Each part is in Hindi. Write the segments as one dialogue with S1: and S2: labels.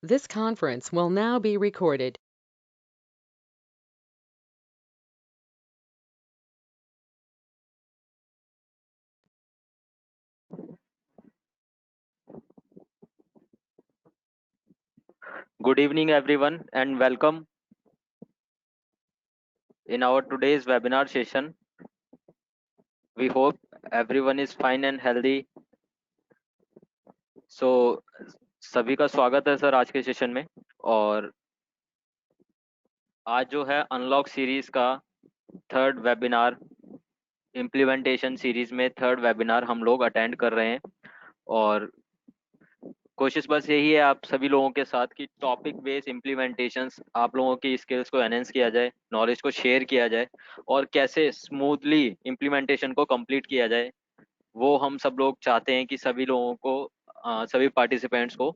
S1: This conference will now be recorded.
S2: Good evening, everyone, and welcome in our today's webinar session. We hope everyone is fine and healthy. So, सभी का स्वागत है सर आज के सेशन में। और आज जो है अनलॉक सीरीज का थर्ड वेबिनार, इम्प्लीमेंटेशन सीरीज में थर्ड वेबिनार हम लोग अटेंड कर रहे हैं। और कोशिश बस यही है आप सभी लोगों के साथ कि टॉपिक बेस्ड इम्प्लीमेंटेशंस आप लोगों की स्किल्स को एनहेंस किया जाए, नॉलेज को शेयर किया जाए और कैसे स्मूथली इम्प्लीमेंटेशन को कंप्लीट किया जाए, वो हम सब लोग चाहते हैं कि सभी लोगों को सभी पार्टिसिपेंट्स को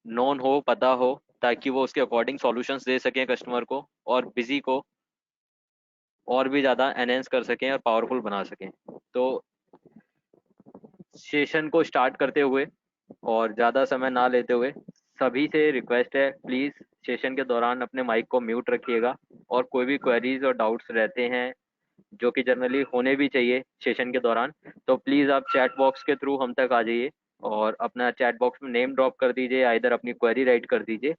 S2: नोन हो, पता हो, ताकि वो उसके अकॉर्डिंग सॉल्यूशंस दे सकें कस्टमर को और बिजी को और भी ज़्यादा एनहेंस कर सकें और पावरफुल बना सकें। तो सेशन को स्टार्ट करते हुए और ज़्यादा समय ना लेते हुए सभी से रिक्वेस्ट है, प्लीज़ सेशन के दौरान अपने माइक को म्यूट रखिएगा और कोई भी क्वेरीज और डाउट्स रहते हैं जो कि जनरली होने भी चाहिए सेशन के दौरान, तो प्लीज़ आप चैट बॉक्स के थ्रू हम तक आ जाइए और अपना चैट बॉक्स में नेम ड्रॉप कर दीजिए, इधर अपनी क्वेरी राइट कर दीजिए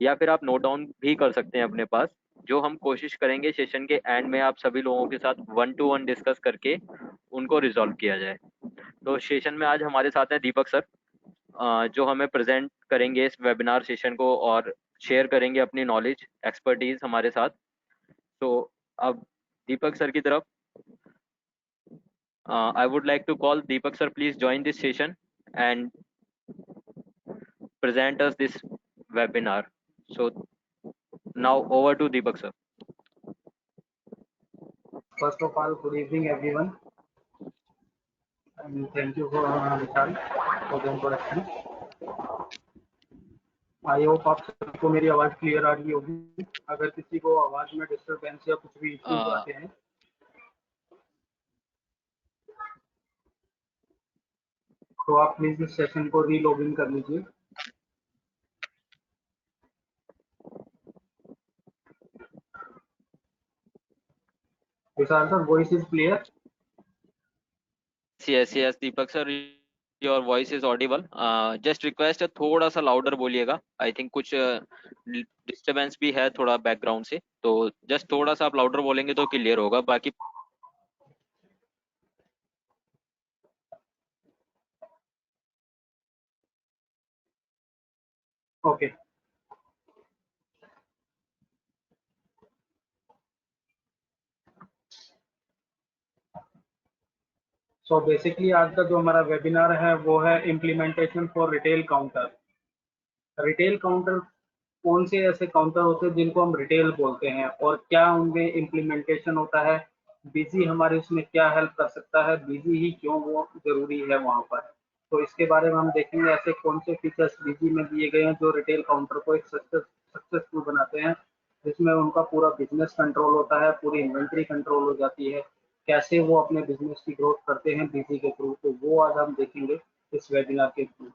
S2: या फिर आप नोट डाउन भी कर सकते हैं अपने पास, जो हम कोशिश करेंगे सेशन के एंड में आप सभी लोगों के साथ 1-to-1 डिस्कस करके उनको रिजॉल्व किया जाए। तो सेशन में आज हमारे साथ हैं दीपक सर, जो हमें प्रेजेंट करेंगे इस वेबिनार सेशन को और शेयर करेंगे अपनी नॉलेज एक्सपर्टीज हमारे साथ। तो अब दीपक सर की तरफ I would like to call Deepak sir, please join this session and present us this webinar. So now over to Deepak sir.
S3: First of all, good evening everyone, and thank you for Vishal for the introduction. I hope आप सबको मेरी आवाज क्लियर आ रही होगी। अगर किसी को आवाज में डिस्टरबेंस या कुछ भी इश्यूज आते हैं तो आप प्लीज इस सेशन को रीलॉग इन कर लीजिए। Vishal sir, voice is clear?
S2: Yes, Deepak sir, your voice is audible. Just request है थोड़ा सा लाउडर बोलिएगा। आई थिंक कुछ डिस्टरबेंस भी है थोड़ा बैकग्राउंड से, तो जस्ट थोड़ा सा आप लाउडर बोलेंगे तो क्लियर होगा। बाकी
S3: ओके, सो बेसिकली आज का जो हमारा वेबिनार है वो है implementation for retail counter. Retail counter कौन से ऐसे काउंटर होते हैं जिनको हम रिटेल बोलते हैं और क्या उनमें इम्प्लीमेंटेशन होता है, बिजी हमारे उसमें क्या हेल्प कर सकता है, बिजी ही क्यों वो जरूरी है वहाँ पर। तो इसके बारे में हम देखेंगे ऐसे कौन से फीचर्स बिजी में दिए गए हैं जो रिटेल काउंटर को एक सक्सेसफुल बनाते हैं, जिसमें उनका पूरा बिजनेस कंट्रोल होता है, पूरी इन्वेंट्री कंट्रोल हो जाती है, कैसे वो अपने बिजनेस की ग्रोथ करते हैं बिजी के थ्रू। तो वो आज हम देखेंगे इस वेबिनार के थ्रू।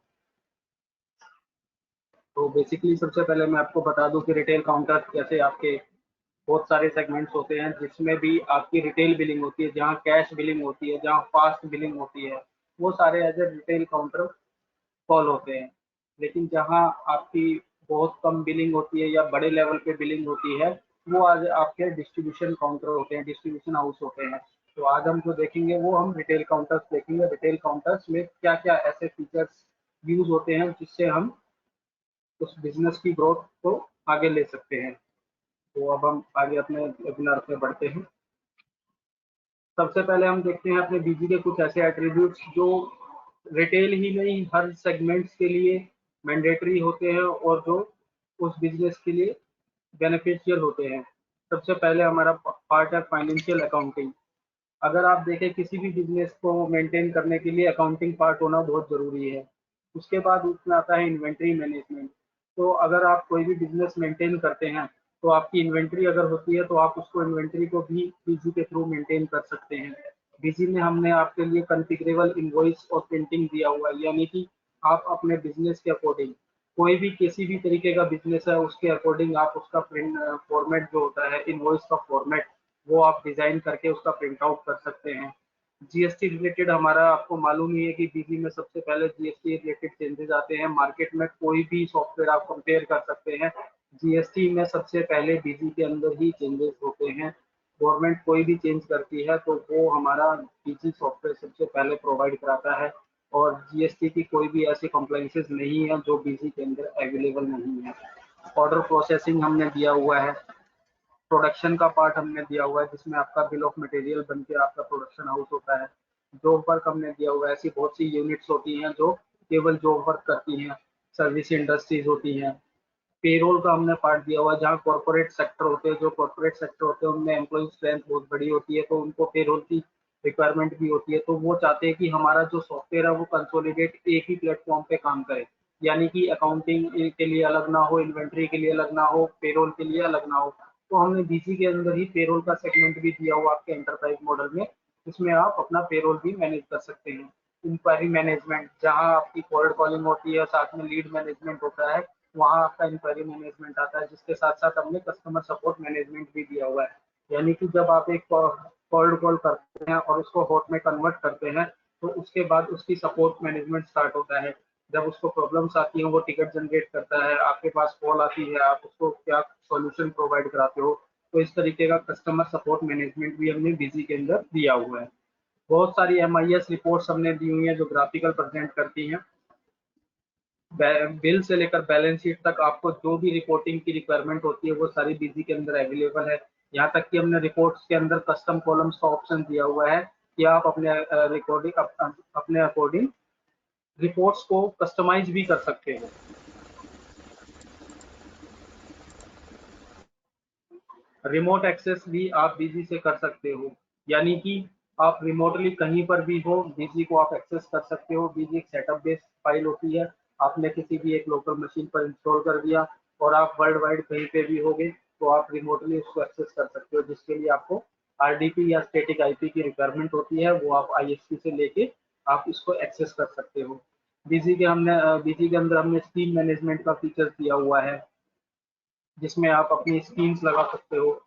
S3: तो बेसिकली सबसे पहले मैं आपको बता दूं कि रिटेल काउंटर जैसे आपके बहुत सारे सेगमेंट्स होते हैं जिसमें भी आपकी रिटेल बिलिंग होती है, जहां कैश बिलिंग होती है, जहां फास्ट बिलिंग होती है, वो सारे as a retail counter call होते हैं। लेकिन जहां आपकी बहुत कम बिलिंग होती है या बड़े लेवल पे बिलिंग होती है, वो आज आपके डिस्ट्रीब्यूशन काउंटर होते हैं, डिस्ट्रीब्यूशन हाउस होते हैं। तो आज हम जो देखेंगे वो हम रिटेल काउंटर्स देखेंगे। रिटेल काउंटर्स में क्या क्या ऐसे फीचर्स यूज होते हैं जिससे हम उस बिजनेस की ग्रोथ को आगे ले सकते हैं। तो अब हम आगे अपने वेबिनार में बढ़ते हैं। सबसे पहले हम देखते हैं अपने बीजी के कुछ ऐसे एट्रीब्यूट्स जो रिटेल ही नहीं हर सेगमेंट्स के लिए मैंडेटरी होते हैं और जो उस बिजनेस के लिए बेनिफिशियल होते हैं। सबसे पहले हमारा पार्ट है फाइनेंशियल अकाउंटिंग। अगर आप देखें किसी भी बिजनेस को मेंटेन करने के लिए अकाउंटिंग पार्ट होना बहुत ज़रूरी है। उसके बाद उसमें आता है इन्वेंट्री मैनेजमेंट। तो अगर आप कोई भी बिजनेस मेंटेन करते हैं तो आपकी इन्वेंट्री अगर होती है तो आप उसको इन्वेंट्री को भी बीजी के थ्रू मेंटेन कर सकते हैं। बीजी में हमने आपके लिए कॉन्फ़िगरेबल इनवॉइस और प्रिंटिंग दिया हुआ है, यानी कि आप अपने बिजनेस के अकॉर्डिंग कोई भी किसी भी तरीके का बिजनेस है उसके अकॉर्डिंग आप उसका प्रिंट फॉर्मेट जो होता है इनवॉइस का फॉर्मेट वो आप डिजाइन करके उसका प्रिंट आउट कर सकते हैं। जीएसटी रिलेटेड हमारा आपको मालूम ही है कि बीजी में सबसे पहले जीएसटी रिलेटेड चेंजेस आते हैं। मार्केट में कोई भी सॉफ्टवेयर आप कंपेयर कर सकते हैं, जीएसटी में सबसे पहले बीजी के अंदर ही चेंजेस होते हैं। गवर्नमेंट कोई भी चेंज करती है तो वो हमारा बीजी सॉफ्टवेयर सबसे पहले प्रोवाइड कराता है, और जीएसटी की कोई भी ऐसी कॉम्प्लाइंसेस नहीं है जो बीजी के अंदर अवेलेबल नहीं है। ऑर्डर प्रोसेसिंग हमने दिया हुआ है, प्रोडक्शन का पार्ट हमने दिया हुआ है जिसमें आपका बिल ऑफ मटेरियल बन के आपका प्रोडक्शन हाउस होता है। जॉब वर्क हमने दिया हुआ है, ऐसी बहुत सी यूनिट्स होती हैं जो केवल जॉब वर्क करती हैं। सर्विस इंडस्ट्रीज होती हैं। पेरोल का हमने पार्ट दिया हुआ है, जहाँ कॉर्पोरेट सेक्टर होते हैं, जो कॉर्पोरेट सेक्टर होते हैं उनमें एम्प्लॉय स्ट्रेंथ बहुत बड़ी होती है तो उनको पेरोल की रिक्वायरमेंट भी होती है, तो वो चाहते हैं कि हमारा जो सॉफ्टवेयर है वो कंसोलिडेट एक ही प्लेटफॉर्म पे काम करे, यानी कि अकाउंटिंग के लिए अलग ना हो, इन्वेंट्री के लिए अलग ना हो, पेरोल के लिए अलग ना हो। तो हमने बीसी के अंदर ही पेरोल का सेगमेंट भी दिया हुआ आपके एंटरप्राइज मॉडल में, जिसमें आप अपना पेरोल भी मैनेज कर सकते हैं। इंक्वायरी मैनेजमेंट, जहाँ आपकी कोल्ड कॉलिंग होती है साथ में लीड मैनेजमेंट होता है, वहाँ आपका इंक्वायरी मैनेजमेंट आता है, जिसके साथ साथ हमने कस्टमर सपोर्ट मैनेजमेंट भी दिया हुआ है। यानी कि जब आप एक कोल्ड कॉल करते हैं और उसको हॉट में कन्वर्ट करते हैं तो उसके बाद उसकी सपोर्ट मैनेजमेंट स्टार्ट होता है। जब उसको प्रॉब्लम्स आती हैं वो टिकट जनरेट करता है, आपके पास कॉल आती है, आप उसको क्या सॉल्यूशन प्रोवाइड कराते हो। तो इस तरीके का कस्टमर सपोर्ट मैनेजमेंट भी हमने बिजी के अंदर दिया हुआ है। बहुत सारी एमआईएस रिपोर्ट्स हमने दी हुई हैं जो ग्राफिकल प्रेजेंट करती हैं। बिल से लेकर बैलेंस शीट तक आपको जो भी रिपोर्टिंग की रिक्वायरमेंट होती है वो सारी बिजी के अंदर अवेलेबल है। यहाँ तक कि हमने रिपोर्ट्स के अंदर कस्टम कॉलम्स का ऑप्शन दिया हुआ है कि आप अपने रिकॉर्डिंग अपने अकॉर्डिंग रिपोर्ट्स को कस्टमाइज भी कर सकते हो। रिमोट एक्सेस भी आप बिजी से कर सकते हो, यानी कि आप रिमोटली कहीं पर भी हो बिजी को आप एक्सेस कर सकते हो। बिजी एक सेटअप बेस्ड फाइल होती है, आपने किसी भी एक लोकल मशीन पर इंस्टॉल कर दिया और आप वर्ल्ड वाइड कहीं पे भी होगे तो आप रिमोटली उसको एक्सेस कर सकते हो, जिसके लिए आपको आरडीपी या स्टैटिक आईपी की रिक्वायरमेंट होती है, वो आप आईएसपी से लेके आप इसको एक्सेस कर सकते हो। बिजी के अंदर हमने स्क्रीन मैनेजमेंट का फीचर दिया हुआ है, जिसमें आप अपनी स्क्रीन्स लगा सकते हो।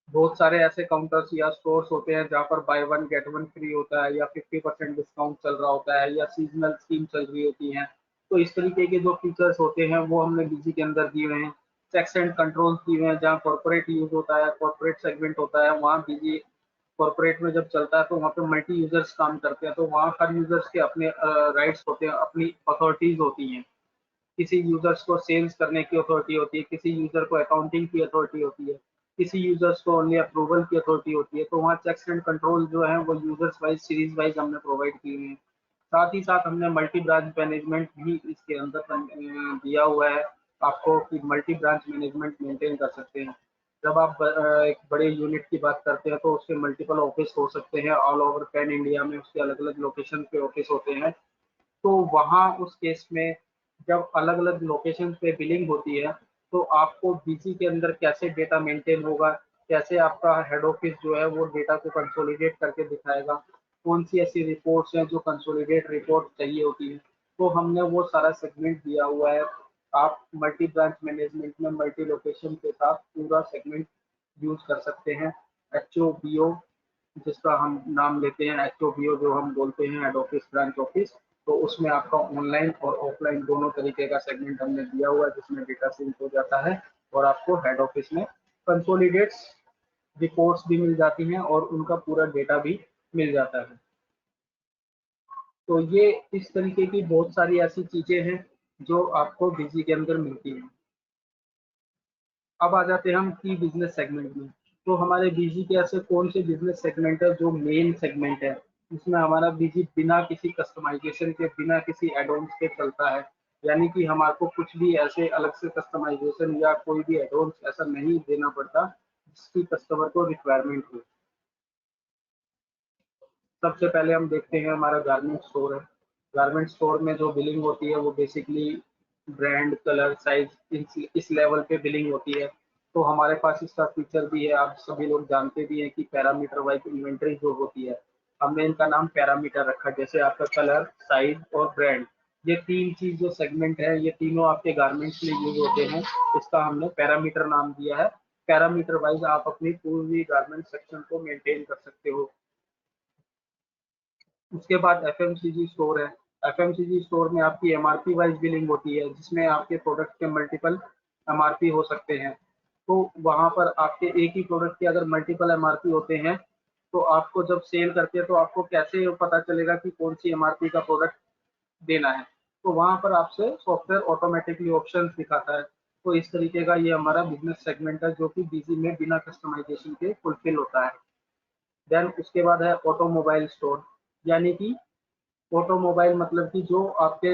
S3: बहुत सारे ऐसे काउंटर्स या स्टोर्स होते हैं जहाँ पर by one get one free होता है या 50% डिस्काउंट चल रहा होता है या सीजनल स्कीम चल रही होती हैं। तो इस तरीके के जो फीचर्स होते हैं वो हमने बीजी के अंदर दिए हुए हैं। चेक्स एंड कंट्रोल्स दिए हुए हैं, जहाँ कॉर्पोरेट यूज होता है, कॉर्पोरेट सेगमेंट होता है, वहाँ बीजी कॉर्पोरेट में जब चलता है तो वहाँ पे मल्टी यूजर्स काम करते हैं, तो वहाँ हर यूजर्स के अपने राइट्स होते हैं, अपनी अथॉरिटीज होती हैं। किसी यूजर्स को सेल्स करने की अथॉरिटी होती है, किसी यूजर को अकाउंटिंग की अथॉरिटी होती है, किसी यूजर्स को ओनली अप्रूवल की अथॉरिटी होती है। तो वहाँ चेक्स एंड कंट्रोल जो है वो यूजर्स वाइज सीरीज वाइज हमने प्रोवाइड किए हैं। साथ ही साथ हमने मल्टी ब्रांच मैनेजमेंट भी इसके अंदर दिया हुआ है आपको, कि मल्टी ब्रांच मैनेजमेंट मेंटेन कर सकते हैं। जब आप एक बड़े यूनिट की बात करते हैं तो उसके मल्टीपल ऑफिस हो सकते हैं ऑल ओवर पैन इंडिया में, उसके अलग अलग लोकेशन पे ऑफिस होते हैं। तो वहाँ उस केस में जब अलग अलग लोकेशन पे बिलिंग होती है तो आपको बीसी के अंदर कैसे डेटा मेंटेन होगा, कैसे आपका हेड ऑफिस जो है वो डेटा को कंसोलिडेट करके दिखाएगा, कौन सी ऐसी रिपोर्ट्स हैं जो कंसोलिडेट रिपोर्ट चाहिए होती है, तो हमने वो सारा सेगमेंट दिया हुआ है। आप मल्टी ब्रांच मैनेजमेंट में मल्टी लोकेशन के साथ पूरा सेगमेंट यूज कर सकते हैं। एचओबीओ जिसका हम नाम लेते हैं, एचओबीओ जो हम बोलते हैं हेड ऑफिस ब्रांच ऑफिस, तो उसमें आपका ऑनलाइन और ऑफलाइन दोनों तरीके का सेगमेंट हमने दिया हुआ है, जिसमें डेटा सिंक हो जाता है और आपको हेड ऑफिस में कंसोलिडेट्स रिपोर्ट्स भी मिल जाती हैं और उनका पूरा डेटा भी मिल जाता है। तो ये इस तरीके की बहुत सारी ऐसी चीजें हैं जो आपको बिजी के अंदर मिलती हैं। अब आ जाते हैं हम की बिजनेस सेगमेंट में। तो हमारे बीजी के ऐसे कौन से बिजनेस सेगमेंट है जो मेन सेगमेंट है, जिसमें हमारा बीजी बिना किसी कस्टमाइजेशन के, बिना किसी एडोन्स के चलता है। यानी कि हमारे को कुछ भी ऐसे अलग से कस्टमाइजेशन या कोई भी एडोन्स ऐसा नहीं देना पड़ता जिसकी कस्टमर को रिक्वायरमेंट हो। सबसे पहले हम देखते हैं हमारा गारमेंट स्टोर है। गारमेंट स्टोर में जो बिलिंग होती है वो बेसिकली ब्रांड, कलर, साइज इस लेवल पे बिलिंग होती है। तो हमारे पास इसका फीचर भी है, आप सभी लोग जानते भी हैं कि पैरामीटर वाइज इन्वेंट्री जो होती है, हमने इनका नाम पैरामीटर रखा, जैसे आपका कलर, साइज और ब्रांड। ये 3 चीज जो सेगमेंट है, ये तीनों आपके गारमेंट्स में यूज होते हैं। इसका हमने पैरामीटर नाम दिया है। पैरामीटर वाइज आप अपनी पूरी गारमेंट सेक्शन को मेंटेन कर सकते हो। उसके बाद एफएमसीजी स्टोर है। एफएमसीजी स्टोर में आपकी एमआरपी वाइज बिलिंग होती है, जिसमें आपके प्रोडक्ट के मल्टीपल एमआरपी हो सकते हैं। तो वहां पर आपके एक ही प्रोडक्ट के अगर मल्टीपल एमआरपी होते हैं, तो आपको जब सेल करते हैं तो आपको कैसे पता चलेगा कि कौन सी एमआरपी का प्रोडक्ट देना है? तो वहां पर आपसे सॉफ्टवेयर ऑटोमेटिकली ऑप्शन दिखाता है। तो इस तरीके का ये हमारा बिजनेस सेगमेंट है, जो कि बीजी में बिना कस्टमाइजेशन के फुलफिल होता है। देन उसके बाद है ऑटोमोबाइल स्टोर, यानी कि ऑटोमोबाइल मतलब कि जो आपके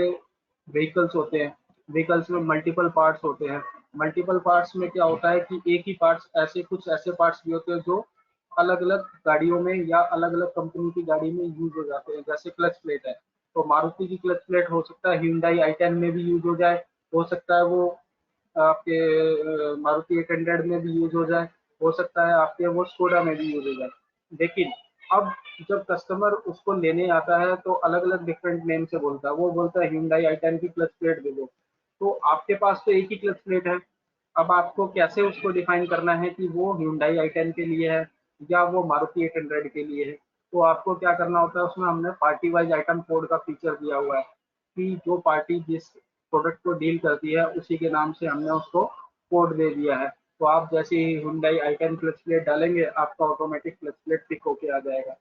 S3: व्हीकल्स होते हैं, व्हीकल्स में मल्टीपल पार्ट्स होते हैं। मल्टीपल पार्ट्स में क्या होता है कि एक ही पार्ट्स, ऐसे कुछ ऐसे पार्ट्स भी होते हैं जो अलग अलग गाड़ियों में या अलग अलग कंपनी की गाड़ी में यूज हो जाते हैं। जैसे क्लच प्लेट है, तो मारुति की क्लच प्लेट हो सकता है Hyundai i10 में भी यूज हो जाए, हो सकता है वो आपके मारुति 800 में भी यूज हो जाए, हो सकता है आपके वो स्कोडा में भी यूज हो जाए। लेकिन अब जब कस्टमर उसको लेने आता है तो अलग अलग डिफरेंट नेम से बोलता है। वो बोलता है Hyundai i10 की क्लच प्लेट दे दो, तो आपके पास तो एक ही क्लच प्लेट है। अब आपको कैसे उसको डिफाइन करना है कि वो Hyundai i10 के लिए है या वो मारुति 800 के लिए है? तो आपको क्या करना होता है, उसमें हमने पार्टी वाइज आइटम कोड का फीचर दिया हुआ है कि जो पार्टी जिस प्रोडक्ट को डील करती है उसी के नाम से हमने उसको कोड दे दिया है। तो आप जैसे ही Hyundai i10 क्लच प्लेट डालेंगे, आपका ऑटोमेटिक क्लच प्लेट पिक होके आ जाएगा।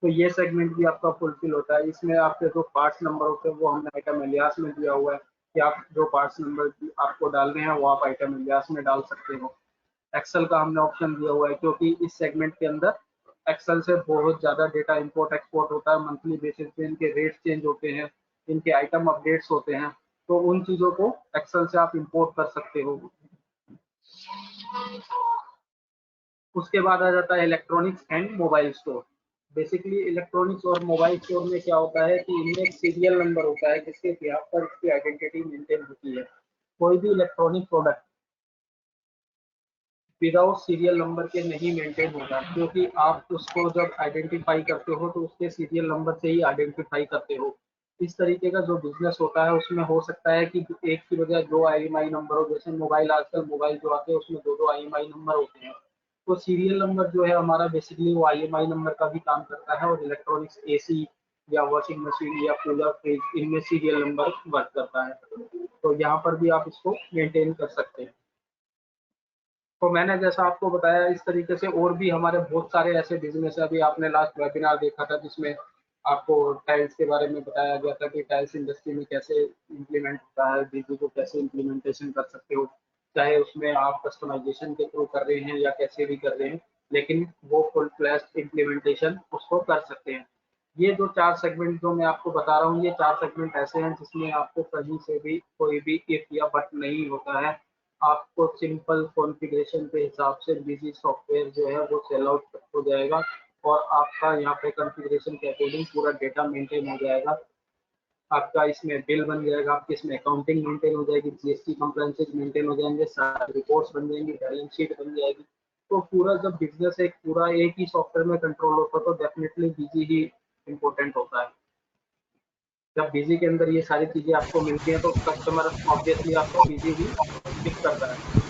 S3: तो ये सेगमेंट भी आपका फुलफिल होता है। इसमें आपके जो पार्ट्स नंबर होते हैं वो हमने आइटम एलियास में दिया हुआ है कि आप जो पार्ट्स नंबर आपको डालने हैं वो आप आइटम एलियास में डाल सकते हो। एक्सेल का हमने ऑप्शन दिया हुआ है, क्योंकि इस सेगमेंट के अंदर एक्सेल से बहुत ज़्यादा डेटा इंपोर्ट एक्सपोर्ट होता है। मंथली बेसिस पे इनके रेट चेंज होते हैं, इनके आइटम अपडेट्स होते हैं, तो उन चीज़ों को एक्सेल से आप इंपोर्ट कर सकते हो। उसके बाद आ जाता है electronics and mobile store. Basically electronics और मोबाइल स्टोर में क्या होता है कि इनमें एक सीरियल नंबर होता है, जिसके बिहार पर इसकी आइडेंटिटी मेंटेन होती है। कोई भी electronic product without serial number के नहीं मेंटेन होगा, क्योंकि आप उसको जब आइडेंटिफाई करते हो तो उसके सीरियल नंबर से ही आइडेंटिफाई करते हो। इस तरीके का जो बिजनेस होता है उसमें हो सकता है कि एक की बजाय दो IMI नंबर हो। जैसे मोबाइल, आजकल मोबाइल जो आते हैं उसमें दो दो IMI नंबर होते हैं। तो सीरियल नंबर जो है हमारा बेसिकली वो IMI नंबर का भी काम करता है। और इलेक्ट्रॉनिक्स AC या वॉशिंग मशीन या कूलर फ्रिज, इनमें सीरियल नंबर वर्क करता है। तो यहाँ पर भी आप इसको मेंटेन कर सकते हैं। तो मैंने जैसा आपको बताया, इस तरीके से और भी हमारे बहुत सारे ऐसे बिजनेस है। अभी आपने लास्ट वेबिनार देखा था जिसमें आपको टाइल्स के बारे में बताया गया था कि टाइल्स इंडस्ट्री में कैसे इम्प्लीमेंट होता है, बीजी को कैसे इम्प्लीमेंटेशन कर सकते हो, चाहे उसमें आप कस्टमाइजेशन के थ्रू कर रहे हैं या कैसे भी कर रहे हैं, लेकिन वो फुल फ्लैश इम्प्लीमेंटेशन उसको कर सकते हैं। ये जो 4 सेगमेंट जो मैं आपको बता रहा हूँ, ये 4 सेगमेंट ऐसे हैं जिसमें आपको कहीं से भी कोई भी इफ या बट नहीं होता है। आपको सिंपल कॉन्फ़िगरेशन के हिसाब से बीजी सॉफ्टवेयर जो है वो सेल आउट हो जाएगा, और आपका यहाँ पे कॉन्फ़िगरेशन के अकॉर्डिंग पूरा डेटा मेंटेन हो जाएगा। आपका इसमें बिल बन जाएगा, आपकी इसमें अकाउंटिंग मेंटेन हो जाएगी, GST कंप्लायंसेस मेंटेन हो जाएंगे, सारी रिपोर्ट्स बन जाएंगी, बैलेंस शीट बन जाएगी। तो पूरा जब बिजनेस एक पूरा एक ही सॉफ्टवेयर में कंट्रोल होता है तो डेफिनेटली बीजी ही इम्पोर्टेंट होता है। जब बीजी के अंदर ये सारी चीजें आपको मिलती हैं तो कस्टमर ऑब्वियसली आपको बीजी ही पिक करता है।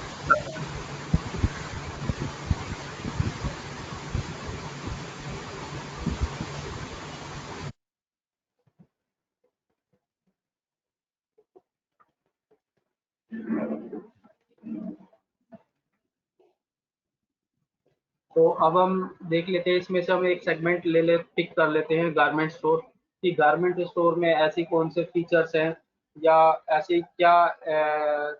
S3: तो अब हम देख लेते हैं, इसमें से हम एक सेगमेंट पिक कर लेते हैं, गारमेंट स्टोर। कि गारमेंट स्टोर में ऐसी कौन से फीचर्स हैं, या ऐसी क्या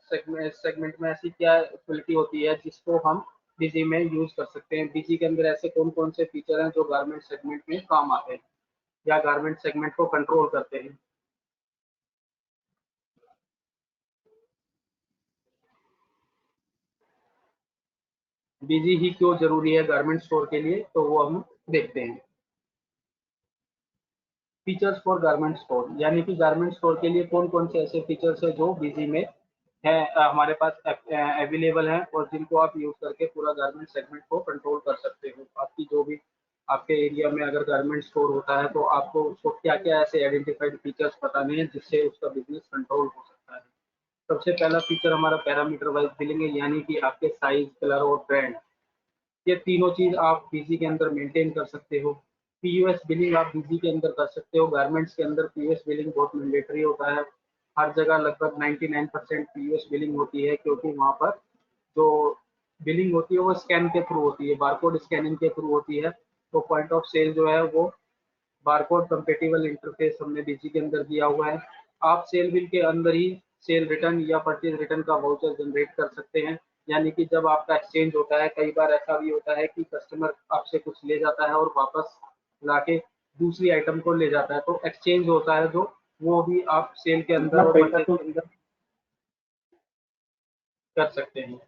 S3: सेगमेंट में ऐसी क्या क्वालिटी होती है जिसको हम बीजी में यूज कर सकते हैं। बीजी के अंदर ऐसे कौन कौन से फीचर हैं जो गारमेंट सेगमेंट में काम आते हैं या गारमेंट सेगमेंट को कंट्रोल करते हैं। बीजी ही क्यों जरूरी है गारमेंट स्टोर के लिए, तो वो हम देखते हैं। फीचर्स फॉर गारमेंट स्टोर, यानी कि गारमेंट स्टोर के लिए कौन कौन से ऐसे फीचर्स है जो बीजी में है, हमारे पास अवेलेबल हैं, और जिनको आप यूज करके पूरा गारमेंट सेगमेंट को कंट्रोल कर सकते हो। आपकी जो भी आपके एरिया में अगर गारमेंट स्टोर होता है तो आपको उसको क्या क्या ऐसे आइडेंटिफाइड फीचर्स बताने हैं जिससे उसका बिजनेस कंट्रोल हो सकता है। सबसे पहला फीचर हमारा पैरामीटर वाइज बिलिंग है, यानी कि आपके साइज, कलर और ब्रांड, ये तीनों चीज आप बीजी के अंदर मेंटेन कर सकते हो। पीयूएस बिलिंग आप बीजी के अंदर कर सकते हो। गारमेंट्स के अंदर पीयूएस बिलिंग बहुत मैंडेटरी होता है। हर जगह लगभग 99% पीयूएस बिलिंग होती है, क्योंकि वहाँ पर जो बिलिंग होती है वो स्कैन के थ्रू होती है, बारकोड स्कैनिंग के थ्रू होती है। तो पॉइंट ऑफ सेल जो है वो बारकोड कंपेटिबल इंटरफेस हमने बीजी के अंदर दिया हुआ है। आप सेल बिल के अंदर ही सेल रिटर्न या परचेज रिटर्न का वाउचर जनरेट कर सकते हैं, यानी कि जब आपका एक्सचेंज होता है, कई बार ऐसा भी होता है कि कस्टमर आपसे कुछ ले जाता है और वापस लाके दूसरी आइटम को ले जाता है, तो एक्सचेंज होता है जो, वो भी आप सेल के अंदर और परचेज के अंदर कर सकते हैं।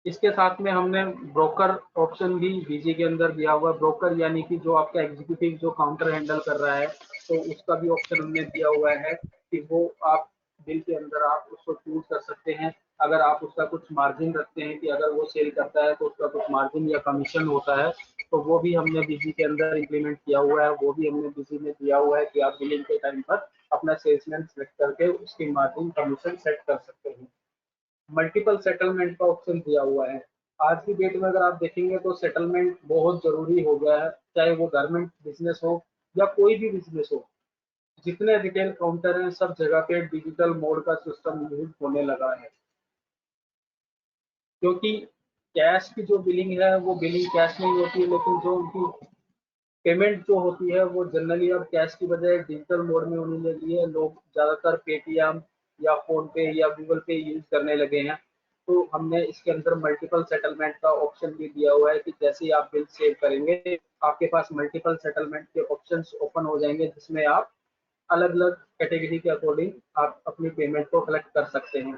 S3: इसके साथ में हमने ब्रोकर ऑप्शन भी बीजी के अंदर दिया हुआ है। ब्रोकर यानी कि जो आपका एग्जीक्यूटिव जो काउंटर हैंडल कर रहा है, तो उसका भी ऑप्शन हमने दिया हुआ है कि वो आप बिल के अंदर आप उसको चूज कर सकते हैं। अगर आप उसका कुछ मार्जिन रखते हैं कि अगर वो सेल करता है तो उसका कुछ मार्जिन या कमीशन होता है, तो वो भी हमने बीजी के अंदर इम्प्लीमेंट किया हुआ है। वो भी हमने बीजी में दिया हुआ है कि आप बिलिंग के टाइम पर अपना सेल्समैन सेलेक्ट करके उसकी मार्जिन कमीशन सेट कर सकते हैं। मल्टीपल सेटलमेंट का ऑप्शन दिया हुआ है। आज की डेट में अगर आप देखेंगे तो सेटलमेंट बहुत जरूरी हो गया है, चाहे वो गारमेंट बिजनेस हो या कोई भी बिजनेस हो। जितने रिटेल काउंटर हैं सब जगह पे डिजिटल मोड का सिस्टम यूज होने लगा है, क्योंकि कैश की जो बिलिंग है वो बिलिंग कैश नहीं होती है, लेकिन जो उनकी पेमेंट जो होती है वो जनरली अब कैश की बजाय डिजिटल मोड में होने लगी है। लोग ज़्यादातर पेटीएम या फोन पे या गूगल पे यूज करने लगे हैं। तो हमने इसके अंदर मल्टीपल सेटलमेंट का ऑप्शन भी दिया हुआ है कि जैसे ही आप बिल सेव करेंगे, आपके पास मल्टीपल सेटलमेंट के ऑप्शंस ओपन हो जाएंगे, जिसमें आप अलग अलग कैटेगरी के अकॉर्डिंग आप अपनी पेमेंट को कलेक्ट कर सकते हैं।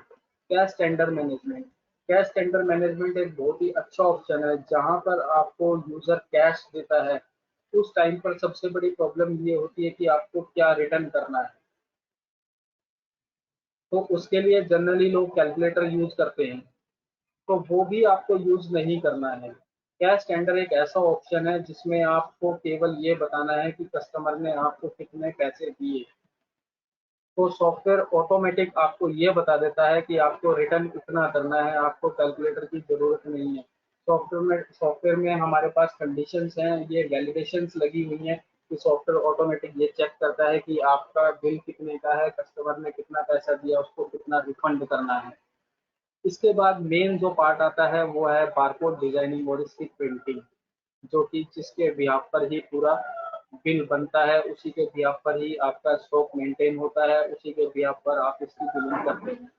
S3: Cash tender management, cash tender management एक बहुत ही अच्छा ऑप्शन है, जहां पर आपको यूजर कैश देता है। उस टाइम पर सबसे बड़ी प्रॉब्लम ये होती है कि आपको क्या रिटर्न करना है, तो उसके लिए जनरली लोग कैलकुलेटर यूज करते हैं, तो वो भी आपको यूज नहीं करना है। कैश टेंडर एक ऐसा ऑप्शन है जिसमें आपको केवल ये बताना है कि कस्टमर ने आपको कितने पैसे दिए, तो सॉफ्टवेयर ऑटोमेटिक आपको ये बता देता है कि आपको रिटर्न कितना करना है, आपको कैलकुलेटर की ज़रूरत नहीं है। सॉफ्टवेयर में हमारे पास कंडीशंस हैं, ये वैलिडेशंस लगी हुई हैं कि सॉफ्टवेयर ऑटोमेटिक ये चेक करता है कि आपका बिल कितने का है, कस्टमर ने कितना पैसा दिया, उसको कितना रिफंड करना है। इसके बाद मेन जो पार्ट आता है वो है बारकोड डिजाइनिंग और इसकी प्रिंटिंग, जो कि जिसके बिहाफ पर ही पूरा बिल बनता है, उसी के बिहाफ पर ही आपका स्टॉक मेंटेन होता है, उसी के बिहाफ पर आप इसकी बिलिंग करते हैं।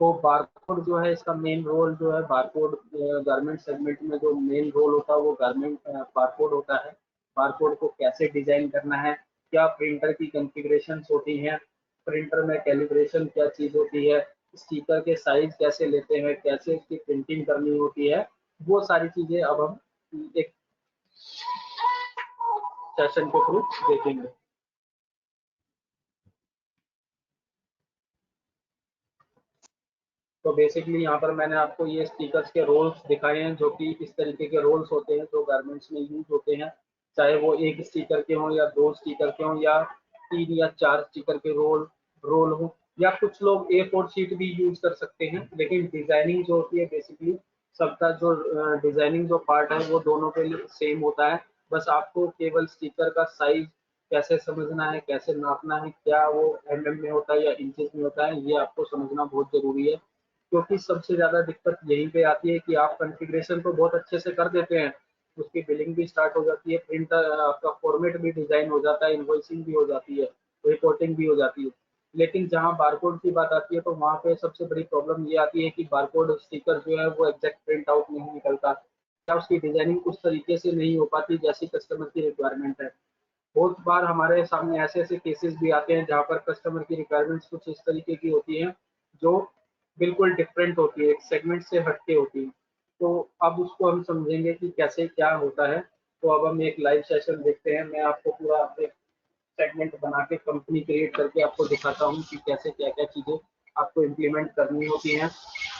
S3: तो बारकोड जो है इसका मेन रोल जो है, बारकोड गारमेंट सेगमेंट में जो मेन रोल होता है वो गारमेंट बारकोड होता है। बारकोड को कैसे डिजाइन करना है, क्या प्रिंटर की कॉन्फ़िगरेशंस होती हैं, प्रिंटर में कैलिब्रेशन क्या चीज़ होती है, स्टिकर के साइज कैसे लेते हैं, कैसे इसकी प्रिंटिंग करनी होती है, वो सारी चीज़ें अब हम एक सेशन के थ्रू देखेंगे। तो बेसिकली यहाँ पर मैंने आपको ये स्टिकर्स के रोल्स दिखाए हैं, जो कि इस तरीके के रोल्स होते हैं जो गारमेंट्स में यूज होते हैं, चाहे वो एक स्टिकर के हों या दो स्टिकर के हों या तीन या चार स्टिकर के रोल हो, या कुछ लोग A4 शीट भी यूज कर सकते हैं। लेकिन डिजाइनिंग जो होती है बेसिकली सबका जो डिजाइनिंग जो पार्ट है वो दोनों के लिए सेम होता है। बस आपको केवल स्टिकर का साइज कैसे समझना है, कैसे नापना है, क्या वो में होता है या इंचेस में होता है, ये आपको समझना बहुत जरूरी है। क्योंकि सबसे ज़्यादा दिक्कत यहीं पे आती है कि आप कॉन्फ़िगरेशन तो बहुत अच्छे से कर देते हैं, उसकी बिलिंग भी स्टार्ट हो जाती है, प्रिंटर आपका फॉर्मेट भी डिज़ाइन हो जाता है, इनवॉइसिंग भी हो जाती है, रिपोर्टिंग भी हो जाती है। लेकिन जहाँ बारकोड की बात आती है तो वहाँ पे सबसे बड़ी प्रॉब्लम ये आती है कि बारकोड स्टिकर जो है वो एग्जैक्ट प्रिंट आउट नहीं निकलता, या उसकी डिजाइनिंग उस तरीके से नहीं हो पाती जैसी कस्टमर की रिक्वायरमेंट है। बहुत बार हमारे सामने ऐसे ऐसे केसेस भी आते हैं जहाँ पर कस्टमर की रिक्वायरमेंट्स कुछ इस तरीके की होती हैं जो बिल्कुल डिफरेंट होती है, एक सेगमेंट से हट के होती है। तो अब उसको हम समझेंगे कि कैसे क्या होता है। तो अब हम एक लाइव सेशन देखते हैं, मैं आपको पूरा एक सेगमेंट बना के कंपनी क्रिएट करके आपको दिखाता हूँ कि कैसे क्या क्या चीज़ें आपको इम्प्लीमेंट करनी होती हैं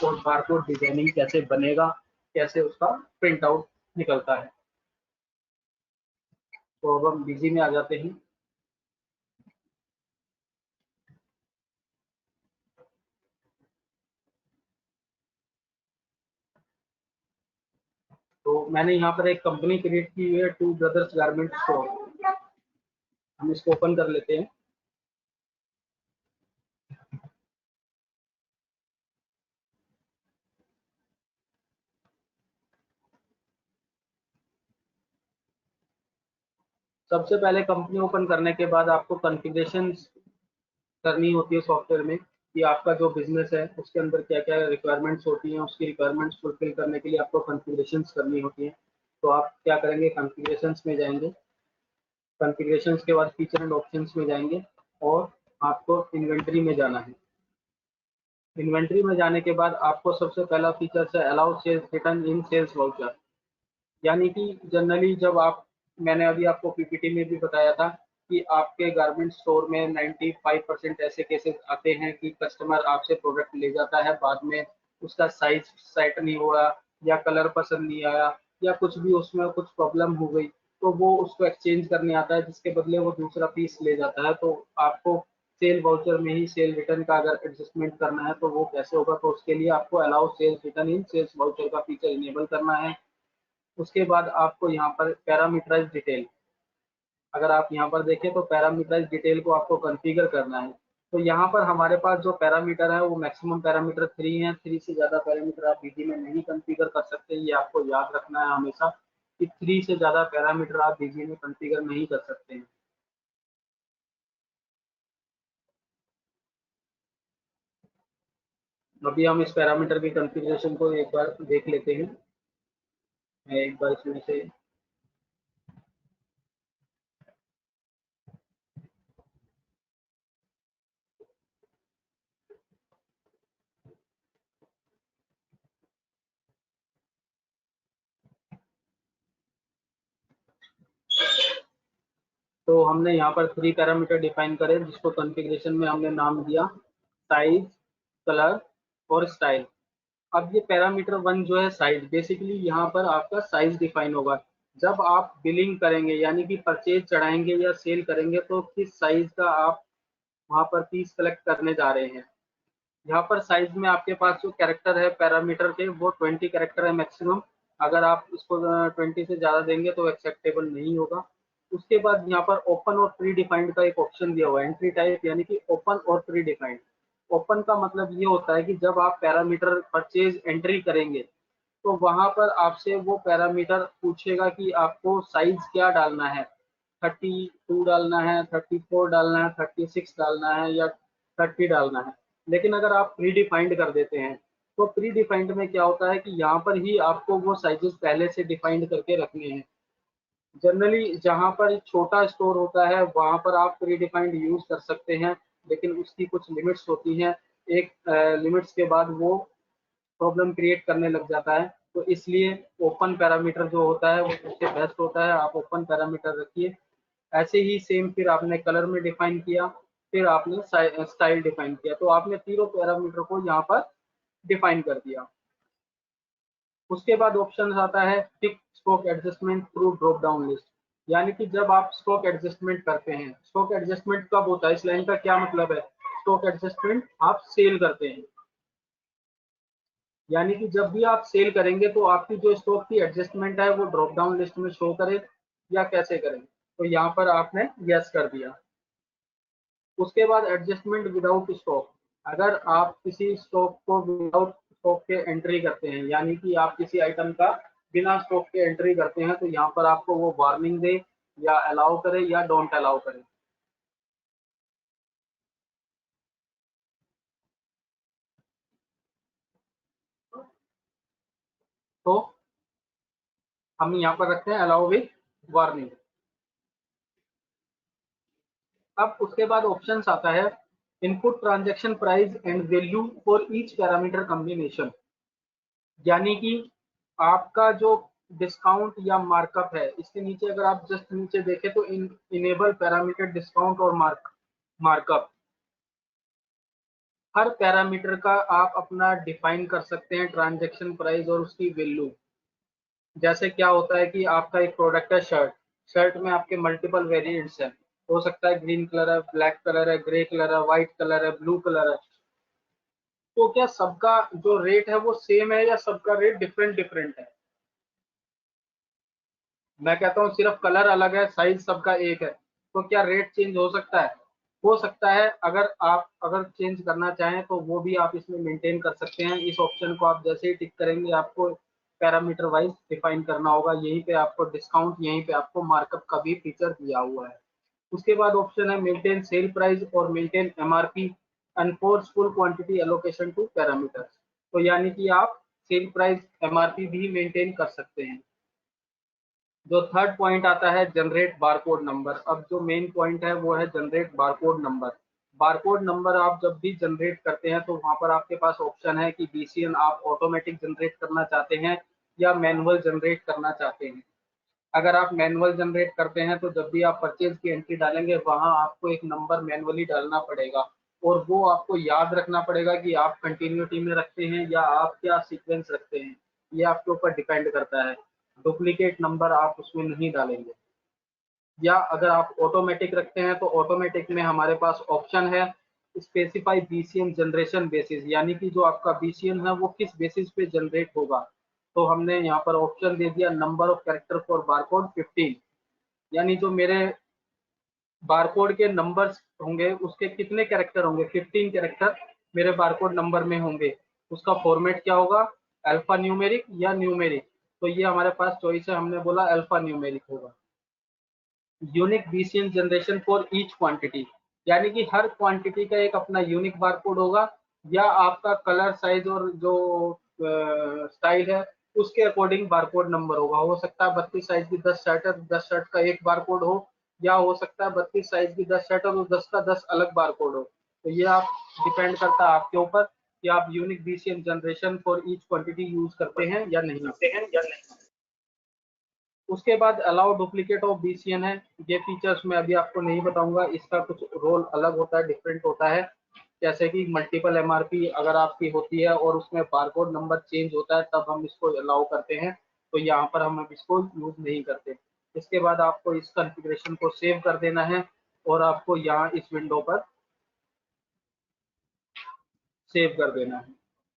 S3: और बारकोड डिजाइनिंग कैसे बनेगा, कैसे उसका प्रिंट आउट निकलता है। तो अब हम बिजी में आ जाते हैं। तो मैंने यहाँ पर एक कंपनी क्रिएट की हुई है, टू ब्रदर्स गारमेंट स्टोर। हम इसको ओपन कर लेते हैं। सबसे पहले कंपनी ओपन करने के बाद आपको कॉन्फ़िगरेशन करनी होती है सॉफ्टवेयर में कि आपका जो बिजनेस है उसके अंदर क्या क्या रिक्वायरमेंट्स होती हैं। उसकी रिक्वायरमेंट्स फुलफिल करने के लिए आपको कॉन्फ़िगरेशंस करनी होती हैं। तो आप क्या करेंगे, कॉन्फ़िगरेशंस में जाएंगे, कॉन्फ़िगरेशंस के बाद फीचर एंड ऑप्शंस में जाएंगे और आपको इन्वेंट्री में जाना है। इन्वेंट्री में जाने के बाद आपको सबसे पहला फीचर है अलाउ सेल्स रिटर्न इन सेल्स वाउचर। यानी कि जनरली जब आप, मैंने अभी आपको पीपीटी में भी बताया था कि आपके गारमेंट स्टोर में 95% ऐसे केसेस आते हैं कि कस्टमर आपसे प्रोडक्ट ले जाता है, बाद में उसका साइज सेट नहीं हुआ या कलर पसंद नहीं आया या कुछ भी उसमें कुछ प्रॉब्लम हो गई, तो वो उसको एक्सचेंज करने आता है, जिसके बदले वो दूसरा पीस ले जाता है। तो आपको सेल वाउचर में ही सेल रिटर्न का अगर एडजस्टमेंट करना है तो वो कैसे होगा, तो उसके लिए आपको अलाउ सेल्स रिटर्न इन सेल्स वाउचर का फीचर इनेबल करना है। उसके बाद आपको यहाँ पर पैरामीटराइज डिटेल, अगर आप यहाँ पर देखें तो पैरामीटराइज डिटेल को आपको कॉन्फ़िगर करना है। तो यहाँ पर हमारे पास जो पैरामीटर है वो मैक्सिमम पैरामीटर 3 है। 3 से ज़्यादा पैरामीटर आप बीजी में नहीं कॉन्फ़िगर कर सकते, ये आपको याद रखना है हमेशा कि 3 से ज़्यादा पैरामीटर आप बीजी में कॉन्फ़िगर नहीं कर सकते हैं। अभी हम इस पैरामीटर की कॉन्फ़िगरेशन को एक बार देख लेते हैं। मैं एक बार इसमें से, तो हमने यहाँ पर 3 पैरामीटर डिफाइन करे जिसको कॉन्फ़िगरेशन में हमने नाम दिया साइज, कलर और स्टाइल। अब ये पैरामीटर 1 जो है साइज, बेसिकली यहाँ पर आपका साइज डिफाइन होगा। जब आप बिलिंग करेंगे यानी कि परचेज चढ़ाएंगे या सेल करेंगे तो किस साइज का आप वहाँ पर पीस कलेक्ट करने जा रहे हैं। यहाँ पर साइज में आपके पास जो कैरेक्टर है पैरामीटर के वो 20 कैरेक्टर है मैक्सिमम। अगर आप इसको 20 से ज़्यादा देंगे तो एक्सेप्टेबल नहीं होगा। उसके बाद यहाँ पर ओपन और प्री डिफाइंड का एक ऑप्शन दिया हुआ है, एंट्री टाइप यानी कि ओपन और प्री डिफाइंड। ओपन का मतलब ये होता है कि जब आप पैरामीटर परचेज एंट्री करेंगे तो वहां पर आपसे वो पैरामीटर पूछेगा कि आपको साइज क्या डालना है, 32 डालना है, 34 डालना है, 36 डालना है या 30 डालना है। लेकिन अगर आप प्री डिफाइंड कर देते हैं तो प्री डिफाइंड में क्या होता है कि यहाँ पर ही आपको वो साइजेस पहले से डिफाइंड करके रखने हैं। जनरली जहाँ पर छोटा स्टोर होता है वहाँ पर आप प्री डिफाइंड यूज कर सकते हैं, लेकिन उसकी कुछ लिमिट्स होती हैं। एक लिमिट्स के बाद वो प्रॉब्लम क्रिएट करने लग जाता है। तो इसलिए ओपन पैरामीटर जो होता है वो सबसे बेस्ट होता है, आप ओपन पैरामीटर रखिए। ऐसे ही सेम फिर आपने कलर में डिफाइन किया, फिर आपने स्टाइल डिफाइन किया, तो आपने तीनों पैरामीटर को यहाँ पर डिफाइन कर दिया। उसके बाद ऑप्शन आता है tick stock adjustment through drop down list. यानी कि जब आप स्टॉक एडजस्टमेंट करते हैं, स्टॉक एडजस्टमेंट कब होता है, इस लाइन का क्या मतलब है, स्टॉक एडजस्टमेंट आप सेल करते हैं। यानी कि जब भी आप सेल करेंगे तो आपकी जो स्टॉक की एडजस्टमेंट है वो ड्रॉप डाउन लिस्ट में शो करे या कैसे करें, तो यहाँ पर आपने यस कर दिया। उसके बाद एडजस्टमेंट विदाउट स्टॉक, अगर आप किसी स्टॉक को विदाउट स्टॉक के एंट्री करते हैं यानी कि आप किसी आइटम का बिना स्टॉक के एंट्री करते हैं तो यहाँ पर आपको वो वार्निंग दे या अलाउ करे या डोंट अलाउ करे। तो हम यहाँ पर रखते हैं अलाउ विद वार्निंग। अब उसके बाद ऑप्शन आता है input transaction price and value for each parameter combination. यानी कि आपका जो डिस्काउंट या मार्कअप है, इसके नीचे अगर आप जस्ट नीचे देखें तो इनेबल पैरामीटर डिस्काउंट और मार्कअप, हर पैरामीटर का आप अपना डिफाइन कर सकते हैं ट्रांजैक्शन प्राइस और उसकी वैल्यू। जैसे क्या होता है कि आपका एक प्रोडक्ट है शर्ट, शर्ट में आपके मल्टीपल वेरिएंट्स हैं, हो सकता है ग्रीन कलर है, ब्लैक कलर है, ग्रे कलर है, व्हाइट कलर है, ब्लू कलर है। तो क्या सबका जो रेट है वो सेम है या सबका रेट डिफरेंट डिफरेंट है? मैं कहता हूँ सिर्फ कलर अलग है, साइज सबका एक है, तो क्या रेट चेंज हो सकता है? हो सकता है। अगर चेंज करना चाहें तो वो भी आप इसमें मेंटेन कर सकते हैं। इस ऑप्शन को आप जैसे ही टिक करेंगे आपको पैरामीटर वाइज डिफाइन करना होगा। यहीं पे आपको डिस्काउंट, यहीं पे आपको मार्कअप का भी फीचर दिया हुआ है। उसके बाद ऑप्शन है मेंटेन सेल प्राइस और maintain MRP, enforce full quantity allocation two parameters. तो यानी कि आप सेल प्राइस एमआरपी भी मेंटेन कर सकते हैं। जो थर्ड पॉइंट आता है जनरेट बारकोड नंबर। अब जो मेन पॉइंट है वो है generate barcode number. Barcode number आप जब भी जनरेट करते हैं तो वहां पर आपके पास ऑप्शन है कि बीसीएन आप ऑटोमेटिक जनरेट करना चाहते हैं या मैनुअल जनरेट करना चाहते हैं। अगर आप मैनुअल जनरेट करते हैं तो जब भी आप परचेज की एंट्री डालेंगे वहां आपको एक नंबर मैनुअली डालना पड़ेगा, और वो आपको याद रखना पड़ेगा कि आप कंटिन्यूटी में रखते हैं या आप क्या सीक्वेंस रखते हैं। ये आपके ऊपर डिपेंड करता है। डुप्लीकेट नंबर आप उसमें नहीं डालेंगे। या अगर आप ऑटोमेटिक रखते हैं तो ऑटोमेटिक में हमारे पास ऑप्शन है स्पेसिफाई बीसीएन जनरेशन बेसिस, यानी कि जो आपका बीसीएन है वो किस बेसिस पे जनरेट होगा। तो हमने यहाँ पर ऑप्शन दे दिया number of character for barcode 15, यानी जो मेरे बारकोड के नंबर्स होंगे उसके कितने कैरेक्टर होंगे, 15 कैरेक्टर मेरे बारकोड नंबर में होंगे। उसका फॉर्मेट क्या होगा, अल्फा न्यूमेरिक या न्यूमेरिक। तो ये हमारे पास चॉइस है, हमने बोला अल्फा न्यूमेरिक होगा। Unique BCN generation for each quantity, यानी कि हर क्वांटिटी का एक अपना यूनिक बारकोड होगा, या आपका कलर साइज और जो स्टाइल है उसके अकॉर्डिंग बारकोड नंबर होगा। हो सकता है 32 साइज की 10 शर्ट है, 10 शर्ट का एक बारकोड हो, या हो सकता है 32 साइज की 10 शर्ट है तो 10 का 10 अलग बारकोड हो। तो ये आप डिपेंड करता है आपके ऊपर कि आप unique BCN generation for each quantity use करते हैं या नहीं। उसके बाद अलाउ डुप्लीकेट ऑफ बीसीएन है। ये फीचर्स मैं अभी आपको नहीं बताऊंगा, इसका कुछ रोल अलग होता है, डिफरेंट होता है। जैसे कि मल्टीपल एमआरपी अगर आपकी होती है और उसमें बारकोड नंबर चेंज होता है तब हम इसको अलाउ करते हैं, तो यहाँ पर हम इसको यूज नहीं करते। इसके बाद आपको इस कॉन्फ़िगरेशन को सेव कर देना है और आपको यहाँ इस विंडो पर सेव कर देना है।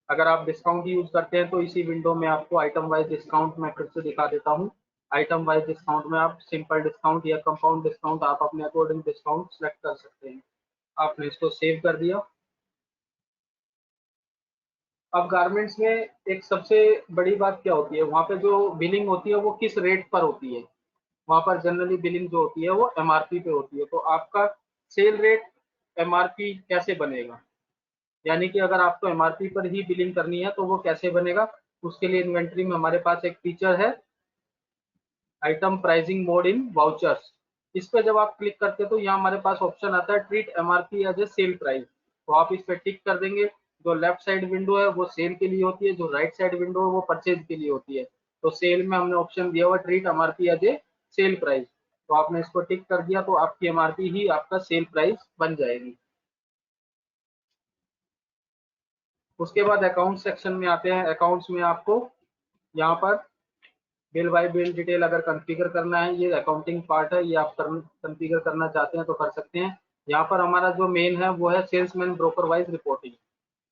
S3: अगर आप डिस्काउंट यूज करते हैं तो इसी विंडो में आपको आइटम वाइज डिस्काउंट मैं फिर से दिखा देता हूँ। आइटम वाइज डिस्काउंट में आप सिंपल डिस्काउंट या कंपाउंड डिस्काउंट आप अपने अकॉर्डिंग डिस्काउंट सेलेक्ट कर सकते हैं। आपने इसको सेव कर दिया। अब गारमेंट्स में एक सबसे बड़ी बात क्या होती है, वहाँ पे जो बिलिंग होती है वो किस रेट पर होती है। वहाँ पर जनरली बिलिंग जो होती है वो एमआरपी पे होती है। तो आपका सेल रेट एमआरपी कैसे बनेगा, यानी कि अगर आपको एमआरपी पर ही बिलिंग करनी है तो वो कैसे बनेगा। उसके लिए इन्वेंट्री में हमारे पास एक फीचर है item pricing mode in vouchers. इस पर जब आप क्लिक करते हैं तो यहाँ हमारे पास ऑप्शन आता है treat MRP as a sale price. तो आप इस पर टिक कर देंगे। जो लेफ्ट साइड विंडो है वो सेल के लिए होती है, जो राइट साइड विंडो है वो परचेज के लिए होती है। तो सेल में हमने ऑप्शन दिया हुआ treat MRP as a sale price. तो आपने इसको टिक कर दिया तो आपकी एमआरपी ही आपका सेल प्राइस बन जाएगी। उसके बाद अकाउंट सेक्शन में आते हैं। अकाउंट्स में आपको यहाँ पर बिल बाय बिल डिटेल अगर कॉन्फ़िगर करना है, ये अकाउंटिंग पार्ट है, ये आप कॉन्फ़िगर करना चाहते हैं तो कर सकते हैं। यहाँ पर हमारा जो मेन है वो है सेल्समैन ब्रोकर वाइज रिपोर्टिंग।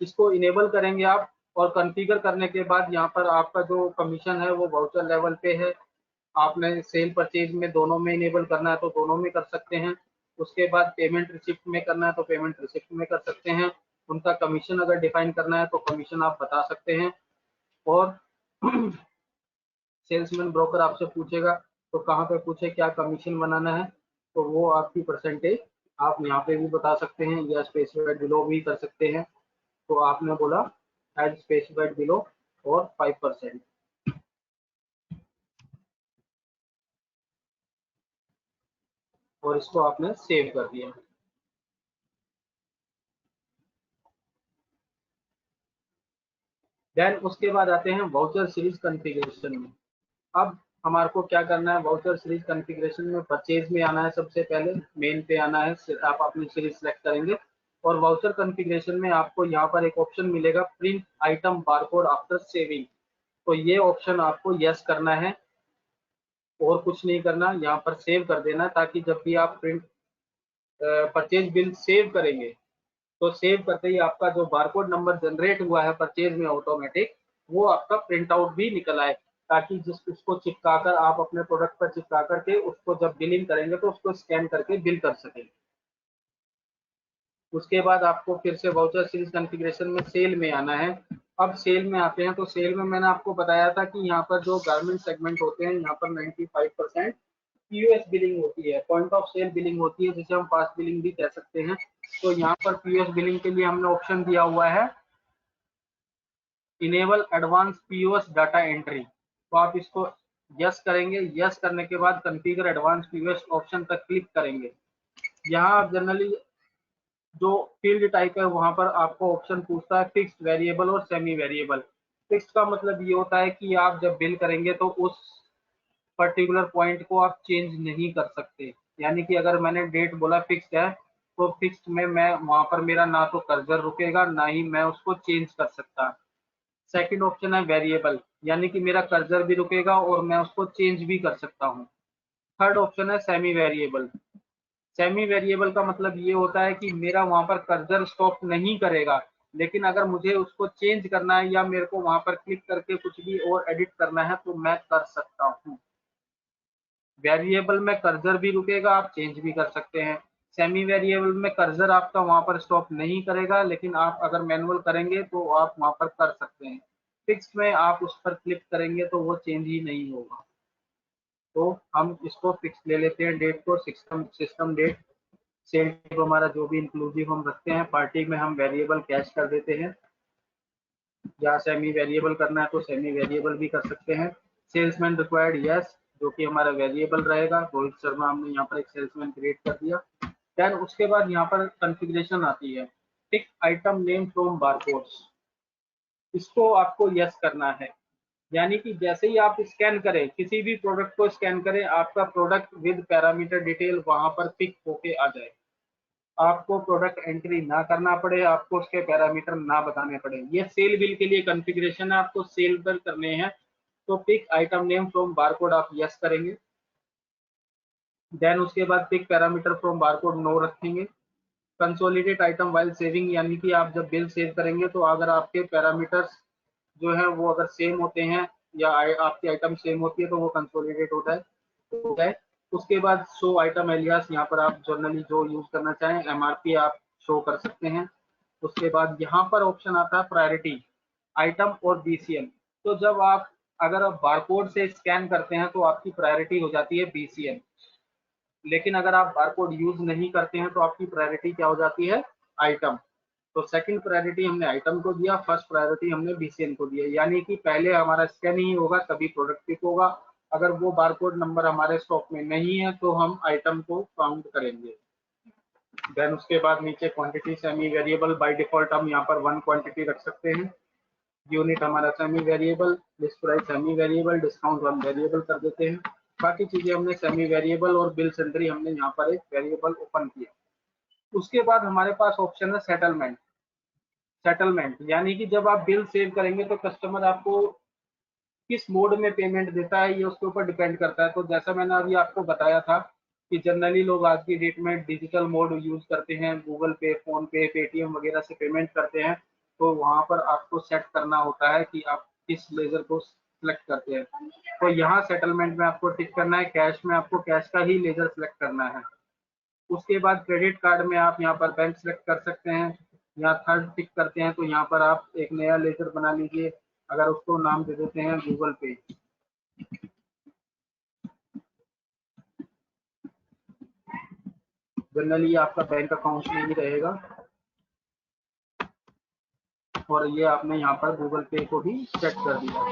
S3: इसको इनेबल करेंगे आप, और कॉन्फ़िगर करने के बाद यहाँ पर आपका जो कमीशन है वो वाउचर लेवल पे है। आपने सेल परचेज में दोनों में इनेबल करना है तो दोनों में कर सकते हैं। उसके बाद पेमेंट रिसिप्ट में करना है तो पेमेंट रिसिप्ट में कर सकते हैं। उनका कमीशन अगर डिफाइन करना है तो कमीशन आप बता सकते हैं। और सेल्समैन ब्रोकर आपसे पूछेगा तो कहाँ पे पूछे क्या कमीशन बनाना है, तो वो आपकी परसेंटेज आप यहाँ पे भी बता सकते हैं या स्पेसिफाइड बिलो भी कर सकते हैं। तो आपने बोला एज स्पेसिफाइड बिलो और 5%, और इसको आपने सेव कर दिया। देन उसके बाद आते हैं वाउचर सीरीज कॉन्फ़िगरेशन में। अब हमारे को क्या करना है, वाउचर सीरीज कॉन्फ़िगरेशन में परचेज में आना है। सबसे पहले मेन पे आना है, आप अपनी सीरीज सेलेक्ट करेंगे। और वाउचर कॉन्फ़िगरेशन में आपको यहाँ पर एक ऑप्शन मिलेगा print item barcode after saving. तो ये ऑप्शन आपको यस करना है और कुछ नहीं करना, यहाँ पर सेव कर देना, ताकि जब भी आप प्रिंट परचेज बिल सेव करेंगे तो सेव करते ही आपका जो बारकोड नंबर जनरेट हुआ है परचेज में ऑटोमेटिक, वो आपका प्रिंट आउट भी निकल आए, ताकि जिस उसको चिपका कर आप अपने प्रोडक्ट पर चिपका करके उसको जब बिलिंग करेंगे तो उसको स्कैन करके बिल कर सकें। उसके बाद आपको फिर से वाउचर सीरीज कॉन्फ़िगरेशन में सेल में आना है। अब सेल में आते हैं तो सेल में मैंने आपको बताया था कि यहाँ पर जो गारमेंट सेगमेंट होते हैं यहाँ पर 95% पीओएस बिलिंग होती है, पॉइंट ऑफ सेल बिलिंग होती है, जिसे हम फास्ट बिलिंग भी कह सकते हैं। तो यहाँ पर पीओएस बिलिंग के लिए हमने ऑप्शन दिया हुआ है enable advance POS data entry. तो आप इसको यस करेंगे, यस करने के बाद कॉन्फ़िगर एडवांस पीओएस ऑप्शन पर क्लिक करेंगे। यहाँ आप जनरली जो फील्ड टाइप है वहां पर आपको ऑप्शन पूछता है फिक्स्ड, वेरिएबल और सेमी वेरिएबल। फिक्स्ड का मतलब ये होता है कि आप जब बिल करेंगे तो उस पर्टिकुलर पॉइंट को आप चेंज नहीं कर सकते, यानी कि अगर मैंने डेट बोला फिक्स्ड है तो फिक्स्ड में मैं वहां पर मेरा ना तो कर्सर रुकेगा ना ही मैं उसको चेंज कर सकता। सेकंड ऑप्शन है वेरिएबल, यानी कि मेरा कर्सर भी रुकेगा और मैं उसको चेंज भी कर सकता हूँ। थर्ड ऑप्शन है सेमी वेरिएबल। सेमी वेरिएबल का मतलब ये होता है कि मेरा वहां पर कर्सर स्टॉप नहीं करेगा, लेकिन अगर मुझे उसको चेंज करना है या मेरे को वहां पर क्लिक करके कुछ भी और एडिट करना है तो मैं कर सकता हूँ। वेरिएबल में कर्सर भी रुकेगा, आप चेंज भी कर सकते हैं। सेमी वेरिएबल में कर्सर आपका वहां पर स्टॉप नहीं करेगा, लेकिन आप अगर मैनुअल करेंगे तो आप वहां पर कर सकते हैं। फिक्स में आप उस पर क्लिक करेंगे तो वो चेंज ही नहीं होगा। तो हम इसको फिक्स ले लेते हैं, डेट को system system date. Sale type हमारा जो भी इंक्लूसिव हम रखते हैं, पार्टी में हम वेरिएबल कैश कर देते हैं, या सेमी वेरिएबल करना है तो सेमी वेरिएबल भी कर सकते हैं। सेल्समैन रिक्वायर्ड यस, जो कि हमारा वेरिएबल रहेगा। रोहित शर्मा हमने यहाँ पर एक सेल्समैन क्रिएट कर दिया। देन उसके बाद यहाँ पर कॉन्फ़िगरेशन आती है टिक आइटम नेम फ्रॉम बारकोड्स। इसको आपको यस करना है, यानी कि जैसे ही आप स्कैन करें, किसी भी प्रोडक्ट को स्कैन करें, आपका प्रोडक्ट विद पैरामीटर डिटेल वहां पर पिक होके आ जाए। आपको प्रोडक्ट एंट्री ना करना पड़े, आपको उसके पैरामीटर ना बताने पड़े। ये सेल बिल के लिए कॉन्फ़िगरेशन है, आपको सेल बिल करने हैं तो pick item name from barcode आप यस करेंगे। देन उसके बाद pick parameter from barcode no रखेंगे। कंसोलिडेट आइटम वाइल सेविंग, यानी कि आप जब बिल सेव करेंगे तो अगर आपके पैरामीटर्स जो है वो अगर सेम होते हैं या आपकी आइटम सेम होती है तो वो कंसोलिडेट होता है। उसके बाद शो आइटम एलियास, यहाँ पर आप जनरली जो यूज करना चाहें एमआरपी आप शो कर सकते हैं। उसके बाद यहाँ पर ऑप्शन आता है प्रायोरिटी आइटम और बीसीएम। तो जब आप अगर आप बारकोड से स्कैन करते हैं तो आपकी प्रायोरिटी हो जाती है बीसीएम, लेकिन अगर आप बारकोड यूज नहीं करते हैं तो आपकी प्रायोरिटी क्या हो जाती है, आइटम। तो सेकंड प्रायोरिटी हमने आइटम को दिया, फर्स्ट प्रायोरिटी हमने बीसीएन को दिया, यानी कि पहले हमारा स्कैन ही होगा तभी प्रोडक्ट पिक होगा। अगर वो बारकोड नंबर हमारे स्टॉक में नहीं है तो हम आइटम को काउंट करेंगे। देन उसके बाद नीचे quantity semi variable, by default हम यहाँ पर 1 क्वांटिटी रख सकते हैं। यूनिट हमारा semi variable, list price semi variable, discount हम वेरिएबल कर देते हैं। बाकी चीजें हमने सेमी वेरिएबल और बिल सेंट्री हमने यहाँ पर एक वेरिएबल ओपन किया। उसके बाद हमारे पास ऑप्शन है सेटलमेंट। सेटलमेंट यानी कि जब आप बिल सेव करेंगे तो कस्टमर आपको किस मोड में पेमेंट देता है ये उसके ऊपर डिपेंड करता है। तो जैसा मैंने अभी आपको बताया था कि जनरली लोग आज की डेट में डिजिटल मोड यूज करते हैं, गूगल पे, फोन पे, पेटीएम वगैरह से पेमेंट करते हैं। तो वहां पर आपको सेट करना होता है कि आप किस लेजर को सिलेक्ट करते हैं। तो यहाँ सेटलमेंट में आपको टिक करना है, कैश में आपको कैश का ही लेजर सिलेक्ट करना है। उसके बाद क्रेडिट कार्ड में आप यहाँ पर बैंक सेलेक्ट कर सकते हैं। यहाँ थर्ड टिक करते हैं तो यहाँ पर आप एक नया लेजर बना लीजिए, अगर उसको नाम दे देते हैं गूगल पे। जनरली आपका बैंक अकाउंट में ही रहेगा और ये आपने यहाँ पर गूगल पे को भी सेट कर दिया।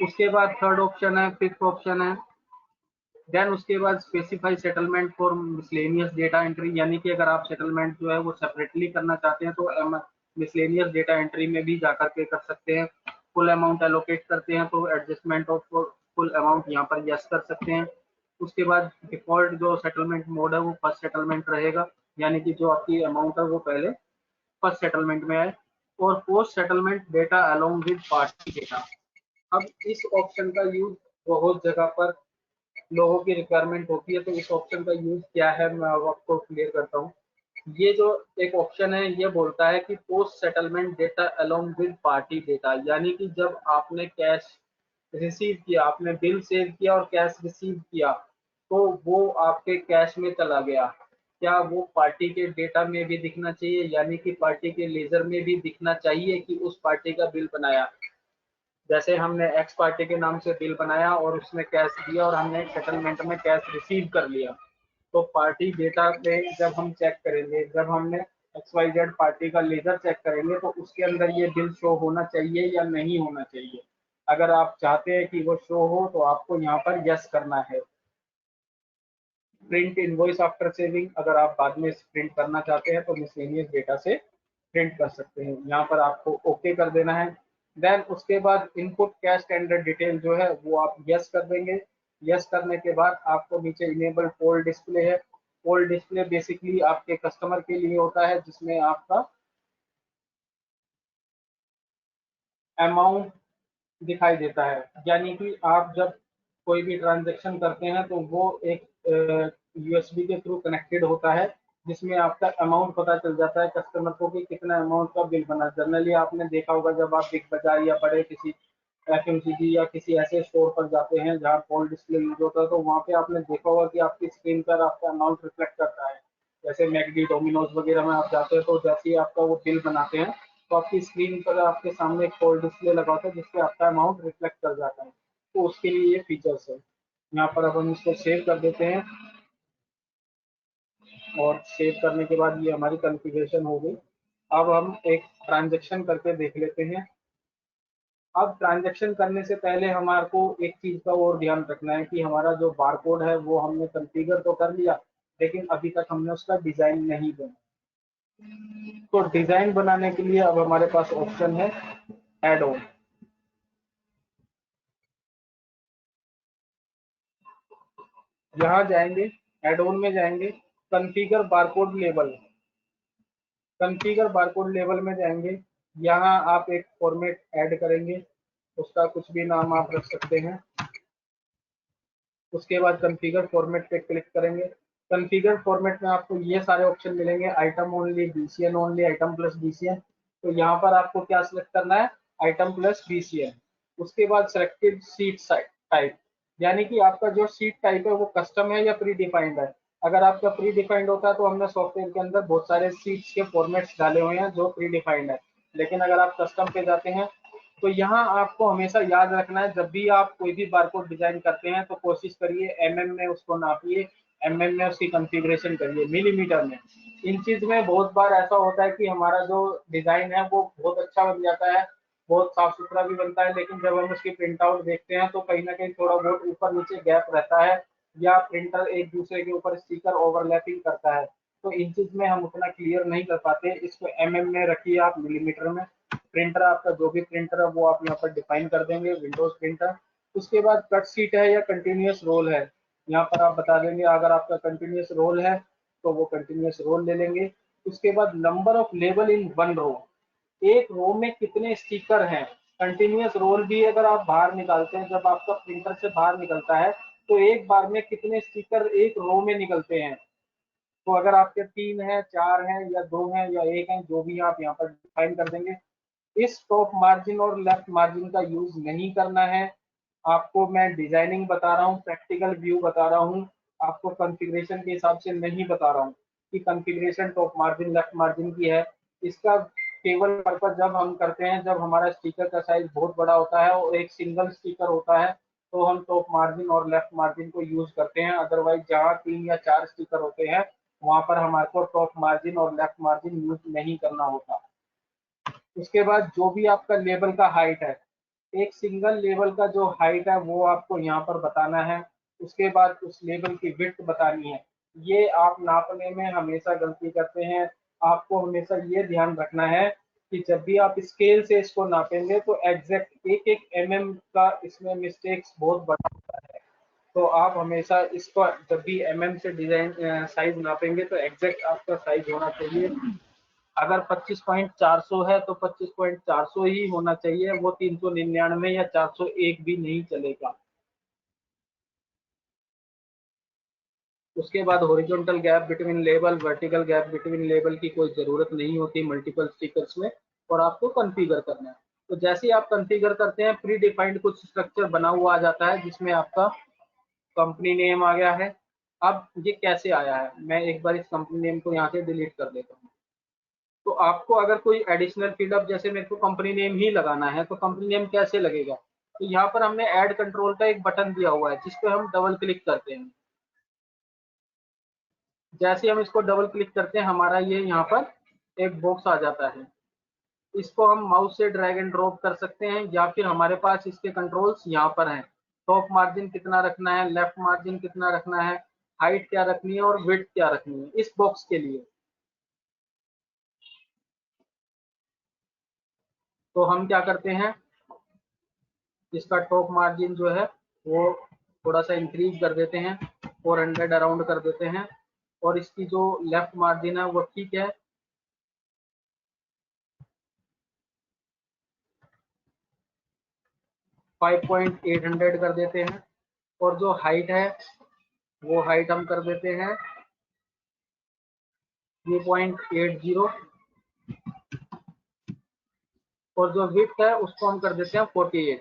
S3: उसके बाद थर्ड ऑप्शन है, फिफ्थ ऑप्शन है। देन उसके बाद specify settlement for miscellaneous data entry, यानी कि अगर आप सेटलमेंट जो है वो सेपरेटली करना चाहते हैं तो मिसलेनियस डेटा एंट्री में भी जाकर के कर सकते हैं। फुल अमाउंट एलोकेट करते हैं तो एडजस्टमेंट ऑफ फुल अमाउंट यहाँ पर यस कर सकते हैं। उसके बाद डिफॉल्ट जो सेटलमेंट मोड है वो फर्स्ट सेटलमेंट रहेगा। यानी कि जो आपकी अमाउंट है वो पहले फर्स्ट सेटलमेंट में आए, और post settlement data along with party data. अब इस ऑप्शन का यूज बहुत जगह पर लोगों की रिक्वायरमेंट होती है, तो इस ऑप्शन का यूज क्या है मैं अब आपको क्लियर करता हूँ। ये जो एक ऑप्शन है ये बोलता है कि post settlement data along with party data, यानी कि जब आपने कैश रिसीव किया, आपने बिल सेव किया और कैश रिसीव किया, तो वो आपके कैश में चला गया, क्या वो पार्टी के डेटा में भी दिखना चाहिए, यानी कि पार्टी के लेजर में भी दिखना चाहिए कि उस पार्टी का बिल बनाया। जैसे हमने एक्स पार्टी के नाम से बिल बनाया और उसमें कैश दिया और हमने सेटलमेंट में कैश रिसीव कर लिया, तो पार्टी डेटा पे जब हम चेक करेंगे, जब हमने XYZ पार्टी का लेजर चेक करेंगे, तो उसके अंदर ये बिल शो होना चाहिए या नहीं होना चाहिए। अगर आप चाहते हैं कि वो शो हो तो आपको यहाँ पर यस करना है। प्रिंट इनवॉइस आफ्टर सेविंग, अगर आप बाद में प्रिंट करना चाहते हैं तो मिसलेनियस डेटा से प्रिंट कर सकते हैं, यहाँ पर आपको ओके कर देना है। देन उसके बाद इनपुट कैश स्टैंडर्ड डिटेल जो है वो आप यस कर देंगे। यस करने के बाद आपको नीचे इनेबल पोल डिस्प्ले है। पोल डिस्प्ले बेसिकली आपके कस्टमर के लिए होता है, जिसमें आपका अमाउंट दिखाई देता है, यानी कि आप जब कोई भी ट्रांजैक्शन करते हैं तो वो एक यूएसबी के थ्रू कनेक्टेड होता है, जिसमें आपका अमाउंट पता चल जाता है कस्टमर को कि कितना अमाउंट का बिल बना। जनरली आपने देखा होगा जब आप बिग बाजार या बड़े किसी एफएमसीजी या किसी ऐसे स्टोर पर जाते हैं जहाँ पोल डिस्प्ले यूज होता है, तो वहाँ पे आपने देखा होगा कि आपकी स्क्रीन पर आपका अमाउंट रिफ्लेक्ट करता है। जैसे मैकडी, डोमिनोज वगैरह में आप जाते हैं तो जैसे ही आपका वो बिल बनाते हैं तो आपकी स्क्रीन पर आपके सामने एक पोल डिस्प्ले लगा होता है जिससे आपका अमाउंट रिफ्लेक्ट कर जाता है, तो उसके लिए ये फीचर्स है। यहाँ पर अब हम इसको सेव कर देते हैं, और सेव करने के बाद ये हमारी कॉन्फ़िगरेशन हो गई। अब हम एक ट्रांजैक्शन करके देख लेते हैं। अब ट्रांजैक्शन करने से पहले हमारे को एक चीज का और ध्यान रखना है कि हमारा जो बारकोड है वो हमने कॉन्फ़िगर तो कर लिया, लेकिन अभी तक हमने उसका डिजाइन नहीं बना। तो डिजाइन बनाने के लिए अब हमारे पास ऑप्शन है ऐड ऑन। यहाँ जाएंगे, ऐड ऑन में जाएंगे, configure barcode label, configure barcode level में जाएंगे। यहाँ आप एक फॉर्मेट ऐड करेंगे, उसका कुछ भी नाम आप रख सकते हैं। उसके बाद कॉन्फ़िगर फॉर्मेट पे क्लिक करेंगे। कॉन्फ़िगर फॉर्मेट में आपको ये सारे ऑप्शन मिलेंगे, item only, BCN only, item plus BCN. तो यहाँ पर आपको क्या सिलेक्ट करना है, आइटम प्लस बीसीएन। उसके बाद सिलेक्टेड सीट टाइप, यानी कि आपका जो सीट टाइप है वो कस्टम है या प्री डिफाइंड है। अगर आपका प्री डिफाइंड होता है तो हमने सॉफ्टवेयर के अंदर बहुत सारे सीट्स के फॉर्मेट्स डाले हुए हैं जो प्री डिफाइंड है, लेकिन अगर आप कस्टम पे जाते हैं तो यहाँ आपको हमेशा याद रखना है, जब भी आप कोई भी बारकोड डिजाइन करते हैं तो कोशिश करिए एमएम में उसको नापिए, एमएम में उसकी कॉन्फ़िगरेशन करिए, मिलीमीटर में। इन चीज में बहुत बार ऐसा होता है कि हमारा जो डिजाइन है वो बहुत अच्छा बन जाता है, बहुत साफ सुथरा भी बनता है, लेकिन जब हम उसकी प्रिंट आउट देखते हैं तो कहीं ना कहीं थोड़ा बहुत ऊपर नीचे गैप रहता है, या प्रिंटर एक दूसरे के ऊपर स्टिकर ओवरलैपिंग करता है, तो इन चीज में हम उतना क्लियर नहीं कर पाते। इसको एमएम में रखिए आप, मिलीमीटर में। प्रिंटर आपका जो भी प्रिंटर है वो आप यहाँ पर डिफाइन कर देंगे, विंडोज प्रिंटर। उसके बाद कट सीट है या कंटिन्यूस रोल है, यहाँ पर आप बता देंगे। अगर आपका कंटिन्यूस रोल है तो वो कंटिन्यूस रोल ले लेंगे। उसके बाद number of label in one row, एक रो में कितने स्टिकर हैं। कंटिन्यूस रोल भी अगर आप बाहर निकालते हैं, जब आपका प्रिंटर से बाहर निकलता है तो एक बार में कितने स्टिकर एक रो में निकलते हैं। तो अगर आपके 3 हैं, 4 हैं, या 2 हैं, या 1 है, जो भी आप यहाँ पर डिफाइन कर देंगे। इस टॉप मार्जिन और लेफ्ट मार्जिन का यूज नहीं करना है। आपको मैं डिजाइनिंग बता रहा हूँ, प्रैक्टिकल व्यू बता रहा हूँ, आपको कॉन्फ़िगरेशन के हिसाब से नहीं बता रहा हूँ कि configuration top margin left margin की है। इसका केवल पर्पज जब हम करते हैं, जब हमारा स्टिकर का साइज बहुत बड़ा होता है और एक सिंगल स्टिकर होता है, तो हम टॉप मार्जिन और लेफ्ट मार्जिन को यूज करते हैं। अदरवाइज जहाँ 3 या 4 स्टिकर होते हैं वहां पर हमारे को टॉप मार्जिन और लेफ्ट मार्जिन यूज नहीं करना होता। उसके बाद जो भी आपका लेबल का हाइट है, एक सिंगल लेबल का जो हाइट है वो आपको यहाँ पर बताना है। उसके बाद उस लेबल की विड्थ बतानी है। ये आप नापने में हमेशा गलती करते हैं। आपको हमेशा ये ध्यान रखना है कि जब भी आप स्केल से इसको नापेंगे तो एग्जैक्ट एक एक एमएम का इसमें मिस्टेक्स बहुत बड़ा होता है। तो आप हमेशा इसको जब भी mm से डिजाइन साइज नापेंगे तो एग्जैक्ट आपका साइज होना चाहिए। अगर 25.400 है तो 25.400 ही होना चाहिए, वो 399 या 401 भी नहीं चलेगा। उसके बाद horizontal gap between label, vertical gap between label की कोई ज़रूरत नहीं होती मल्टीपल स्टिकर्स में, और आपको कॉन्फ़िगर करना है। तो जैसे ही आप कॉन्फ़िगर करते हैं, प्री डिफाइंड कुछ स्ट्रक्चर बना हुआ आ जाता है जिसमें आपका कंपनी नेम आ गया है। अब ये कैसे आया है, मैं एक बार इस कंपनी नेम को यहाँ से डिलीट कर देता हूँ। तो आपको अगर कोई एडिशनल फील्ड, अब जैसे मेरे को कंपनी नेम ही लगाना है तो कंपनी नेम कैसे लगेगा, तो यहाँ पर हमने ऐड कंट्रोल का एक बटन दिया हुआ है जिस पे हम डबल क्लिक करते हैं। जैसे हम इसको डबल क्लिक करते हैं, हमारा ये यहाँ पर एक बॉक्स आ जाता है। इसको हम माउस से ड्रैग एंड ड्रॉप कर सकते हैं, या फिर हमारे पास इसके कंट्रोल्स यहाँ पर हैं। टॉप मार्जिन कितना रखना है, लेफ्ट मार्जिन कितना रखना है, हाइट क्या रखनी है और विड्थ क्या रखनी है इस बॉक्स के लिए। तो हम क्या करते हैं, इसका टॉप मार्जिन जो है वो थोड़ा सा इंक्रीज कर देते हैं, 400 अराउंड कर देते हैं, और इसकी जो लेफ्ट मार्जिन है वो ठीक है 5.800 कर देते हैं, और जो हाइट है वो हाइट हम कर देते हैं 3.80, और जो विड्थ है उसको हम कर देते हैं 48।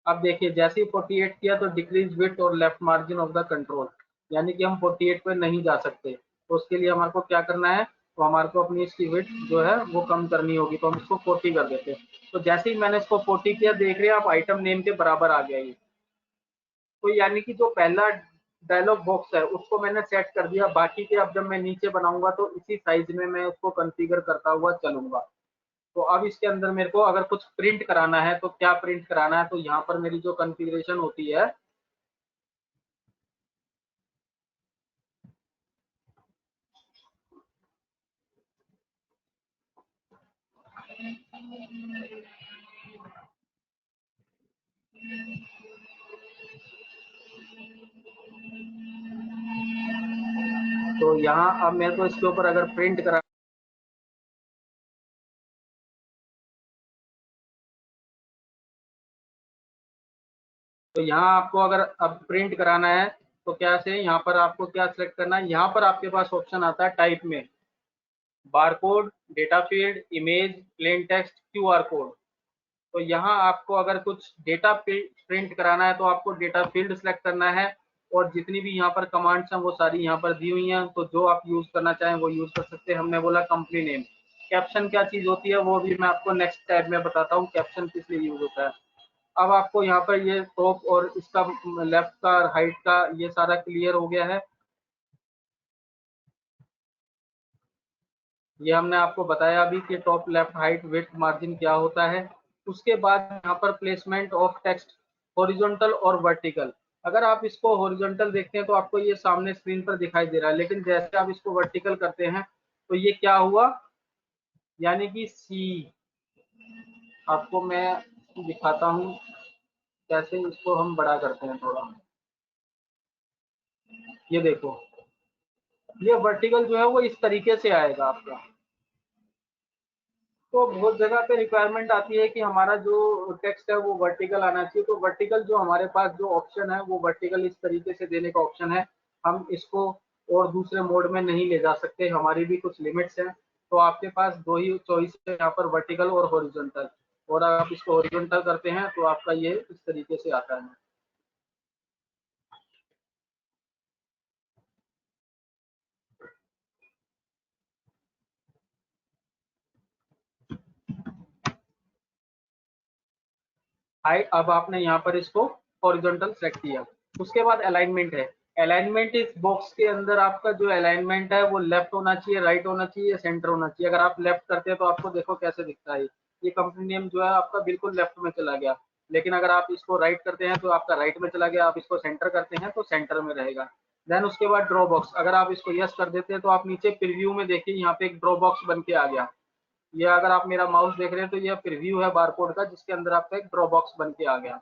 S3: अब देखिए जैसे ही 48 किया तो डिक्रीज विड्थ और left margin of the control, यानी कि हम 48 पे नहीं जा सकते। तो उसके लिए हमारे को क्या करना है, तो हमारे को अपनी इसकी विड्थ जो है वो कम करनी होगी, तो हम इसको 40 कर देते हैं। तो जैसे ही मैंने इसको 40 किया, देख रहे हैं आप आइटम नेम के बराबर आ गया ये। तो यानी कि जो पहला डायलॉग बॉक्स है उसको मैंने सेट कर दिया, बाकी के अब जब मैं नीचे बनाऊंगा तो इसी साइज में मैं उसको कॉन्फ़िगर करता हुआ चलूंगा। तो अब इसके अंदर मेरे को अगर कुछ प्रिंट कराना है तो क्या प्रिंट कराना है, तो यहाँ पर मेरी जो कॉन्फ़िगरेशन होती है, तो यहाँ अब मेरे को इसके ऊपर अगर प्रिंट करा, तो यहाँ आपको अगर अब प्रिंट कराना है तो क्या से, यहाँ पर आपको क्या सिलेक्ट करना है, यहाँ पर आपके पास ऑप्शन आता है टाइप में, barcode, data field, image, plain text, QR code. तो यहाँ आपको अगर कुछ डेटा प्रिंट कराना है तो आपको डेटा फील्ड सेलेक्ट करना है, और जितनी भी यहाँ पर कमांड्स हैं वो सारी यहाँ पर दी हुई हैं, तो जो आप यूज करना चाहें वो यूज कर सकते हैं। हमने बोला कंपनी नेम। कैप्शन क्या चीज होती है वो भी मैं आपको नेक्स्ट टैब में बताता हूँ, कैप्शन किस लिए यूज होता है। अब आपको यहाँ पर ये टॉप और इसका लेफ्ट का हाइट का ये सारा क्लियर हो गया है, ये हमने आपको बताया अभी कि top, left, height, width, margin क्या होता है। उसके बाद यहाँ पर प्लेसमेंट ऑफ टेक्स्ट, हॉरिजॉन्टल और वर्टिकल। अगर आप इसको हॉरिजॉन्टल देखते हैं तो आपको ये सामने स्क्रीन पर दिखाई दे रहा है, लेकिन जैसे आप इसको वर्टिकल करते हैं तो ये क्या हुआ, यानी कि सी। आपको मैं दिखाता हूँ कैसे इसको हम बड़ा करते हैं थोड़ा। ये देखो, ये वर्टिकल जो है वो इस तरीके से आएगा आपका। तो बहुत जगह पे रिक्वायरमेंट आती है कि हमारा जो टेक्स्ट है वो वर्टिकल आना चाहिए, तो वर्टिकल जो हमारे पास जो ऑप्शन है वो वर्टिकल इस तरीके से देने का ऑप्शन है। हम इसको और दूसरे मोड में नहीं ले जा सकते, हमारी भी कुछ लिमिट्स हैं। तो आपके पास दो ही चॉइस है यहाँ पर, वर्टिकल और हॉरिजॉन्टल, और आप इसको हॉरिजॉन्टल करते हैं तो आपका ये इस तरीके से आता है। हाइट, अब आपने यहाँ पर इसको हॉरिजॉन्टल सेलेक्ट किया। उसके बाद अलाइनमेंट है। अलाइनमेंट इस बॉक्स के अंदर आपका जो अलाइनमेंट है वो लेफ्ट होना चाहिए, राइट होना चाहिए, सेंटर होना चाहिए। अगर आप लेफ्ट करते हैं तो आपको देखो कैसे दिखता है, ये कंपनी नेम जो है आपका बिल्कुल लेफ्ट में चला गया। लेकिन अगर आप इसको राइट करते हैं तो आपका राइट में चला गया, आप इसको सेंटर करते हैं तो सेंटर में रहेगा। देन उसके बाद ड्रॉ बॉक्स, अगर आप इसको यस कर देते हैं तो आप नीचे प्रीव्यू में देखिए यहाँ पे एक ड्रॉ बॉक्स बन के आ गया। ये अगर आप मेरा माउस देख रहे हैं तो ये प्रीव्यू है बारकोड का, जिसके अंदर आपका एक ड्रॉ बॉक्स बन के आ गया।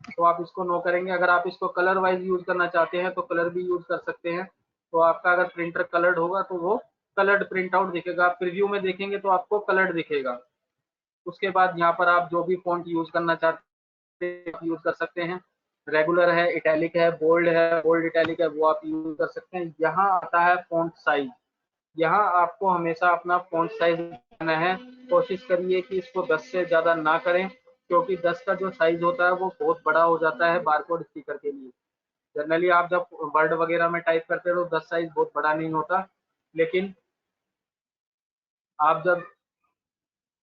S3: तो आप इसको नो करेंगे। अगर आप इसको कलर वाइज यूज करना चाहते हैं तो कलर भी यूज कर सकते हैं। तो आपका अगर प्रिंटर कलर्ड होगा तो वो कलर्ड प्रिंट आउट दिखेगा, आप प्रीव्यू में देखेंगे तो आपको कलर्ड दिखेगा। उसके बाद यहाँ पर आप जो भी फॉन्ट यूज करना चाहते हैं यूज कर सकते हैं। रेगुलर है, इटैलिक है, बोल्ड इटैलिक है, वो आप यूज कर सकते हैं। यहाँ आता है फॉन्ट साइज। यहाँ आपको हमेशा अपना फॉन्ट साइज करना है। कोशिश करिए कि इसको 10 से ज्यादा ना करें, क्योंकि 10 का जो साइज होता है वो बहुत बड़ा हो जाता है बारकोड स्टिकर के लिए। जनरली आप जब वर्ड वगैरह में टाइप करते हो तो 10 साइज बहुत बड़ा नहीं होता, लेकिन आप जब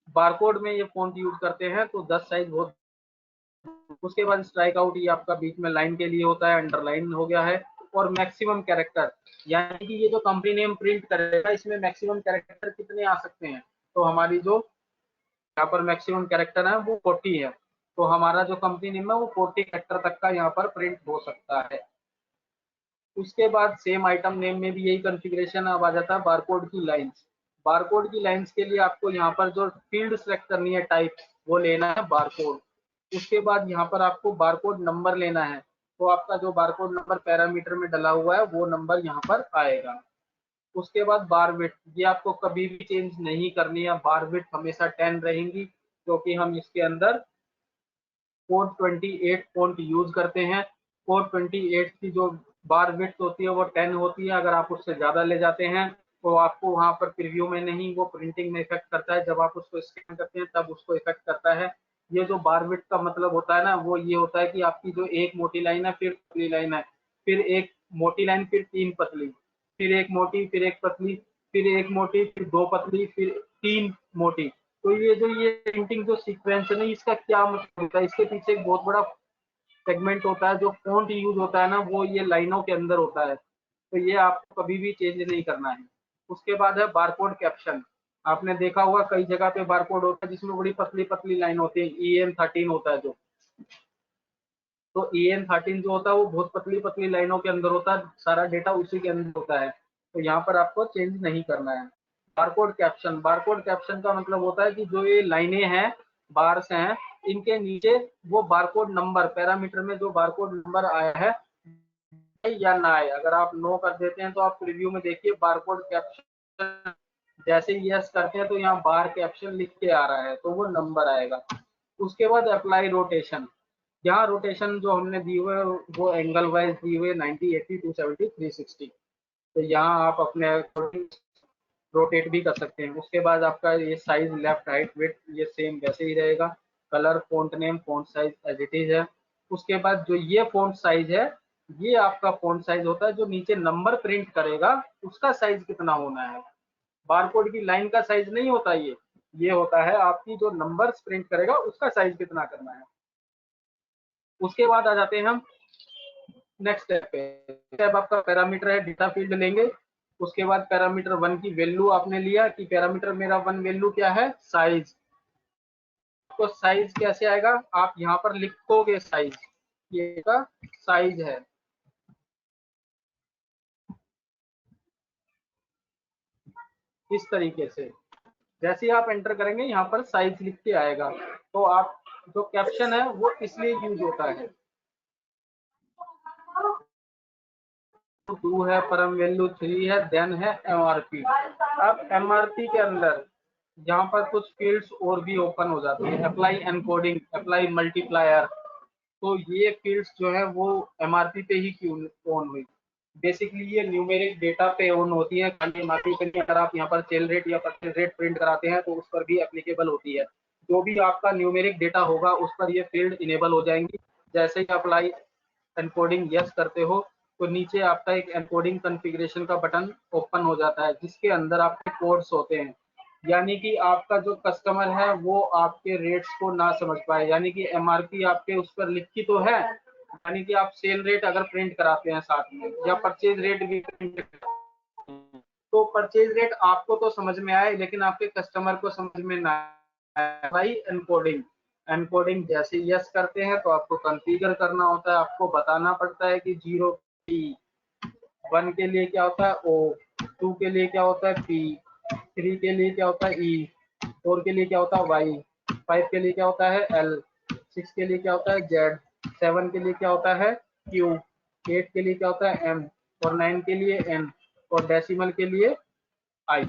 S3: बारकोड में ये फॉन्ट यूज करते हैं तो 10 साइज बहुत। उसके बाद स्ट्राइक आउट, ये आपका बीच में लाइन के लिए होता है, अंडरलाइन हो गया है। और मैक्सिमम कैरेक्टर, यानी कि ये जो कंपनी नेम प्रिंट करेगा इसमें मैक्सिमम कैरेक्टर कितने आ सकते हैं। तो हमारी जो यहाँ पर मैक्सिमम कैरेक्टर है वो 40 है। तो हमारा जो कंपनी नेम है वो 40 कैरेक्टर तक का यहाँ पर प्रिंट हो सकता है। उसके बाद सेम आइटम नेम में भी यही कॉन्फ़िगरेशन अब आ जाता है बारकोड की लाइंस। बारकोड की लाइंस के लिए आपको यहाँ पर जो फील्ड सेलेक्ट करनी है टाइप, वो लेना है बारकोड। उसके बाद यहाँ पर आपको बारकोड नंबर लेना है। तो आपका जो बारकोड नंबर पैरामीटर में डला हुआ है वो नंबर यहाँ पर आएगा। उसके बाद बार विड्थ, ये आपको कभी भी चेंज नहीं करनी है। बार विड्थ हमेशा 10 रहेंगी, क्योंकि हम इसके अंदर 428 फॉन्ट यूज करते हैं। 428 की जो बार विड्थ होती है वो 10 होती है। अगर आप उससे ज्यादा ले जाते हैं तो आपको वहां पर प्रीव्यू में नहीं, वो प्रिंटिंग में इफेक्ट करता है। जब आप उसको स्कैन करते हैं तब उसको इफेक्ट करता है। ये जो बार विड्थ का मतलब होता है ना, वो ये होता है कि आपकी जो एक मोटी लाइन है, फिर पतली लाइन है, फिर एक मोटी लाइन, फिर 3 पतली, फिर एक मोटी, फिर एक पतली, फिर एक मोटी, फिर 2 पतली, फिर 3 मोटी। तो ये प्रिंटिंग जो सीक्वेंस है ना, इसका क्या मतलब होता है, इसके पीछे एक बहुत बड़ा सेगमेंट होता है। जो फॉन्ट यूज होता है ना, वो ये लाइनों के अंदर होता है। तो ये आपको कभी भी चेंज नहीं करना है। उसके बाद है बारकोड कैप्शन। आपने देखा होगा कई जगह पे बारकोड होता है जिसमें बड़ी पतली पतली लाइन होती है, EN13 होता है जो। तो EN13 जो होता है वो बहुत पतली पतली लाइनों के अंदर होता है, सारा डेटा उसी के अंदर होता है। तो यहाँ पर आपको चेंज नहीं करना है। बारकोड कैप्शन, बारकोड कैप्शन का मतलब होता है कि जो ये लाइनें हैं, बार्स हैं, इनके नीचे वो बारकोड नंबर, पैरामीटर में जो बारकोड नंबर आया है या ना आए। अगर आप नो कर देते हैं तो आप प्रीव्यू में देखिए बारकोड कैप्शन, जैसे ही यस करते हैं तो यहाँ बार कैप्शन लिख के आ रहा है, तो वो नंबर आएगा। उसके बाद अप्लाई रोटेशन। यहाँ रोटेशन जो हमने दी हुए है वो एंगल वाइज दी हुई है, 90, 80, 270, 360। तो यहाँ आप अपने रोटेट भी कर सकते हैं। उसके बाद आपका ये साइज, लेफ्ट राइट विड्थ, ये सेम वैसे ही रहेगा। Colour, font name, font size as it is है। उसके बाद जो ये फॉन्ट साइज है, ये आपका फॉन्ट साइज होता है जो नीचे नंबर प्रिंट करेगा उसका साइज कितना होना है। बारकोड की लाइन का साइज नहीं होता ये होता है आपकी जो नंबर्स प्रिंट करेगा उसका साइज कितना करना है। उसके बाद आ जाते हैं हम नेक्स्ट स्टेप पे। स्टेप आपका पैरामीटर है, डेटा फील्ड लेंगे। उसके बाद पैरामीटर 1 की वैल्यू आपने लिया कि पैरामीटर मेरा 1 वैल्यू क्या है, साइज। तो साइज कैसे आएगा, आप यहाँ पर लिखोगे साइज, ये का साइज है। इस तरीके से जैसे ही आप एंटर करेंगे यहाँ पर साइज लिख के आएगा। तो आप जो कैप्शन है वो इसलिए यूज होता है। 2 है, परम वैल्यू 3 है, देन है MRP। अब MRP के अंदर यहाँ पर कुछ फील्ड्स और भी ओपन हो जाती है, अप्लाई एनकोडिंग, अप्लाई मल्टीप्लायर। तो ये फील्ड्स जो है वो MRP पे ही क्यों ऑन हुई। बेसिकली ये न्यूमेरिक डेटा पे ऑन होती है, खाली MRP पे नहीं। अगर आप यहाँ पर सेल रेट या परचेज रेट प्रिंट कराते हैं तो उस पर भी एप्लीकेबल होती है। जो भी आपका न्यूमेरिक डेटा होगा उस पर ये फील्ड इनेबल हो जाएंगी। जैसे ही अप्लाई एनकोडिंग यस करते हो तो नीचे आपका एक एनकोडिंग कॉन्फ़िगरेशन का बटन ओपन हो जाता है, जिसके अंदर आपके कोड्स होते हैं। यानी कि आपका जो कस्टमर है वो आपके रेट्स को ना समझ पाए, यानी कि MRP आपके उस पर लिखी तो है, यानी कि आप सेल रेट अगर प्रिंट कराते हैं साथ में या परचेज रेट भी प्रिंट, तो परचेज रेट आपको तो समझ में आए लेकिन आपके कस्टमर को समझ में ना आए। भाई एनकोडिंग, एनकोडिंग जैसे यस करते हैं तो आपको कॉन्फ़िगर करना होता है, आपको बताना पड़ता है कि 0 P, 1 के लिए क्या होता है O, 2 के लिए क्या होता है P, 3 के लिए क्या होता है E, 4 के लिए क्या होता है Y, 5 के लिए क्या होता है L, 6 के लिए क्या होता है Z, 7 के लिए क्या होता है Q, 8 के लिए क्या होता है M, और 9 के लिए N, और डेसिमल के लिए I।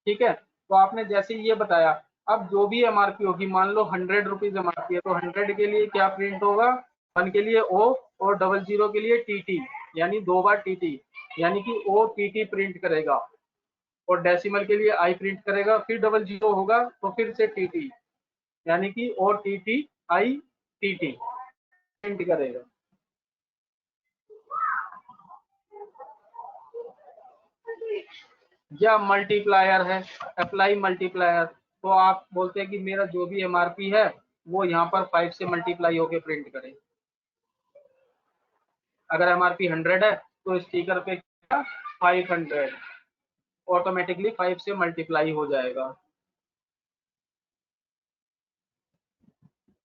S3: ठीक है, तो आपने जैसे ये बताया, अब जो भी एमआरपी होगी, मान लो 100 रुपीज एमआरपी है, तो 100 के लिए क्या प्रिंट होगा, 1 के लिए O और 00 के लिए TT, यानी 2 बार TT, यानी कि O TT प्रिंट करेगा, और डेसिमल के लिए आई प्रिंट करेगा, फिर 00 होगा तो फिर से TT, यानी कि O TT I TT print करेगा। या मल्टीप्लायर है, अप्लाई मल्टीप्लायर, तो आप बोलते हैं कि मेरा जो भी एमआरपी है वो यहाँ पर 5 से मल्टीप्लाई होके प्रिंट करे। अगर एमआरपी 100 है तो स्टिकर पे 500 ऑटोमेटिकली 5 से मल्टीप्लाई हो जाएगा।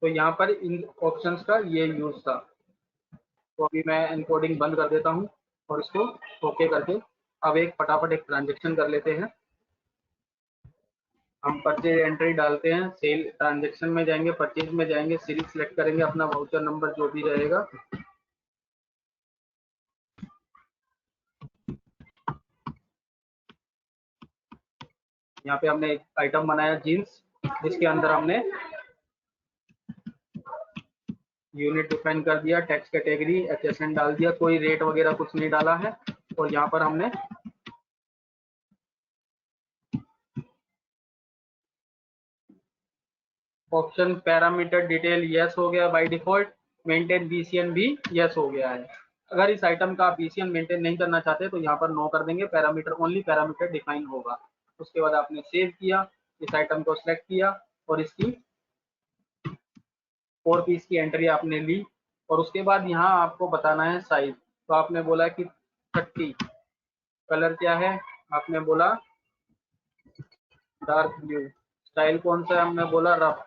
S3: तो यहाँ पर इन ऑप्शंस का ये यूज था। तो अभी मैं एनकोडिंग बंद कर देता हूँ और इसको ओके करके अब एक फटाफट एक ट्रांजेक्शन कर लेते हैं। हम परचेज एंट्री डालते हैं, सेल ट्रांजेक्शन में जाएंगे, परचेज में जाएंगे, सीरीज सेलेक्ट करेंगे, अपना वाउचर नंबर जो भी रहेगा, यहाँ पे हमने एक आइटम बनाया जीन्स, जिसके अंदर हमने यूनिट डिफाइन कर दिया, टैक्स कैटेगरी HSN डाल दिया, कोई रेट वगैरह कुछ नहीं डाला है, और यहाँ पर हमने ऑप्शन पैरामीटर डिटेल यस हो गया बाय डिफॉल्ट, मेंटेन BCN भी यस हो गया है। अगर इस आइटम का आप BCN मेंटेन नहीं करना चाहते तो यहाँ पर नो कर देंगे, पैरामीटर ओनली पैरामीटर डिफाइन होगा। उसके बाद आपने सेव किया, इस आइटम को सिलेक्ट किया और इसकी 4 पीस की एंट्री आपने ली, और उसके बाद यहाँ आपको बताना है साइज। तो आपने बोला कि 30, कलर क्या है, आपने बोला डार्क ब्लू, स्टाइल कौन सा है, हमने बोला रफ,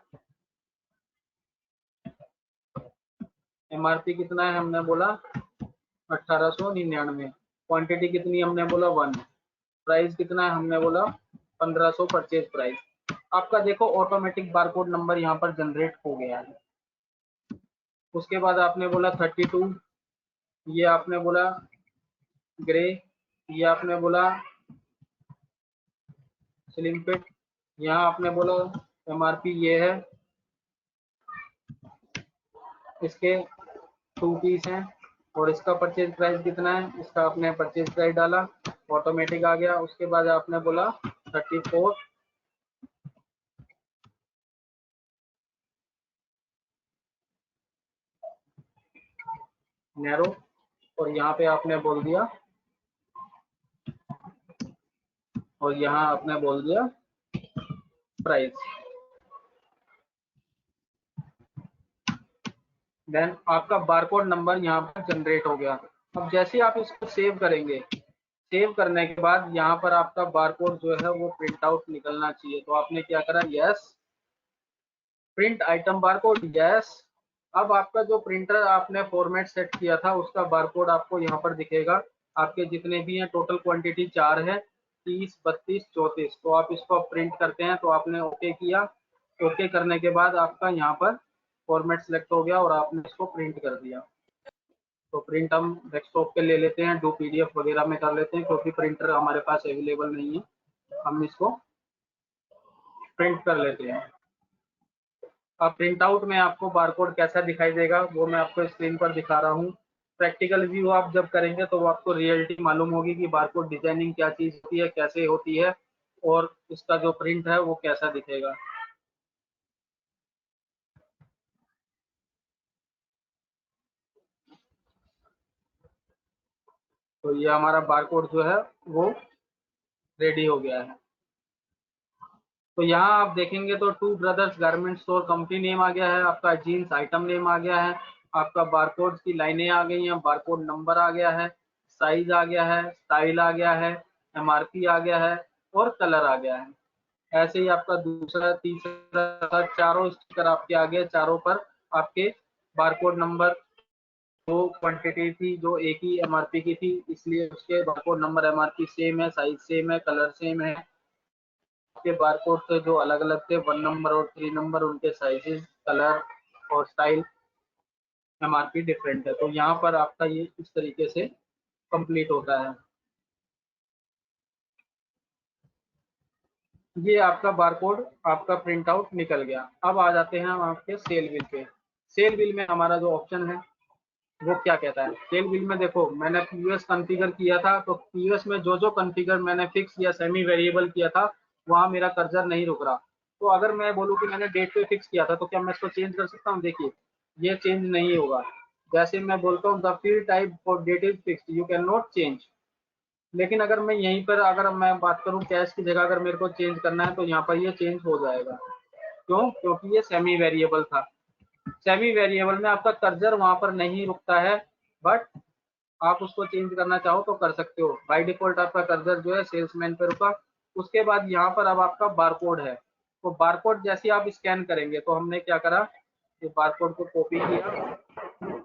S3: एमआरपी कितना है, हमने बोला 1899, क्वांटिटी कितनी हमने बोला 1, प्राइस कितना है, हमने बोला 1500 परचेज प्राइस। आपका देखो ऑटोमेटिक बारकोड नंबर यहाँ पर जनरेट हो गया है। उसके बाद आपने बोला 32, ये आपने बोला ग्रे, ये आपने बोला स्लिम फिट, यहाँ आपने बोला एमआरपी ये है, इसके 2 पीस हैं, और इसका परचेज प्राइस कितना है, इसका आपने परचेज प्राइस डाला, ऑटोमेटिक आ गया। उसके बाद आपने बोला 34 नैरो, और यहाँ पे आपने बोल दिया, और यहाँ आपने बोल दिया प्राइस। देन आपका बारकोड नंबर यहाँ पर जनरेट हो गया। अब जैसे आप इसको सेव करेंगे, सेव करने के बाद यहाँ पर आपका बारकोड जो है वो प्रिंट आउट निकलना चाहिए। तो आपने क्या करा, yes, print item barcode, yes. अब आपका जो प्रिंटर आपने फॉर्मेट सेट किया था उसका बारकोड आपको यहाँ पर दिखेगा। आपके जितने भी हैं टोटल क्वांटिटी 4 है, 30, 32, 34। तो आप इसको प्रिंट करते हैं, तो आपने ओके किया, ओके करने के बाद आपका यहाँ पर फॉर्मेट सेलेक्ट हो गया और आपने इसको प्रिंट कर दिया। तो प्रिंट हम डेस्कटॉप पे ले लेते हैं, जो PDF वगैरह में कर लेते हैं, क्योंकि प्रिंटर हमारे पास अवेलेबल नहीं है, हम इसको प्रिंट कर लेते हैं। अब प्रिंट आउट में आपको बारकोड कैसा दिखाई देगा वो मैं आपको स्क्रीन पर दिखा रहा हूँ। प्रैक्टिकल व्यू आप जब करेंगे तो वो आपको रियलिटी मालूम होगी कि बारकोड डिजाइनिंग क्या चीज होती है, कैसे होती है, और इसका जो प्रिंट है वो कैसा दिखेगा। तो ये हमारा बारकोड जो है वो रेडी हो गया है। तो यहाँ आप देखेंगे तो two brothers garment store company name आ गया है, आपका जीन्स आइटम नेम आ गया है, आपका बारकोड की लाइनें आ गई हैं, बारकोड नंबर आ गया है, साइज आ गया है, स्टाइल आ गया है, एमआरपी आ गया है, और कलर आ गया है। ऐसे ही आपका दूसरा, तीसरा, चारों स्टिकर आपके आ गए, चारों पर आपके बारकोड नंबर, जो क्वांटिटी थी जो एक ही एमआरपी की थी इसलिए उसके बारकोड नंबर एमआरपी सेम है, साइज सेम है, कलर सेम है। के बारकोड थे जो अलग अलग थे, 1 नंबर और 3 नंबर, उनके साइजेस, कलर और स्टाइल MRP डिफरेंट है। तो यहाँ पर आपका ये इस तरीके से कंप्लीट होता है। ये आपका बारकोड आपका प्रिंट आउट निकल गया। अब आ जाते हैं हम आपके सेल बिल पे। सेल बिल में हमारा जो ऑप्शन है वो क्या कहता है। सेल बिल में देखो, मैंने पीयूएस कॉन्फ़िगर किया था, तो पीयूएस में जो जो कॉन्फ़िगर मैंने फिक्स या सेमी वेरिएबल किया था वहां मेरा कर्सर नहीं रुक रहा। तो अगर मैं बोलूँ कि मैंने डेट पे फिक्स किया था तो क्या मैं इसको चेंज कर सकता हूँ? देखिए, ये चेंज नहीं होगा। जैसे मैं बोलता हूँ the field type for date is fixed, you can not change. लेकिन अगर मैं यहीं पर अगर मैं बात करूं कैश की जगह अगर मेरे को चेंज करना है तो यहाँ पर ये चेंज हो जाएगा। क्यों? क्योंकि ये सेमी वेरिएबल था। सेमी वेरिएबल में आपका कर्सर वहां पर नहीं रुकता है, बट आप उसको चेंज करना चाहो तो कर सकते हो। बाय डिफॉल्ट आपका कर्सर जो है सेल्समैन पे रुका। उसके बाद यहाँ पर अब आपका बारकोड है। तो बारकोड जैसे आप स्कैन करेंगे, तो हमने क्या करा, ये बारकोड को कॉपी किया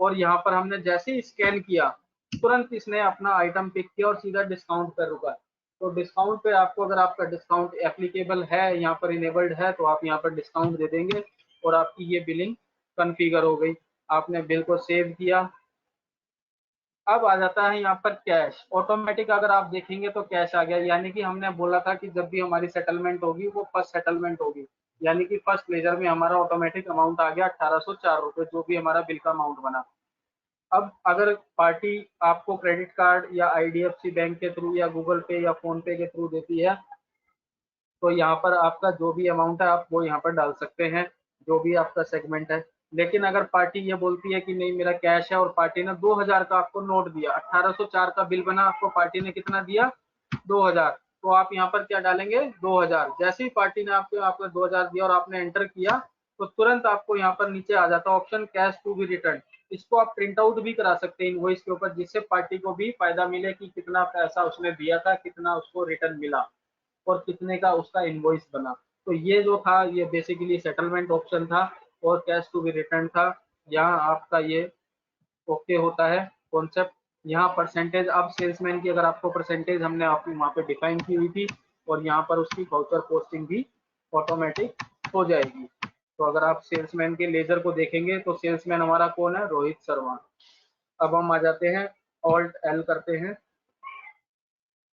S3: और यहाँ पर हमने जैसे ही स्कैन किया तुरंत इसने अपना आइटम पिक किया और सीधा डिस्काउंट पर रुका। तो डिस्काउंट पे आपको, अगर आपका डिस्काउंट एप्लीकेबल है, यहाँ पर इनेबल्ड है, तो आप यहाँ पर डिस्काउंट दे देंगे और आपकी ये बिलिंग कॉन्फ़िगर हो गई। आपने बिल को सेव किया। अब आ जाता है यहाँ पर कैश ऑटोमेटिक। अगर आप देखेंगे तो कैश आ गया, यानी कि हमने बोला था कि जब भी हमारी सेटलमेंट होगी वो फर्स्ट सेटलमेंट होगी, यानी कि फर्स्ट लेजर में हमारा ऑटोमेटिक अमाउंट आ गया 1804 रुपये, जो भी हमारा बिल का अमाउंट बना। अब अगर पार्टी आपको क्रेडिट कार्ड या आईडीएफसी बैंक के थ्रू या गूगल पे या फोन पे के थ्रू देती है, तो यहाँ पर आपका जो भी अमाउंट है आप वो यहाँ पर डाल सकते हैं, जो भी आपका सेगमेंट है। लेकिन अगर पार्टी ये बोलती है कि नहीं मेरा कैश है और पार्टी ने 2000 का आपको नोट दिया, 1804 का बिल बना, आपको पार्टी ने कितना दिया? 2000। तो आप यहाँ पर क्या डालेंगे? 2000। जैसे ही पार्टी ने आपको 2000 दिया और आपने एंटर किया, तो तुरंत आपको यहाँ पर नीचे आ जाता है option cash to be return. इसको आप प्रिंट आउट भी करा सकते हैं इनवॉइस के ऊपर, जिससे पार्टी को भी फायदा मिले कि कितना पैसा उसने दिया था, कितना उसको रिटर्न मिला और कितने का उसका इनवॉइस बना। तो ये जो था ये बेसिकली सेटलमेंट ऑप्शन था और कैश टू बी रिटर्न था। यहाँ आपका ये ओके होता है कॉन्सेप्ट। यहाँ परसेंटेज, अब सेल्समैन की अगर आपको परसेंटेज हमने आपकी वहाँ पे डिफाइन की हुई थी और यहाँ पर उसकी वाउचर पोस्टिंग भी ऑटोमेटिक हो जाएगी। तो अगर आप सेल्समैन के लेजर को देखेंगे तो सेल्समैन हमारा कौन है? रोहित शर्मा। अब हम आ जाते हैं, ऑल्ट एल करते हैं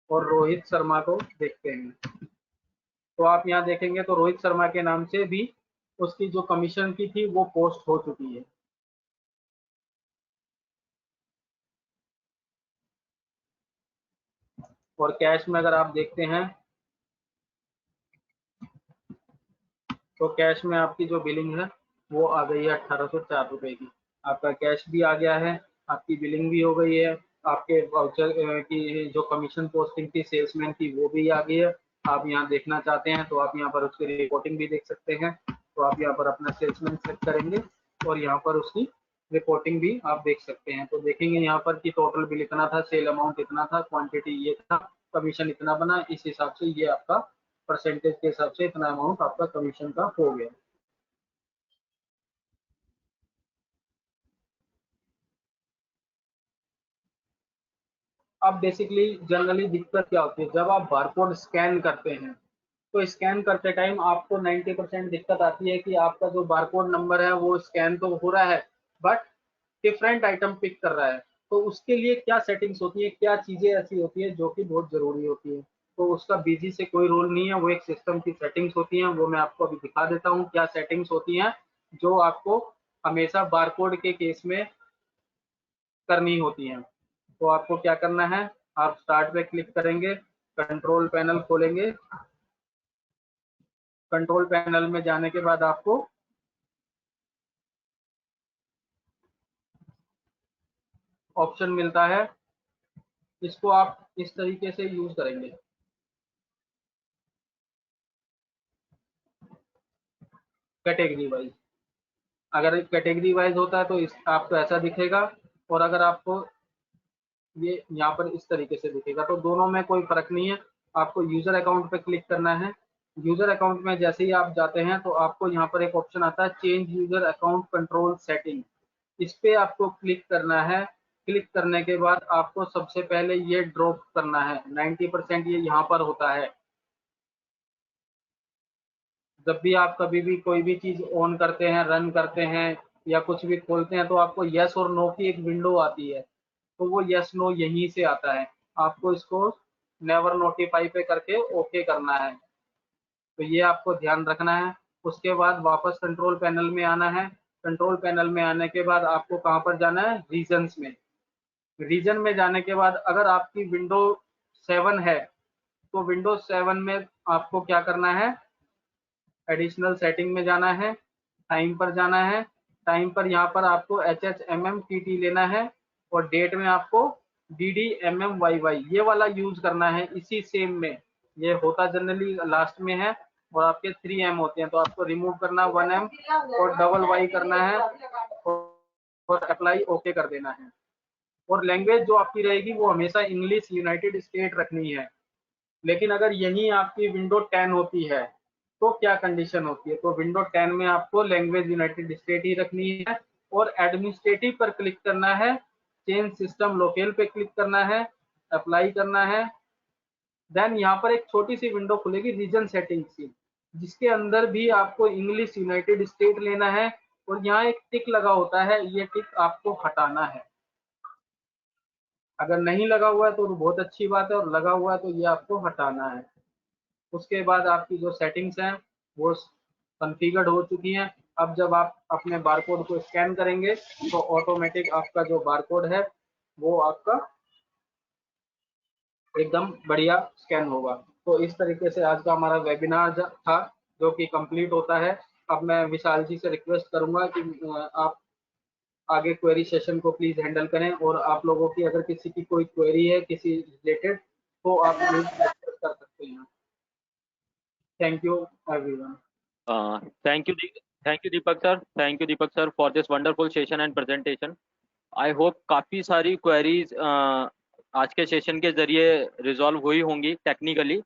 S3: और रोहित शर्मा को देखते हैं। तो आप यहाँ देखेंगे तो रोहित शर्मा के नाम से भी उसकी जो कमीशन की थी वो पोस्ट हो चुकी है। और कैश में अगर आप देखते हैं तो कैश में आपकी जो बिलिंग है वो आ गई है 1804 रुपये की। आपका कैश भी आ गया है, आपकी बिलिंग भी हो गई है, आपके वाउचर की जो कमीशन पोस्टिंग थी सेल्समैन की वो भी आ गई है। आप यहाँ देखना चाहते हैं तो आप यहाँ पर उसकी रिपोर्टिंग भी देख सकते हैं। तो आप यहाँ पर अपना सेल्समैन सेलेक्ट करेंगे और यहाँ पर उसकी रिपोर्टिंग भी आप देख सकते हैं। तो देखेंगे यहाँ पर कि टोटल बिल इतना था, सेल अमाउंट इतना था, क्वांटिटी ये था, कमीशन इतना बना, इस हिसाब से ये आपका परसेंटेज के हिसाब से इतना अमाउंट आपका कमीशन का हो गया। अब बेसिकली जनरली दिक्कत क्या होती है जब आप बारकोड स्कैन करते हैं, तो स्कैन करते टाइम आपको 90% दिक्कत आती है कि आपका जो बारकोड नंबर है वो स्कैन तो हो रहा है बट डिफरेंट आइटम पिक कर रहा है। तो उसके लिए क्या सेटिंग्स होती है, क्या चीजें ऐसी होती है जो कि बहुत जरूरी होती है। तो उसका बीजी से कोई रोल नहीं है, वो एक सिस्टम की सेटिंग्स होती हैं। वो मैं आपको अभी दिखा देता हूँ क्या सेटिंग्स होती हैं जो आपको हमेशा बारकोड के केस में करनी होती हैं। तो आपको क्या करना है, आप स्टार्ट पे क्लिक करेंगे, कंट्रोल पैनल खोलेंगे। कंट्रोल पैनल में जाने के बाद आपको ऑप्शन मिलता है, इसको आप इस तरीके से यूज करेंगे, कैटेगरी वाइज। अगर कैटेगरी वाइज होता है तो इस आपको ऐसा दिखेगा, और अगर आपको ये यहाँ पर इस तरीके से दिखेगा, तो दोनों में कोई फर्क नहीं है। आपको यूजर अकाउंट पे क्लिक करना है। यूजर अकाउंट में जैसे ही आप जाते हैं तो आपको यहाँ पर एक ऑप्शन आता है change user account control setting. इस पे आपको क्लिक करना है। क्लिक करने के बाद आपको सबसे पहले ये ड्रॉप करना है, 90% ये यहाँ पर होता है। जब भी आप कभी भी कोई भी चीज ऑन करते हैं, रन करते हैं या कुछ भी खोलते हैं तो आपको यस और नो की एक विंडो आती है, तो वो यस नो यहीं से आता है। आपको इसको नेवर नोटिफाई पे करके ओके करना है, तो ये आपको ध्यान रखना है। उसके बाद वापस कंट्रोल पैनल में आना है। कंट्रोल पैनल में आने के बाद आपको कहाँ पर जाना है, रीजन्स में। रीजन में जाने के बाद अगर आपकी विंडो 7 है तो विंडोज 7 में आपको क्या करना है, एडिशनल सेटिंग में जाना है, टाइम पर जाना है। टाइम पर यहाँ पर आपको HHMMTT लेना है और डेट में आपको DDMMYY ये वाला यूज करना है इसी सेम में। ये होता जनरली लास्ट में है और आपके 3M होते हैं, तो आपको रिमूव करना 1M और डबल Y करना है और अप्लाई ओके कर देना है। और लैंग्वेज जो आपकी रहेगी वो हमेशा इंग्लिश यूनाइटेड स्टेट रखनी है। लेकिन अगर यही आपकी विंडो 10 होती है तो क्या कंडीशन होती है, तो विंडो 10 में आपको लैंग्वेज यूनाइटेड स्टेट ही रखनी है और एडमिनिस्ट्रेटिव पर क्लिक करना है, चेंज सिस्टम लोकल पे क्लिक करना है, अप्लाई करना है। देन यहाँ पर एक छोटी सी विंडो खुलेगी रीजन सेटिंग्स की, जिसके अंदर भी आपको इंग्लिश यूनाइटेड स्टेट लेना है और यहाँ एक टिक लगा होता है, ये टिक आपको हटाना है। अगर नहीं लगा हुआ है तो बहुत अच्छी बात है और लगा हुआ है तो ये आपको हटाना है। उसके बाद आपकी जो सेटिंग्स हैं वो कॉन्फ़िगर्ड हो चुकी हैं। अब जब आप अपने बारकोड को स्कैन करेंगे तो ऑटोमेटिक आपका जो बारकोड है वो आपका एकदम बढ़िया स्कैन होगा। तो इस तरीके से आज का हमारा वेबिनार था जो कि कंप्लीट होता है। अब मैं विशाल जी से रिक्वेस्ट करूंगा कि आप आगे क्वेरी सेशन को प्लीज हैंडल करें और आप लोगों की अगर किसी की कोई क्वेरी है किसी रिलेटेड तो आप प्लीज डिस्कस कर सकते हैं। Thank you everyone.
S2: Thank you, thank you Deepak sir. Thank you Deepak sir for this wonderful session and presentation. I hope काफी सारी क्वेरीज आज के सेशन के जरिए रिजॉल्व हुई होंगी टेक्निकली,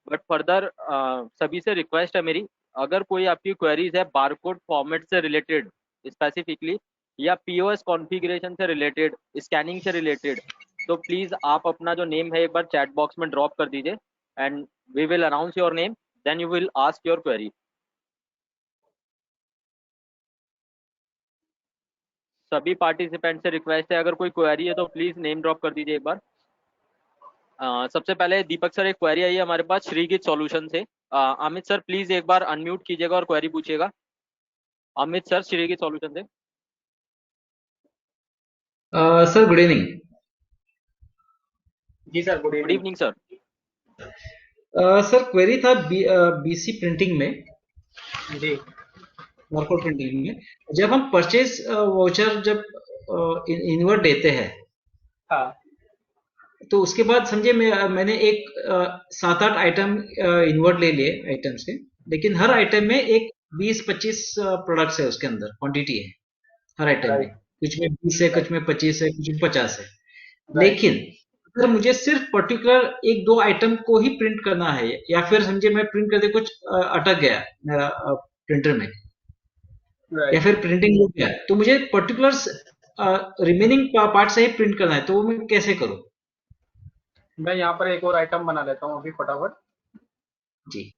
S2: बट फर्दर सभी से रिक्वेस्ट है मेरी, अगर कोई आपकी क्वेरीज है बारकोड फॉर्मेट से रिलेटेड स्पेसिफिकली या पीओएस कॉन्फ़िगरेशन से रिलेटेड, स्कैनिंग से रिलेटेड, तो प्लीज आप अपना जो नेम है एक बार चैट बॉक्स में ड्रॉप कर दीजिए and we will announce your name, then you will ask your query. सभी पार्टिसिपेंट से रिक्वेस्ट है अगर कोई क्वेरी है तो प्लीज नेम ड्रॉप कर दीजिए एक बार। सबसे पहले दीपक सर एक क्वेरी आई है हमारे पास श्रीगित सॉल्यूशन से। अमित सर प्लीज एक बार अनम्यूट कीजिएगा और क्वेरी पूछिएगा। अमित सर श्रीगित सॉल्यूशन से।
S4: Sir good evening.
S3: जी sir good
S2: good
S3: evening.
S2: Evening sir.
S4: Sir query था बीसी प्रिंटिंग में,
S3: जी
S4: बारकोड प्रिंटिंग में जब हम परचेज वाउचर जब इनवर्ट देते हैं
S3: हाँ
S4: तो उसके बाद समझे मैंने एक 7-8 आइटम इन्वर्ट ले लिए आइटम से, लेकिन हर आइटम में एक 20-25 प्रोडक्ट्स है, उसके अंदर क्वांटिटी है हर आइटम में,
S3: राइट
S4: कुछ में 20 है, कुछ में 25 है, कुछ में 50 है।
S3: राइट
S4: लेकिन अगर मुझे सिर्फ पर्टिकुलर एक दो आइटम को ही प्रिंट करना है या फिर समझे मैं प्रिंट करते कुछ अटक गया मेरा प्रिंटर में या
S3: राइट।
S4: फिर प्रिंटिंग हो गया तो मुझे पर्टिकुलर रिमेनिंग पार्ट से ही प्रिंट करना है, तो वो मैं कैसे करूं?
S3: मैं यहाँ पर एक और आइटम बना लेता हूँ अभी फटाफट।
S4: जी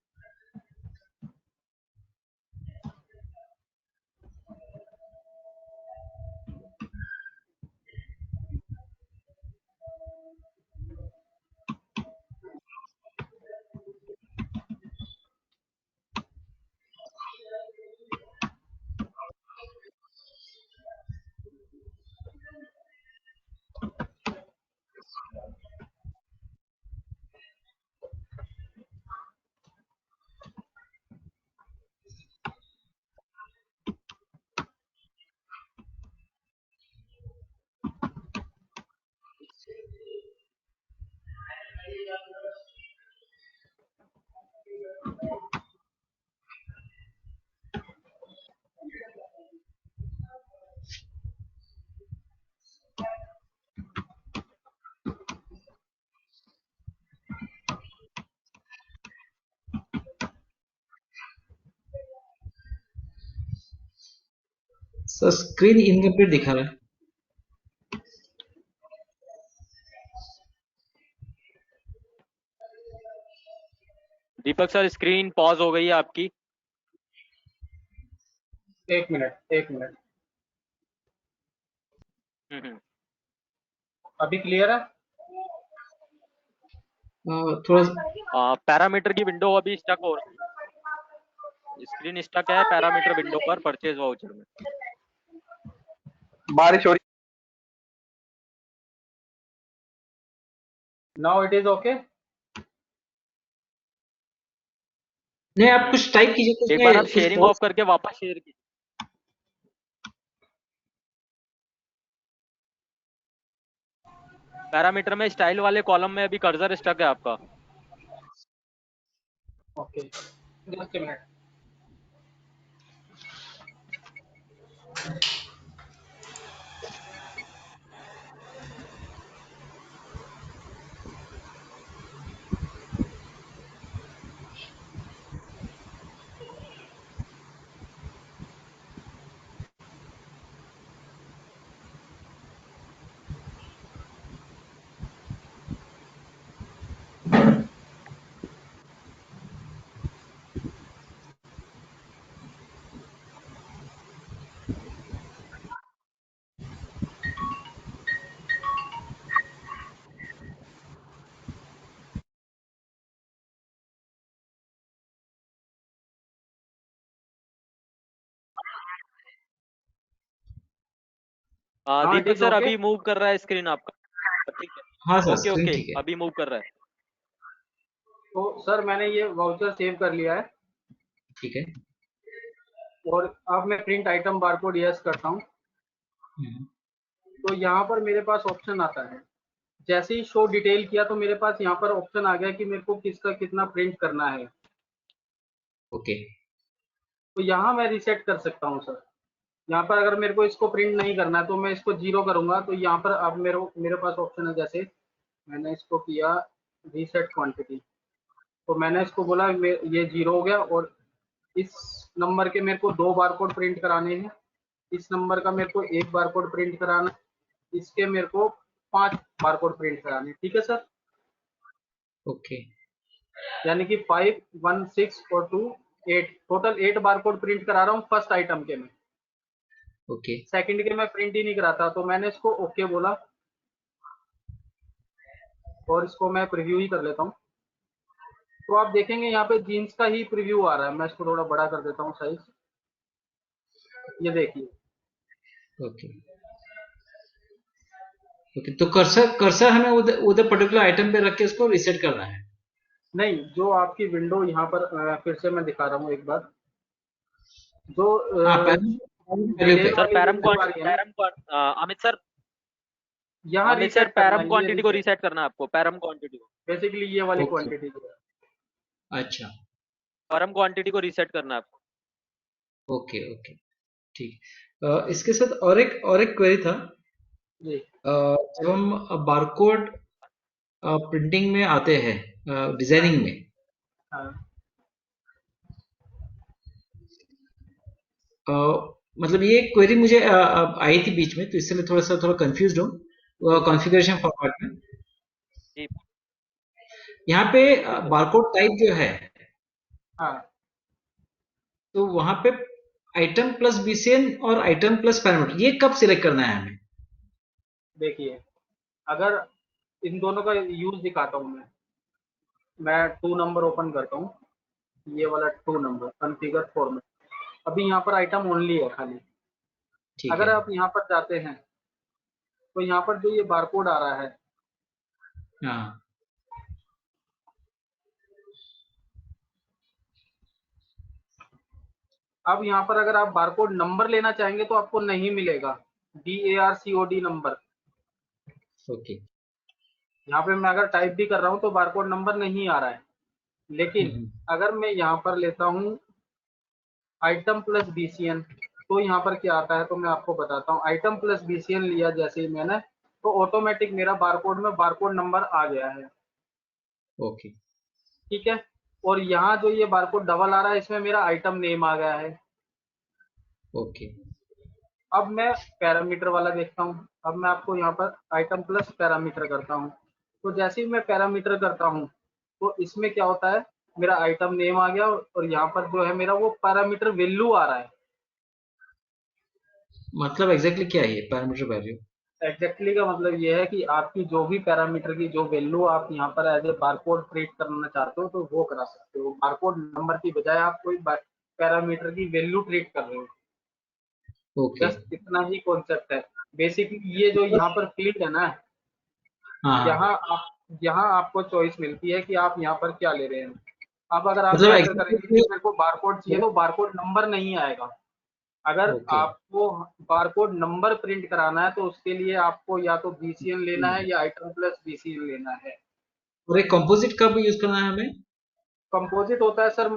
S4: सर स्क्रीन इनकम्प्लीट दिखा रहा है।
S2: दीपक सर स्क्रीन पॉज हो गई है आपकी।
S3: एक मिनट एक मिनट।
S2: हम्म।
S3: अभी क्लियर है?
S4: थोड़ा
S2: पैरामीटर की विंडो अभी स्टक हो रही है, स्क्रीन स्टक है पैरामीटर विंडो पर परचेज वाउचर में।
S3: बारिश हो रही। Now it is okay.
S4: नहीं, आप कुछ टाइप कीजिए तो
S2: एक बार आप
S4: उसमें कुछ
S2: शेयरिंग ऑफ
S4: पॉज।
S2: करके वापस शेयर कीजिए। पैरामीटर में स्टाइल वाले कॉलम में अभी कर्सर स्टक है आपका।
S3: Okay, just a minute. हाँ, it
S2: Deepak
S3: is
S2: sir
S3: okay.
S2: अभी मूव कर रहा है स्क्रीन आपका, ठीक है।
S4: हाँ सर,
S2: ओके
S4: स्क्रीन
S2: ओके,
S4: ठीक है।
S2: अभी मूव कर रहा है।
S3: तो सर मैंने ये वाउचर सेव कर लिया है
S4: ठीक है।
S3: और अब मैं प्रिंट आइटम बारकोड यस करता हूँ।
S4: हम्म,
S3: तो यहाँ पर मेरे पास ऑप्शन आता है, जैसे ही शो डिटेल किया तो मेरे पास यहाँ पर ऑप्शन आ गया कि मेरे को किसका कितना प्रिंट करना है।
S4: ओके।
S3: तो यहाँ मैं रीसेट कर सकता हूँ सर। यहाँ पर अगर मेरे को इसको प्रिंट नहीं करना है तो मैं इसको 0 करूंगा, तो यहाँ पर अब मेरे पास ऑप्शन है, जैसे मैंने इसको किया रीसेट क्वांटिटी, तो मैंने इसको बोला ये 0 हो गया और इस नंबर के मेरे को 2 बारकोड प्रिंट कराने हैं, इस नंबर का मेरे को 1 बारकोड प्रिंट कराना है, इसके मेरे को 5 बारकोड प्रिंट कराने हैं। ठीक है सर,
S4: ओके।
S3: यानी कि 5, 1, 6 और 2, 8, टोटल 8 बारकोड प्रिंट करा रहा हूँ फर्स्ट आइटम के में।
S4: ओके।
S3: सेकंड के मैं प्रिंट ही नहीं कराता, तो मैंने इसको ओके बोला और इसको मैं प्रीव्यू ही कर लेता हूँ। तो आप देखेंगे यहाँ पे जीन्स का ही प्रीव्यू आ रहा है। मैं इसको थोड़ा बड़ा कर देता हूँ साइज, ये देखिए।
S4: ओके। ओके, तो कर्सर कर्सर हमें उधर उधर पर्टिकुलर आइटम पे रख के उसको रीसेट करना है।
S3: नहीं, जो आपकी विंडो यहाँ पर फिर से मैं दिखा रहा हूँ एक बार, जो
S4: हाँ, पहले
S3: डिटेल
S4: पे।
S2: सर
S3: वाली विंडो आ रही है ना,
S2: अमित सर,
S3: यहाँ
S2: अमित सर
S3: रीसेट करना
S2: पैरम
S3: है, ये
S2: क्वांटिटी को
S3: रीसेट,
S2: रीसेट करना है आपको, पैरम क्वांटिटी को।
S3: बेसिकली ये वाली
S4: ओके।
S3: क्वांटिटी जो है।
S4: अच्छा।
S2: पैरम क्वांटिटी को रीसेट करना है आपको।
S4: ओके। ओके। ठीक। इसके साथ और एक क्वेरी था।
S3: जी।
S4: जब हम बारकोड प्रिंटिंग में आते हैं,
S3: हाँ
S4: डिजाइनिंग में,
S3: हाँ
S4: अ, मतलब ये क्वेरी मुझे आई थी बीच में, तो इसलिए थोड़ा कंफ्यूज हूँ
S3: जी
S4: कॉन्फ़िगरेशन फॉर्मेट में।
S2: जी
S4: यहाँ पे
S3: ठीक है।
S4: बारकोड टाइप जो है,
S3: हाँ,
S4: तो वहाँ पे आइटम प्लस बीसीएन और आइटम प्लस पैरामीटर, ये कब सिलेक्ट करना है हमें?
S3: देखिए, अगर इन दोनों का यूज दिखाता हूँ मैं 2 नंबर ओपन करता हूँ, ये वाला 2 नंबर कॉन्फ़िगर फॉर्मेट। अभी यहाँ पर आइटम ओनली है खाली।
S4: ठीक
S3: अगर
S4: है।
S3: आप यहाँ पर जाते हैं तो यहाँ पर जो ये बारकोड आ रहा है,
S4: हाँ।
S3: अब यहाँ पर अगर आप बारकोड नंबर लेना चाहेंगे तो आपको नहीं मिलेगा, DARCOD नंबर।
S4: ओके।
S3: यहाँ पे मैं अगर टाइप भी कर रहा हूँ तो बारकोड नंबर नहीं आ रहा है। लेकिन
S4: हम्म,
S3: अगर मैं यहाँ पर लेता हूँ आइटम प्लस BCN, तो यहाँ पर क्या आता है तो मैं आपको बताता हूँ। आइटम प्लस BCN लिया जैसे ही मैंने, तो ऑटोमेटिक मेरा बारकोड में बारकोड नंबर आ गया है।
S4: ओके।
S3: ठीक है, और यहाँ जो ये बारकोड डबल आ रहा है, इसमें मेरा आइटम नेम आ गया है।
S4: ओके।
S3: अब मैं पैरामीटर वाला देखता हूँ। अब मैं आपको यहाँ पर आइटम प्लस पैरामीटर करता हूँ। तो जैसे ही मैं पैरामीटर करता हूँ तो इसमें क्या होता है, मेरा आइटम नेम आ गया और यहाँ पर जो है मेरा वो पैरामीटर वैल्यू आ रहा है।
S4: मतलब एग्जैक्टली क्या है ये पैरामीटर वैल्यू?
S3: एग्जैक्टली का मतलब ये है कि आपकी जो भी पैरामीटर की जो वैल्यू आप यहाँ पर एज ए बारकोड ट्रीट करना चाहते हो तो वो करा सकते हो। बारकोड नंबर की बजाय आप कोई पैरामीटर की वैल्यू ट्रीट कर रहे हो।
S4: ओके।
S3: जस्ट इतना ही कॉन्सेप्ट है। बेसिकली ये जो यहाँ पर फील्ड है ना,
S4: हाँ हाँ,
S3: यहाँ आपको चॉइस मिलती है कि आप यहाँ पर क्या ले रहे हैं। अब अगर आप
S4: मतलब
S3: ऐसा करेंगे कि
S4: एग्जैक्टली।
S3: मेरे को बारकोड चाहिए तो बारकोड नंबर नहीं आएगा। अगर
S4: ओके।
S3: आपको बारकोड नंबर प्रिंट कराना है तो उसके लिए आपको या तो बीसीएन लेना है या आइटम प्लस बीसीएन लेना है।
S4: और एक कंपोजिट कब यूज करना है हमें?
S3: कंपोजिट होता है सर,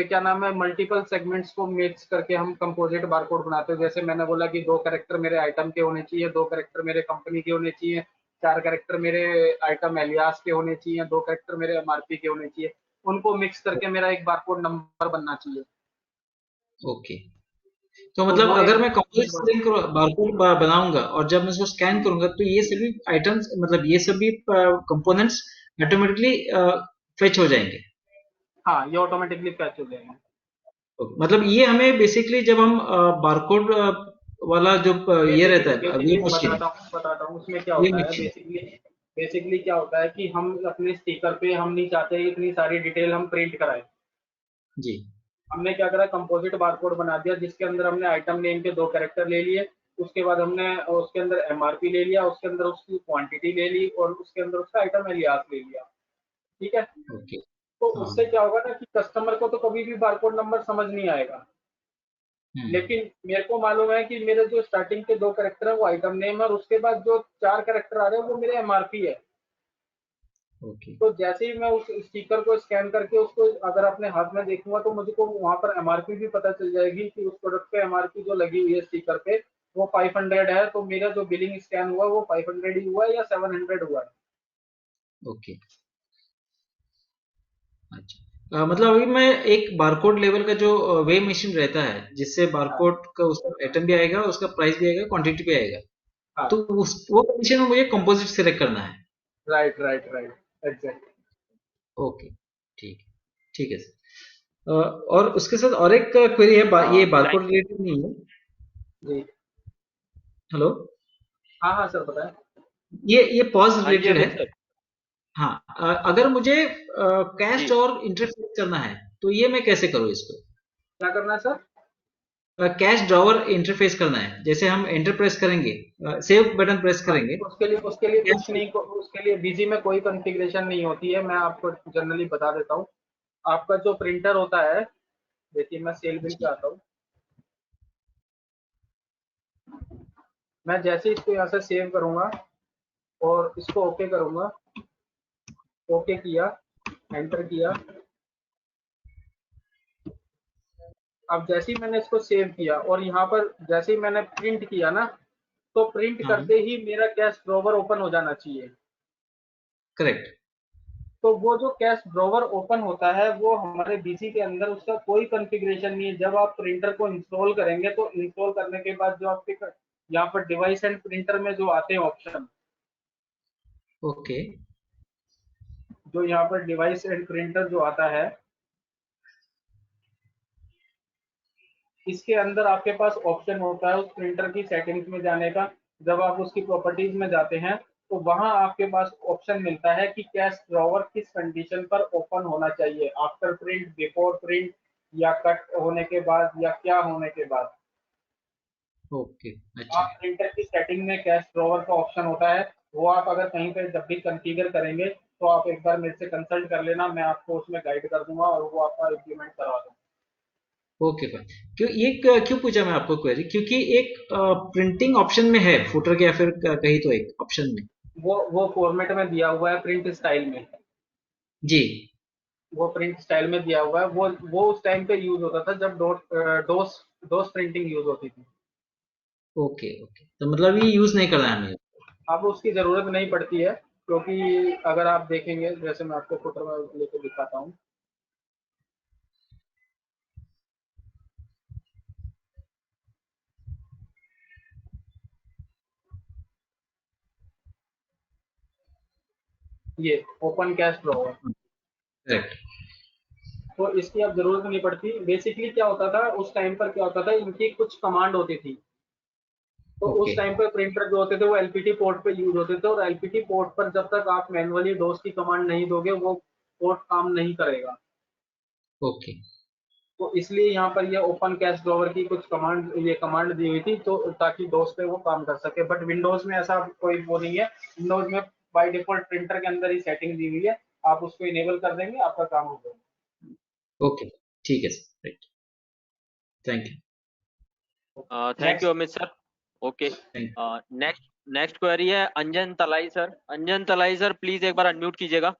S3: क्या नाम है, मल्टीपल सेगमेंट्स को मिक्स करके हम कंपोजिट बारकोड बनाते हैं। जैसे मैंने बोला कि 2 कैरेक्टर मेरे आइटम के होने चाहिए, 2 कैरेक्टर मेरे कंपनी के होने चाहिए, 4 कैरेक्टर मेरे आइटम एलियास के होने चाहिए, 2 कैरेक्टर मेरे एमआरपी के होने चाहिए। उनको मिक्स करके मेरा एक बारकोड नंबर बनना चाहिए।
S4: ओके। तो
S3: तो
S4: मतलब
S3: वो
S4: अगर
S3: एक
S4: मैं कंपोजिट बारकोड बनाऊंगा और जब मैं उसको स्कैन करूंगा तो ये सभी आइटम्स, मतलब ये सभी कंपोनेंट्स ऑटोमेटिकली फेच हो जाएंगे।
S3: हाँ, ये ऑटोमेटिकली फैच हो जाएगा।
S4: मतलब ये हमें बेसिकली जब हम बारकोड वाला जो ये रहता
S3: बेसिकली
S4: है, ये
S3: बेसिकली
S4: मशीन,
S3: बताता हूँ उसमें क्या
S4: ये
S3: होता है।
S4: मशीन।
S3: बेसिकली क्या होता है कि हम अपने स्टिकर पे हम नहीं चाहते इतनी सारी डिटेल हम प्रिंट कराएं।
S4: जी।
S3: हमने क्या करा, कंपोजिट बारकोड बना दिया जिसके अंदर हमने आइटम नेम के 2 कैरेक्टर ले लिए। उसके बाद हमने उसके अंदर एमआरपी ले लिया, उसके अंदर उसकी क्वांटिटी ले ली और उसके अंदर उसका आइटम एलियास ले लिया। ठीक है।
S4: ओके।
S3: तो
S4: हाँ।
S3: उससे क्या होगा ना कि कस्टमर को तो कभी भी बारकोड नंबर समझ नहीं आएगा।
S4: हम्म।
S3: लेकिन मेरे को मालूम है कि मेरे जो स्टार्टिंग के 2 कैरेक्टर है वो आइटम नेम है और उसके बाद जो 4 कैरेक्टर आ रहे हैं वो मेरे एमआरपी है।
S4: ओके।
S3: तो जैसे ही मैं उस स्टिकर को स्कैन करके उसको अगर अपने हाथ में देखूंगा तो मुझे को वहां पर एमआरपी भी पता चल जाएगी कि उस प्रोडक्ट पे एमआरपी जो लगी हुई है स्टिकर पे वो 500 है। तो मेरा जो बिलिंग स्कैन हुआ वो 500 ही हुआ है या 700 हुआ है।
S4: ओके। अच्छा, मतलब अभी मैं एक बारकोड लेवल का जो वे मशीन रहता है जिससे
S3: हाँ
S4: बारकोड का उसका आइटम भी आएगा, उसका प्राइस भी आएगा, क्वांटिटी भी आएगा, तो
S3: हाँ,
S4: उस वो कंडीशन में मुझे कंपोजिट सेलेक्ट करना है।
S3: Right right right, exact.
S4: Okay. ठीक है। ठीक है सर। और उसके साथ और एक क्वेरी है, ये
S2: लाइन।
S4: बारकोड रिलेटेड नहीं है।
S3: जी।
S4: हेलो।
S3: हाँ हाँ सर, बताएं।
S4: ये पॉज
S2: हाँ जी
S4: रिलेटेड है।
S2: अमित सर।
S4: हाँ, अगर मुझे कैश
S2: जी।
S4: और इंटरफेस करना है तो ये मैं कैसे करूँ इसको?
S3: क्या करना है सर?
S4: कैश ड्रॉवर इंटरफेस करना है, जैसे हम एंटर प्रेस करेंगे, सेव बटन प्रेस
S3: हाँ,
S4: करेंगे।
S3: उसके लिए कुछ
S4: कैश।
S3: नहीं, उसके लिए बीजी में कोई कॉन्फ़िगरेशन नहीं होती है। मैं आपको जनरली बता देता हूँ। आपका जो प्रिंटर होता है, देखिए मैं सेल बिल पे
S4: जी।
S3: आता हूँ। मैं जैसे ही इसको यहाँ से सेव करूंगा और इसको ओके करूंगा, ओके किया, एंटर किया। अब जैसे ही मैंने इसको सेव किया और यहाँ पर जैसे ही मैंने प्रिंट किया ना, तो प्रिंट
S4: हाँ।
S3: करते ही मेरा कैश ड्रॉवर ओपन हो जाना चाहिए।
S4: करेक्ट।
S3: तो वो जो कैश ड्रॉवर ओपन होता है वो हमारे बीसी के अंदर उसका कोई कॉन्फ़िगरेशन नहीं है। जब आप प्रिंटर को इंस्टॉल करेंगे तो इंस्टॉल करने के बाद जो आपके यहाँ पर डिवाइस एंड प्रिंटर में जो आते हैं ऑप्शन,
S4: ओके।
S3: जो यहाँ पर डिवाइस एंड प्रिंटर जो आता है, इसके अंदर आपके पास ऑप्शन होता है उस प्रिंटर की सेटिंग्स में जाने का। जब आप उसकी प्रॉपर्टीज में जाते हैं तो वहां आपके पास ऑप्शन मिलता है कि कैश ड्रॉवर किस कंडीशन पर ओपन होना चाहिए, आफ्टर प्रिंट, बिफोर प्रिंट, या कट होने के बाद, या क्या होने के बाद।
S4: ओके। अच्छा।
S3: आप प्रिंटर की सेटिंग में कैश ड्रॉवर का ऑप्शन होता है, वो आप अगर कहीं पे जब भी कॉन्फ़िगर करेंगे तो आप एक बार मेरे से कंसल्ट कर लेना, मैं आपको उसमें गाइड कर दूंगा और वो आपका इम्प्लीमेंट करवा दूंगा।
S4: Okay fine. क्यों पूछा मैं आपको क्वेरी, क्योंकि एक प्रिंटिंग ऑप्शन में है फुटर के, या फिर कहीं तो एक ऑप्शन में।
S3: वो फॉर्मेट में दिया हुआ है, प्रिंट स्टाइल में।
S4: जी।
S3: वो प्रिंट स्टाइल में दिया हुआ है। वो उस टाइम पे यूज होता था जब डोस डोस प्रिंटिंग यूज होती थी।
S4: ओके। ओके, तो मतलब ये यूज नहीं करना है हमें।
S3: अब उसकी जरूरत नहीं पड़ती है क्योंकि अगर आप देखेंगे, जैसे मैं आपको फुटर में लेके दिखाता हूँ। ये ओपन कैश ड्रॉवर,
S4: करेक्ट।
S3: तो इसकी अब जरूरत नहीं पड़ती। बेसिकली क्या होता था उस टाइम पर, क्या होता था, इनकी कुछ कमांड होती थी। तो
S4: ओके
S3: उस टाइम पे प्रिंटर जो होते थे वो एलपीटी पोर्ट पे यूज होते थे, और एलपीटी पोर्ट पर जब तक आप मैनुअली डोस की कमांड नहीं दोगे वो पोर्ट काम नहीं करेगा।
S4: ओके
S3: तो इसलिए यहाँ पर ये ओपन कैश ड्रॉवर की कुछ कमांड, ये कमांड दी हुई थी तो ताकि डोस पे वो काम कर सके। बट विंडोज में ऐसा कोई वो नहीं है। विंडोज में बाय डिफॉल्ट प्रिंटर के अंदर ही सेटिंग दी हुई है, आप उसको इनेबल कर देंगे, आपका काम हो जाएगा।
S4: ओके ठीक है sir, right, thank you
S2: thank you
S3: next.
S2: Amit sir. Okay,
S4: thank
S2: next next query है Anjan Talai sir. Anjan Talai sir please एक बार अनम्यूट कीजिएगा।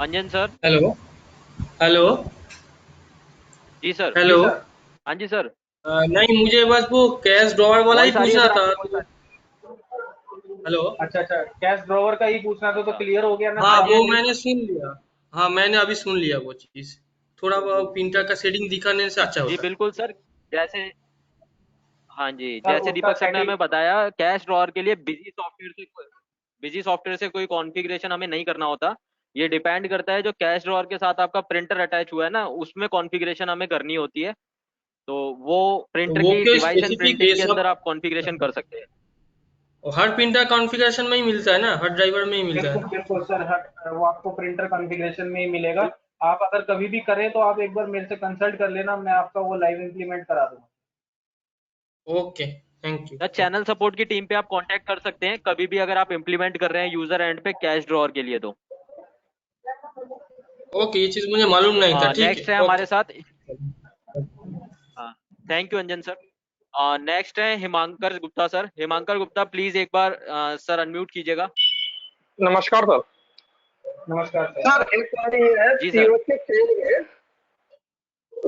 S2: अंजन सर।
S5: हेलो हेलो
S2: जी सर।
S3: जी
S5: हेलो।
S3: सर।
S2: हाँ जी सर,
S5: नहीं, मुझे बस वो कैश ड्रॉवर वाला ही
S2: वॉइस आ रही है
S5: पूछना
S2: सर
S5: था
S2: आपकी?
S5: तो। हेलो।
S3: अच्छा अच्छा, कैश ड्रॉवर का ही पूछना था तो
S2: अच्छा,
S3: क्लियर हो गया ना
S5: हाँ,
S3: सारा?
S5: वो मैंने सुन लिया। हाँ, मैंने अभी सुन लिया वो चीज। थोड़ा वो प्रिंटर का सेटिंग दिखाने से अच्छा
S2: जी
S5: होता है।
S2: बिल्कुल सर। जैसे, हाँ जी,
S3: सर
S2: जैसे
S3: उसका
S2: दीपक सर ने
S3: सेटिंग।
S2: हमें बताया कैश ड्रॉअर के लिए बिजी सॉफ्टवेयर से कोई कॉन्फ़िगरेशन हमें नहीं करना होता। ये डिपेंड करता है जो कैश ड्रॉअर के साथ आपका प्रिंटर अटैच हुआ है ना, उसमें कॉन्फ़िगरेशन हमें करनी होती है। तो वो
S5: तो
S2: प्रिंटर
S5: वो
S2: की
S5: क्या
S2: डिवाइस एंड
S5: स्पेसिफिक
S2: प्रिंटिंग
S5: ये
S2: के अंदर
S5: सब
S2: आप कॉन्फ़िगरेशन कर सकते हैं।
S5: हर प्रिंटर कॉन्फ़िगरेशन में ही मिलता है ना, हर ड्राइवर में ही मिलता है
S3: बिल्कुल
S5: ना?
S3: बिल्कुल सर, वो आपको प्रिंटर कॉन्फ़िगरेशन में ही मिलेगा। आप अगर कभी भी करें तो आप एक बार मेरे से कंसल्ट कर लेना, मैं आपका वो लाइव इम्प्लीमेंट करा दूंगा।
S5: Okay, thank you.
S2: या चैनल सपोर्ट की टीम पे आप कांटेक्ट कर सकते हैं कभी भी अगर आप इम्प्लीमेंट कर रहे हैं यूजर एंड पे कैश ड्रॉअर के लिए। तो
S5: ओके, ये चीज मुझे मालूम नहीं था। ठीक
S2: नेक्स्ट है
S5: है,
S2: हमारे
S5: ओके।
S2: साथ। Thank you Anjan sir. Next है हिमांकर गुप्ता सर। हिमांकर गुप्ता प्लीज एक बार सर अनम्यूट कीजिएगा।
S6: नमस्कार सर।
S3: नमस्कार सर।
S6: सर एक क्वेरी है,
S2: जी सर।
S6: पीओएस के सेल में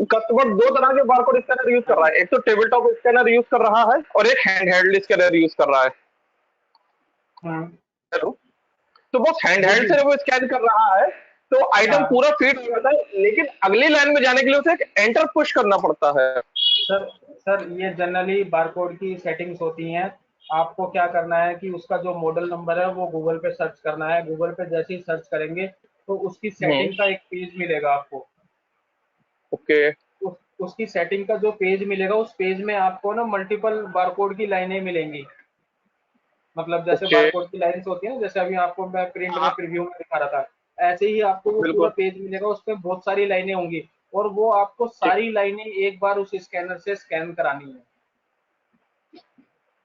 S6: कस्टमर दो तरह के बारकोड स्कैनर यूज
S2: हाँ
S6: कर रहा
S2: जी।
S6: है। एक तो टेबल टॉप स्कैनर यूज कर रहा है और एक हैंड हेल्ड स्कैनर यूज कर रहा है।
S3: हम्म।
S6: हेलो। तो बस हैंड
S3: जी
S6: हेल्ड
S3: जी।
S6: से वो स्कैन कर रहा है तो आइटम
S3: हाँ
S6: पूरा फिट हो जाता है, लेकिन अगली लाइन में जाने के लिए उसे एक एंटर पुश करना पड़ता है।
S3: सर, सर ये जनरली बारकोड की सेटिंग्स होती हैं। आपको क्या करना है कि उसका जो मॉडल नंबर है वो गूगल पे सर्च करना है। गूगल पे जैसे ही सर्च करेंगे तो उसकी
S6: हम्म।
S3: सेटिंग का एक पेज मिलेगा आपको।
S6: ओके।
S3: उसकी सेटिंग का जो पेज मिलेगा उस पेज में आपको ना मल्टीपल बारकोड की लाइनें मिलेंगी। मतलब जैसे
S6: ओके।
S3: बारकोड की लाइन्स होती है ना, जैसे अभी आपको मैं प्रिंट में
S6: हाँ,
S3: प्रीव्यू में दिखा रहा था, ऐसे ही आपको वो पूरा
S6: बिल्कुल।
S3: पेज मिलेगा, उसमें बहुत सारी लाइनें होंगी और वो आपको
S6: ठीक।
S3: सारी लाइनें एक बार उस स्कैनर से स्कैन करानी है।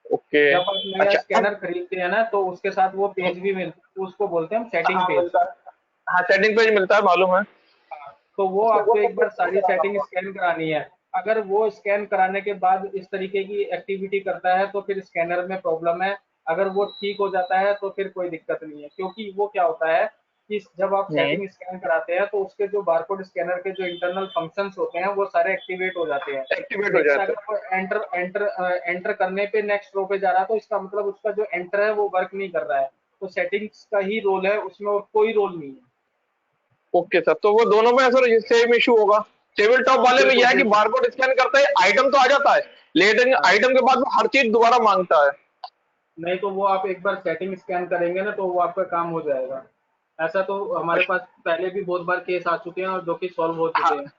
S6: ओके।
S3: जब आप नया
S6: अच्छा, अब
S3: स्कैनर खरीदते हैं ना तो उसके साथ वो पेज भी मिलता है, तो उसको बोलते हैं हम सेटिंग
S6: हाँ
S3: पेज।
S6: मिलता है। हाँ, सेटिंग पेज मिलता है, मालूम है।
S3: तो वो
S6: उसमें वो
S3: आपको एक
S6: सब
S3: बार
S6: कुछ
S3: सारी
S6: कराना
S3: सेटिंग
S6: होगा।
S3: स्कैन करानी है। अगर वो स्कैन कराने के बाद इस तरीके की एक्टिविटी करता है तो फिर स्कैनर में प्रॉब्लम है। अगर वो ठीक हो जाता है तो फिर कोई दिक्कत नहीं है, क्योंकि वो क्या होता है कि जब आप
S6: हम्म।
S3: सेटिंग स्कैन कराते हैं तो उसके जो बारकोड स्कैनर के जो इंटरनल फंक्शंस होते हैं वो सारे एक्टिवेट हो जाते हैं।
S6: एक्टिवेट हो
S3: लेकिन
S6: जाते
S3: अगर वो एंटर एंटर एंटर करने पे नेक्स्ट रो पे जा रहा है तो इसका मतलब उसका जो एंटर है वो वर्क नहीं कर रहा है। तो सेटिंग्स का ही रोल है उसमें, और कोई रोल नहीं है।
S6: हैं। ओके सर, तो वो दोनों में सर सेम इशू होगा। टेबल टॉप वाले में
S3: बिल्कुल
S6: यह है कि
S3: बिल्कुल।
S6: बारकोड स्कैन करते हैं, आइटम तो आ जाता है, लेकिन
S3: हाँ,
S6: आइटम के बाद वो हर चीज दोबारा मांगता है।
S3: नहीं तो वो आप एक बार सेटिंग स्कैन करेंगे ना तो वो आपका काम हो जाएगा। ऐसा तो हमारे
S6: अच्छा।
S3: पास पहले भी बहुत बार केस आ चुके हैं और जो कि सॉल्व हो चुके
S6: हाँ।
S3: हैं।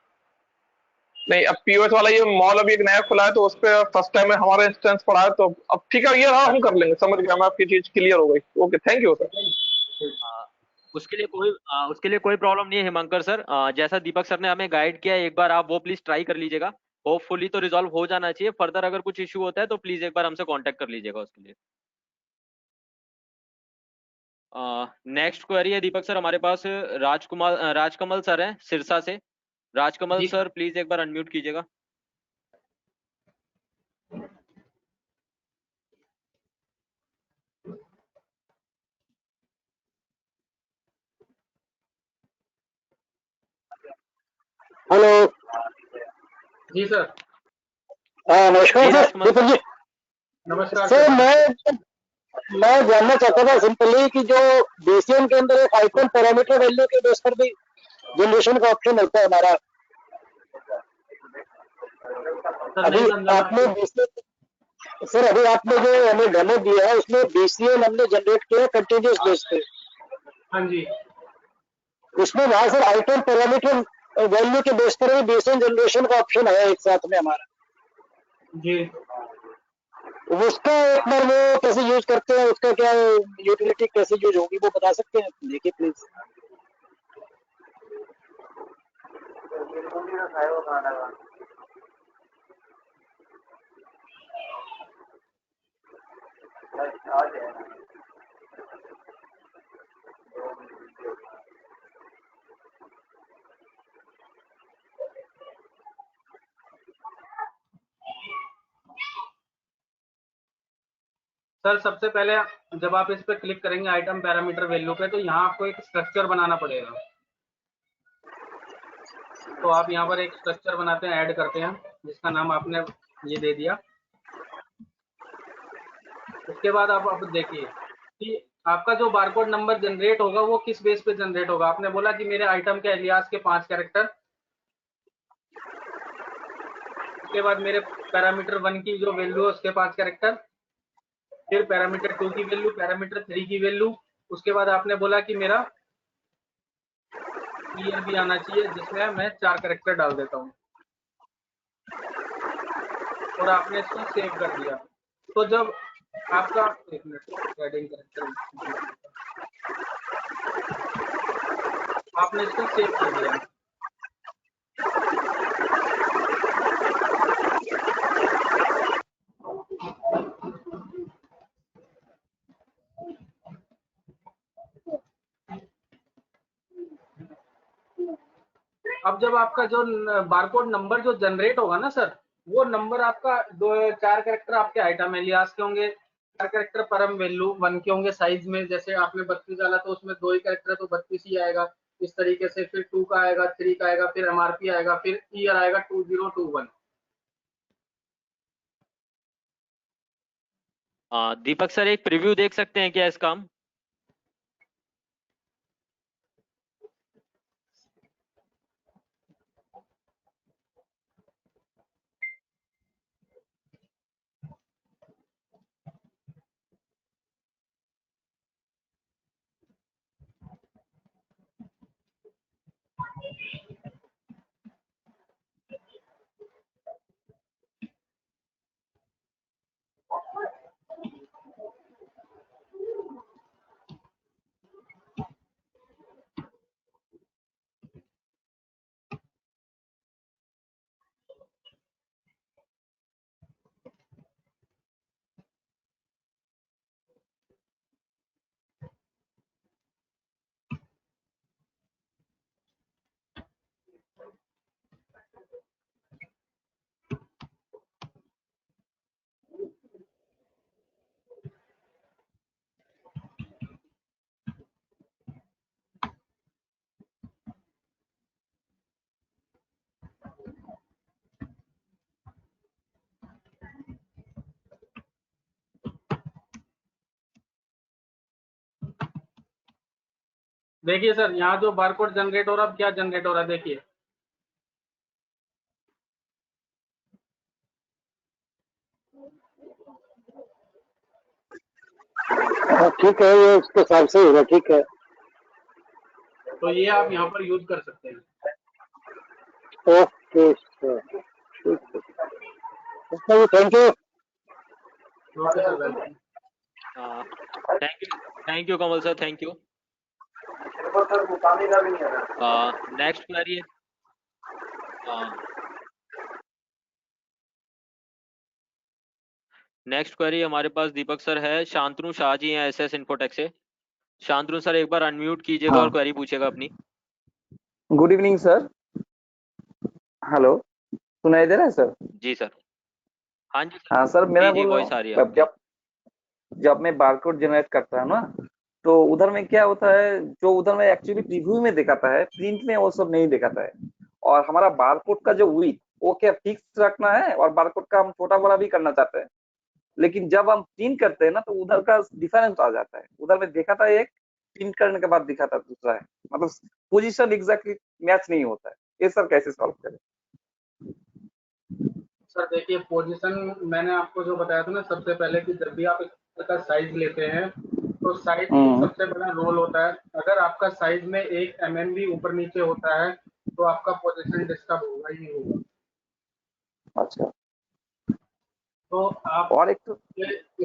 S6: नहीं, अब पीओएस वाला ये मॉल अभी एक नया खुला है तो उस पर फर्स्ट टाइम में हमारा इंस्टेंस पड़ा है, तो अब ठीक है, ये रहा, हम कर
S3: अच्छा।
S6: लेंगे। समझ गया मैं, आपकी चीज क्लियर हो गई। Okay, thank you sir.
S3: ठीक।
S2: उसके लिए कोई प्रॉब्लम नहीं है हिमांकर सर। जैसा दीपक सर ने हमें गाइड किया है एक बार आप वो प्लीज ट्राई कर लीजिएगा। होपफुली तो रिजॉल्व हो जाना चाहिए। फर्दर अगर कुछ इशू होता है तो प्लीज एक बार हमसे कांटेक्ट कर लीजिएगा उसके लिए। नेक्स्ट क्वेरी है दीपक सर हमारे पास राजकमल सर हैं सिरसा से। राजकमल
S3: जी
S2: सर प्लीज एक बार अनम्यूट कीजिएगा।
S7: हेलो।
S3: जी सर।
S7: नमस्कार
S2: जी
S7: सर,
S2: राजकमल
S7: दीपक
S2: सर।
S7: जी।
S3: नमस्कार
S7: सर
S3: सर, नमस्कार।
S7: मैं जानना चाहता था सिंपली कि जो बीसीएम के अंदर एक आइटम पैरामीटर वैल्यू के बेस पर भी जनरेशन का ऑप्शन होता है हमारा।
S3: सर
S7: अभी
S3: नहीं समझा मैं
S7: आपने
S3: आपकी।
S7: बीसीएम सर अभी आपने जो हमें डेमो दिया है उसमें बीसीएम हमने जनरेट किया कंटिन्यूस बेस पे।
S3: हाँ जी।
S7: उसमें वहां सर आइटम पैरामीटर वैल्यू के बेस पर भी बीसीएम जनरेशन का ऑप्शन है एक साथ में हमारा।
S3: जी।
S7: उसका एक बार वो कैसे यूज करते हैं, उसका क्या यूटिलिटी कैसे यूज होगी वो बता सकते हैं, देखिए प्लीज।
S3: सर सबसे पहले जब आप इस पे क्लिक करेंगे आइटम पैरामीटर वैल्यू पे, तो यहाँ आपको एक स्ट्रक्चर बनाना पड़ेगा। तो आप यहाँ पर एक स्ट्रक्चर बनाते हैं, ऐड करते हैं, जिसका नाम आपने ये दे दिया। उसके बाद आप अब देखिए कि आपका जो बारकोड नंबर जनरेट होगा वो किस बेस पे जनरेट होगा। आपने बोला कि मेरे आइटम के एलियास के 5 कैरेक्टर, उसके बाद मेरे पैरामीटर 1 की जो वैल्यू है उसके 5 कैरेक्टर, फिर पैरामीटर 2 की वैल्यू, पैरामीटर 3 की वैल्यू, उसके बाद आपने बोला कि मेरा ईयर भी आना चाहिए जिसमें मैं 4 कैरेक्टर डाल देता हूँ, और आपने इसको सेव कर दिया। तो जब आपका, एक मिनट, एडिंग कैरेक्टर, आपने इसको सेव कर दिया। अब जब आपका जो बारकोड नंबर जो जनरेट होगा ना सर, वो नंबर आपका 4 कैरेक्टर आपके आइटम एलियास के होंगे, 4 कैरेक्टर परम वैल्यू 1 के होंगे साइज में। जैसे आपने 32 डाला तो उसमें 2 ही कैरेक्टर तो 32 ही आएगा, इस तरीके से। फिर 2 का आएगा, 3 का आएगा, फिर एमआरपी आएगा, फिर ईयर आएगा 2021।
S2: दीपक सर एक प्रीव्यू देख सकते हैं क्या इसका हम?
S3: देखिए सर, यहाँ जो बारकोड जनरेट हो रहा है, अब क्या जनरेट हो रहा है देखिए।
S7: ठीक है, ये उसके हिसाब से होगा, ठीक है।
S3: तो ये आप यहाँ पर यूज कर सकते हैं।
S7: ओके सर, ठीक है, thank you.
S3: Okay sir, welcome.
S2: Thank you Kamal sir, thank you. Next query next query हमारे पास दीपक सर है, शांतनु शाह जी हैं एसएस इन्फोटेक से। शांतनु सर एक बार अनम्यूट कीजिएगा और क्वेरी पूछेगा अपनी।
S8: Good evening sir. हेलो, सुनाई दे रहा है सर?
S2: जी सर। हाँ जी सर।
S8: हाँ सर, मेरा
S2: जी,
S8: बोल
S2: वॉइस आ रही है
S8: रहा हूँ, जब मैं बारकोड जनरेट करता हूँ ना, तो उधर में क्या होता है, जो उधर में एक्चुअली प्रीव्यू में दिखाता है, प्रिंट में वो सब नहीं दिखाता है। और हमारा बारकोड का जो विड्थ वो क्या फिक्स रखना है, और बारकोड का हम छोटा बड़ा भी करना चाहते हैं। लेकिन जब हम प्रिंट करते हैं ना, तो उधर का डिफरेंस आ जाता है। उधर में दिखाता है एक, प्रिंट करने के बाद दिखाता दूसरा है। मतलब पोजीशन एग्जैक्टली मैच नहीं होता है। ये सर कैसे सॉल्व करें?
S3: सर देखिए, पोजीशन मैंने आपको जो बताया था ना सबसे पहले, कि जब भी आप एक का साइज लेते हैं तो साइज में सबसे बड़ा रोल होता है। अगर आपका साइज में 1 mm भी ऊपर नीचे होता है तो आपका पोजीशन डिस्टर्ब होगा ही होगा।
S8: अच्छा,
S3: तो आप
S8: और एक तो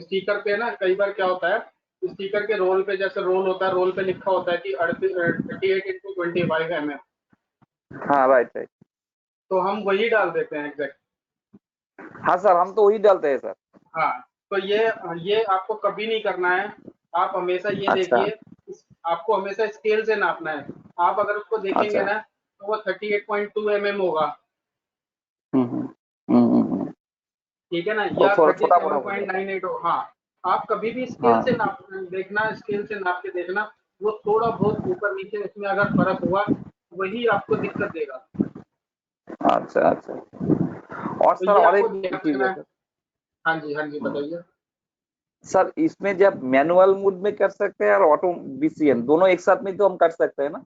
S3: स्टिकर पे ना कई बार क्या होता है, स्टिकर के रोल पे, जैसे रोल होता है, रोल पे लिखा होता है कि 38x25 mm,
S8: हाँ राइट राइट,
S3: तो हम वही डाल देते हैं एग्जैक्ट।
S8: हाँ सर हम तो वही डालते हैं सर।
S3: हाँ, तो ये आपको कभी नहीं करना है। आप हमेशा ये
S8: अच्छा
S3: देखिए, आपको हमेशा स्केल से नापना है। आप अगर उसको देखेंगे
S8: अच्छा।
S3: ना तो वो 38.2 mm होगा,
S8: हम्म हम्म हम्म, हम्म।
S3: ठीक है ना,
S8: तो
S3: या
S8: थोड़ा छोटा मोटा हो जाता
S3: 37.98 हो। हाँ, आप कभी भी
S8: है।
S3: स्केल से नाप देखना, स्केल से नाप के देखना, वो थोड़ा बहुत ऊपर नीचे उसमें अगर फर्क हुआ वही आपको दिक्कत देगा।
S8: हाँ अच्छा अच्छा। और
S3: तो
S8: सर
S3: ये
S8: और
S3: आपको
S8: एक
S3: ध्यान
S8: चीज
S3: रखना
S8: है
S3: है।
S8: सर।
S3: हाँ जी बताइए।
S8: सर इसमें जब मैनुअल मोड में कर सकते हैं और ऑटो बीसीएन दोनों एक साथ में तो हम कर सकते हैं ना,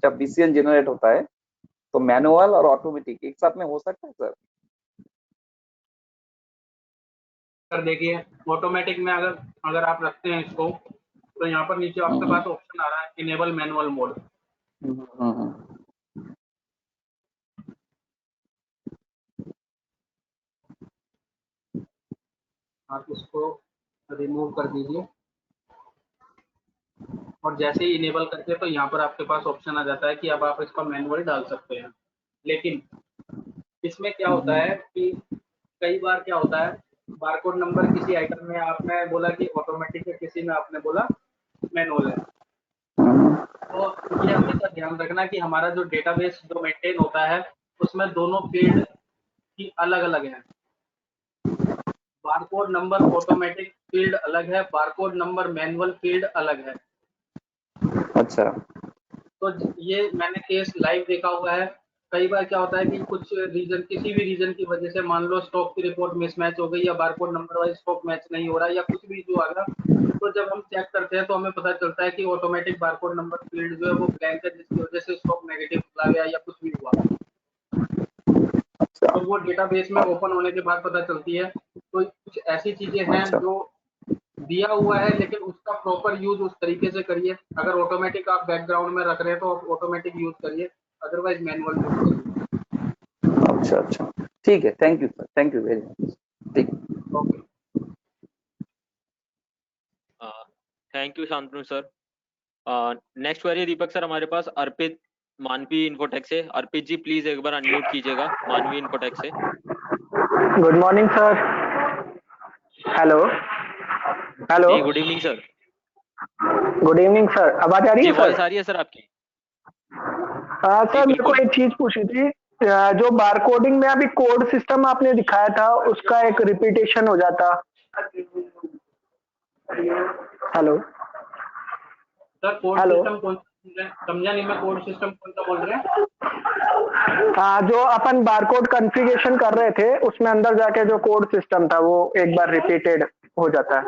S8: जब बीसीएन जनरेट होता है तो मैनुअल और ऑटोमेटिक एक साथ में हो सकता है सर?
S3: सर देखिए, ऑटोमेटिक में अगर अगर आप रखते हैं इसको, तो यहाँ पर नीचे आपके पास ऑप्शन आ रहा है इनेबल मैनुअल मोड।
S8: हम्म।
S3: आप इसको रिमूव कर दीजिए, और जैसे ही इनेबल करते हैं तो यहाँ पर आपके पास ऑप्शन आ जाता है कि अब आप इसका मैनुअल डाल सकते हैं। लेकिन इसमें क्या होता है कि कई बार क्या होता है, बारकोड नंबर किसी आइटम में आपने बोला कि ऑटोमेटिक है, किसी में आपने बोला मैनुअल है। तो ये हमेशा ध्यान रखना कि हमारा जो डेटाबेस जो मेंटेन होता है उसमें दोनों फील्ड की अलग अलग है। बारकोड नंबर ऑटोमेटिक फील्ड अलग है, बारकोड नंबर मैनुअल फील्ड अलग है।
S8: अच्छा
S3: तो ये मैंने केस लाइव देखा हुआ है। कई बार क्या होता है कि कुछ रीजन, किसी भी रीजन की वजह से मान लो स्टॉक की रिपोर्ट मिसमैच हो गई, या barcode number wise stock match नहीं हो रहा, या कुछ भी जो आ रहा, तो जब हम चेक करते हैं तो हमें पता चलता है कि ऑटोमेटिक बारकोड नंबर फील्ड जो है वो ब्लैंक है, जिसकी वजह से स्टॉक नेगेटिव चला गया या कुछ भी हुआ।
S8: अच्छा
S3: तो वो डेटाबेस में ओपन होने के बाद पता चलती है। तो कुछ ऐसी चीजें हैं
S8: अच्छा
S3: जो दिया हुआ है, लेकिन उसका प्रॉपर यूज उस तरीके से करिए। अगर ऑटोमेटिक आप बैकग्राउंड में रख रहे हैं तो ऑटोमेटिक यूज करिए, अदरवाइज मैनुअल यूज करिए।
S8: अच्छा अच्छा ठीक है, thank you sir, thank you very much. ठीक।
S3: Okay.
S2: Thank you Shantanu sir. Next query Deepak sir हमारे पास अर्पित मानवी इन्फोटेक से। अर्पित जी प्लीज एक बार अनम्यूट कीजिएगा मानवी इन्फोटेक से।
S9: Good morning sir. Hello hello,
S2: जी good evening sir.
S9: Good evening sir. आवाज आ रही
S2: जी
S9: है
S2: वॉइस
S9: सर?
S2: आ रही है सर आपकी? जी
S9: सर मेरे को
S2: बिल्कुल।
S9: एक चीज पूछनी थी। जो बार कोडिंग में अभी कोड सिस्टम आपने दिखाया था उसका एक रिपीटेशन हो जाता। Hello
S3: sir code
S9: hello,
S3: system कौन सा है? समझा नहीं मैं, कोड सिस्टम कौन सा बोल रहे हैं?
S9: जो अपन बारकोड कॉन्फ़िगरेशन कर रहे थे उसमें अंदर जाके जो कोड सिस्टम था वो एक बार रिपीटेड हो जाता है।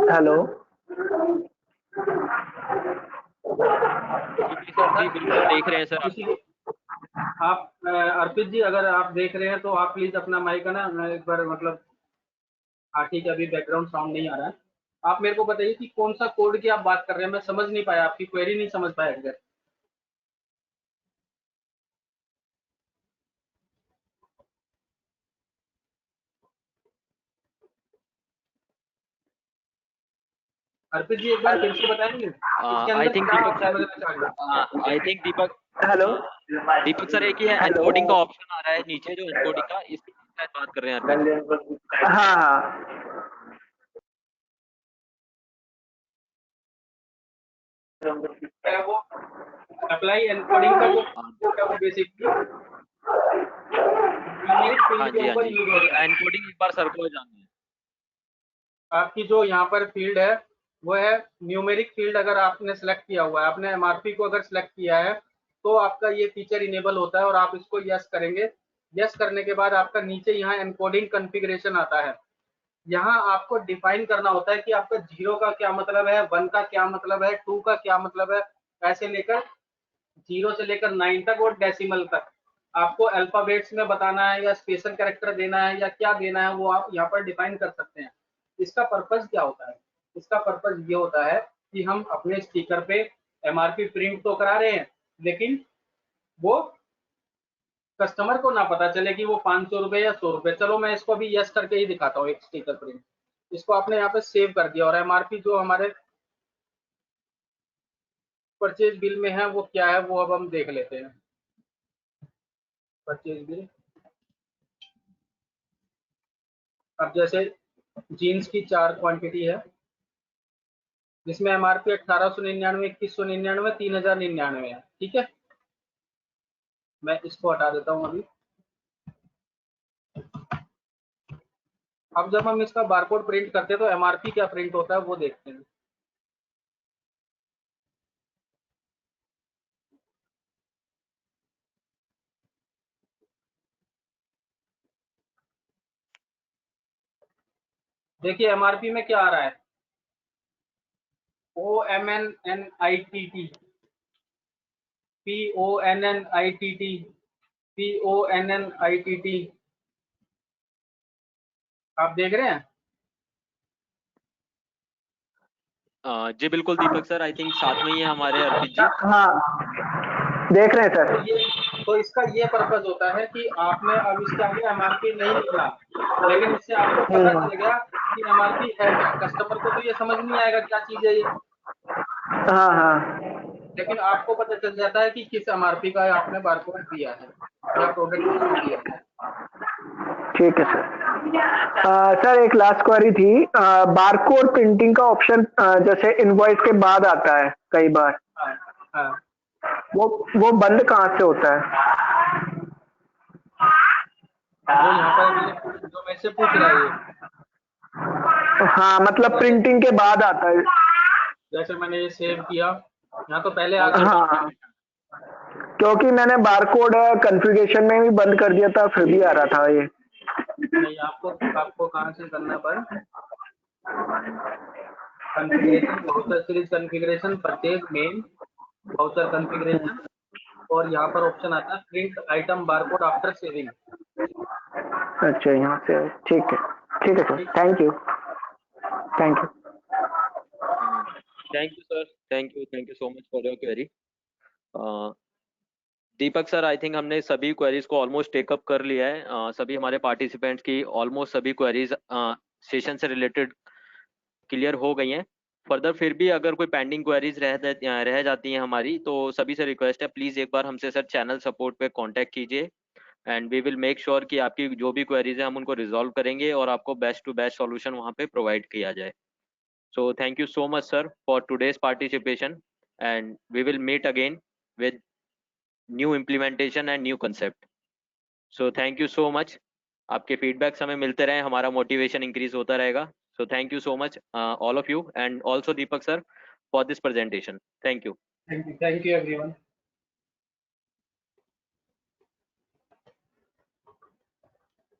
S9: हेलो
S2: जी सर, जी बिल्कुल देख रहे हैं सर
S3: किसी
S2: आपको।
S3: आप अर्पित जी अगर आप देख रहे हैं तो आप प्लीज अपना माइक है ना एक बार मतलब, हाँ ठीक है, अभी बैकग्राउंड साउंड नहीं आ रहा है। आप मेरे को बताइए कि कौन सा कोड की आप बात कर रहे हैं, मैं समझ नहीं पाया, आपकी क्वेरी नहीं समझ पाया एग्जैक्ट। अर्पित जी एक बार फिर से बताएंगे इसके
S2: आई
S3: अंदर
S2: थिंक
S3: क्या
S2: दीपक
S3: आप
S2: सर,
S3: समझना चाह रहे हैं?
S2: I think
S9: hello
S2: Deepak sir एक ही है
S9: हेलो।
S2: एनकोडिंग का ऑप्शन आ रहा है नीचे जो एनकोडिंग का, इसकी शायद बात कर रहे हैं अर्पित जी।
S9: हाँ हाँ
S3: क्या वो अप्लाई एनकोडिंग का जो
S2: हाँ
S3: है वो बेसिकली न्यूमेरिक
S2: हाँ
S3: फील्ड के
S2: जी हाँ
S3: ऊपर
S2: जी,
S3: यूज
S2: तो
S3: होता है।
S2: एनकोडिंग एक बार सर को जानना है।
S3: आपकी जो यहाँ पर फील्ड है वो है न्यूमेरिक फील्ड। अगर आपने सेलेक्ट किया हुआ है, आपने एमआरपी को अगर सेलेक्ट किया है, तो आपका ये फीचर इनेबल होता है और आप इसको यस करेंगे। यस करने के बाद आपका नीचे यहाँ एनकोडिंग कॉन्फ़िगरेशन आता है। यहाँ आपको डिफाइन करना होता है कि आपका 0 का क्या मतलब है, 1 का क्या मतलब है, 2 का क्या मतलब है, ऐसे लेकर 0 से लेकर 9 तक और डेसिमल तक आपको अल्फाबेट्स में बताना है या स्पेशल कैरेक्टर देना है या क्या देना है, वो आप यहाँ पर डिफाइन कर सकते हैं। इसका पर्पज क्या होता है? इसका पर्पज ये होता है कि हम अपने स्टिकर पे एमआरपी प्रिंट तो करा रहे हैं, लेकिन वो कस्टमर को ना पता चले कि वो 500 रुपए या 100 रुपए। चलो मैं इसको अभी यस करके ही दिखाता हूँ, एक स्टिकर प्रिंट। इसको आपने यहाँ पे सेव कर दिया और एमआरपी जो हमारे परचेज बिल में है वो क्या है, वो अब हम देख लेते हैं। परचेज बिल, अब जैसे जीन्स की 4 क्वांटिटी है जिसमें एमआरपी 1899, 2199, 3099 है। ठीक है, मैं इसको हटा देता हूँ अभी। अब जब हम इसका बारकोड प्रिंट करते हैं तो एमआरपी क्या प्रिंट होता है वो देखते हैं। देखिए एमआरपी में क्या आ रहा है, OMNNITT, PONNITT, PONNITT, आप देख रहे हैं?
S2: जी बिल्कुल दीपक सर, आई थिंक साथ में ही है हमारे अर्पित जी।
S9: हाँ देख रहे हैं सर।
S3: तो इसका ये पर्पज होता है कि आपने अब इसके आगे एमआरपी नहीं लिखना, लेकिन इससे आपको पता चल गया कि एमआरपी है क्या। कस्टमर को तो ये समझ नहीं आएगा क्या चीज है ये,
S9: हाँ हाँ
S3: लेकिन आपको पता चल जाता है कि किस एमआरपी का आपने बारकोड दिया है या प्रोडक्ट नेम दिया है।
S9: ठीक है सर। सर एक लास्ट क्वेरी थी, बारकोड प्रिंटिंग का ऑप्शन जैसे इनवॉइस के बाद आता है कई बार,
S3: हाँ, हाँ।
S9: वो बंद कहाँ से होता है?
S3: वो यहाँ पर जो मेरे से पूछ रहा है ये,
S9: हाँ मतलब प्रिंटिंग के बाद आता है।
S3: जैसे मैंने ये सेव किया यहाँ तो पहले आ गया।
S9: हाँ क्योंकि मैंने बारकोड कॉन्फ़िगरेशन में भी बंद कर दिया था फिर भी आ रहा था ये।
S3: नहीं, आपको कहाँ से करना पर configuration, voucher series configuration, purchase main, voucher configuration, और यहाँ पर ऑप्शन आता है print item barcode after saving.
S9: अच्छा यहाँ से, ठीक है sir, thank you.
S2: Thank you sir, thank you so much for your query. Deepak sir, I think हमने सभी क्वेरीज को ऑलमोस्ट टेकअप कर लिया है। सभी हमारे पार्टिसिपेंट्स की ऑलमोस्ट सभी क्वेरीज सेशन से रिलेटेड क्लियर हो गई हैं। फर्दर फिर भी अगर कोई पेंडिंग क्वेरीज रह जाती हैं हमारी, तो सभी से रिक्वेस्ट है प्लीज़ एक बार हमसे सर चैनल सपोर्ट पे कांटेक्ट कीजिए and we will make sure कि आपकी जो भी क्वेरीज है हम उनको रिजॉल्व करेंगे और आपको बेस्ट टू बेस्ट सॉल्यूशन वहाँ पे प्रोवाइड किया जाए। So thank you so much sir for today's participation and we will meet again with new implementation and new concept. So thank you so much. आपके फीडबैक्स हमें मिलते रहे, हमारा मोटिवेशन इंक्रीज होता रहेगा। So thank you so much all of you and also Deepak sir for this presentation. Thank you.
S3: Thank you everyone.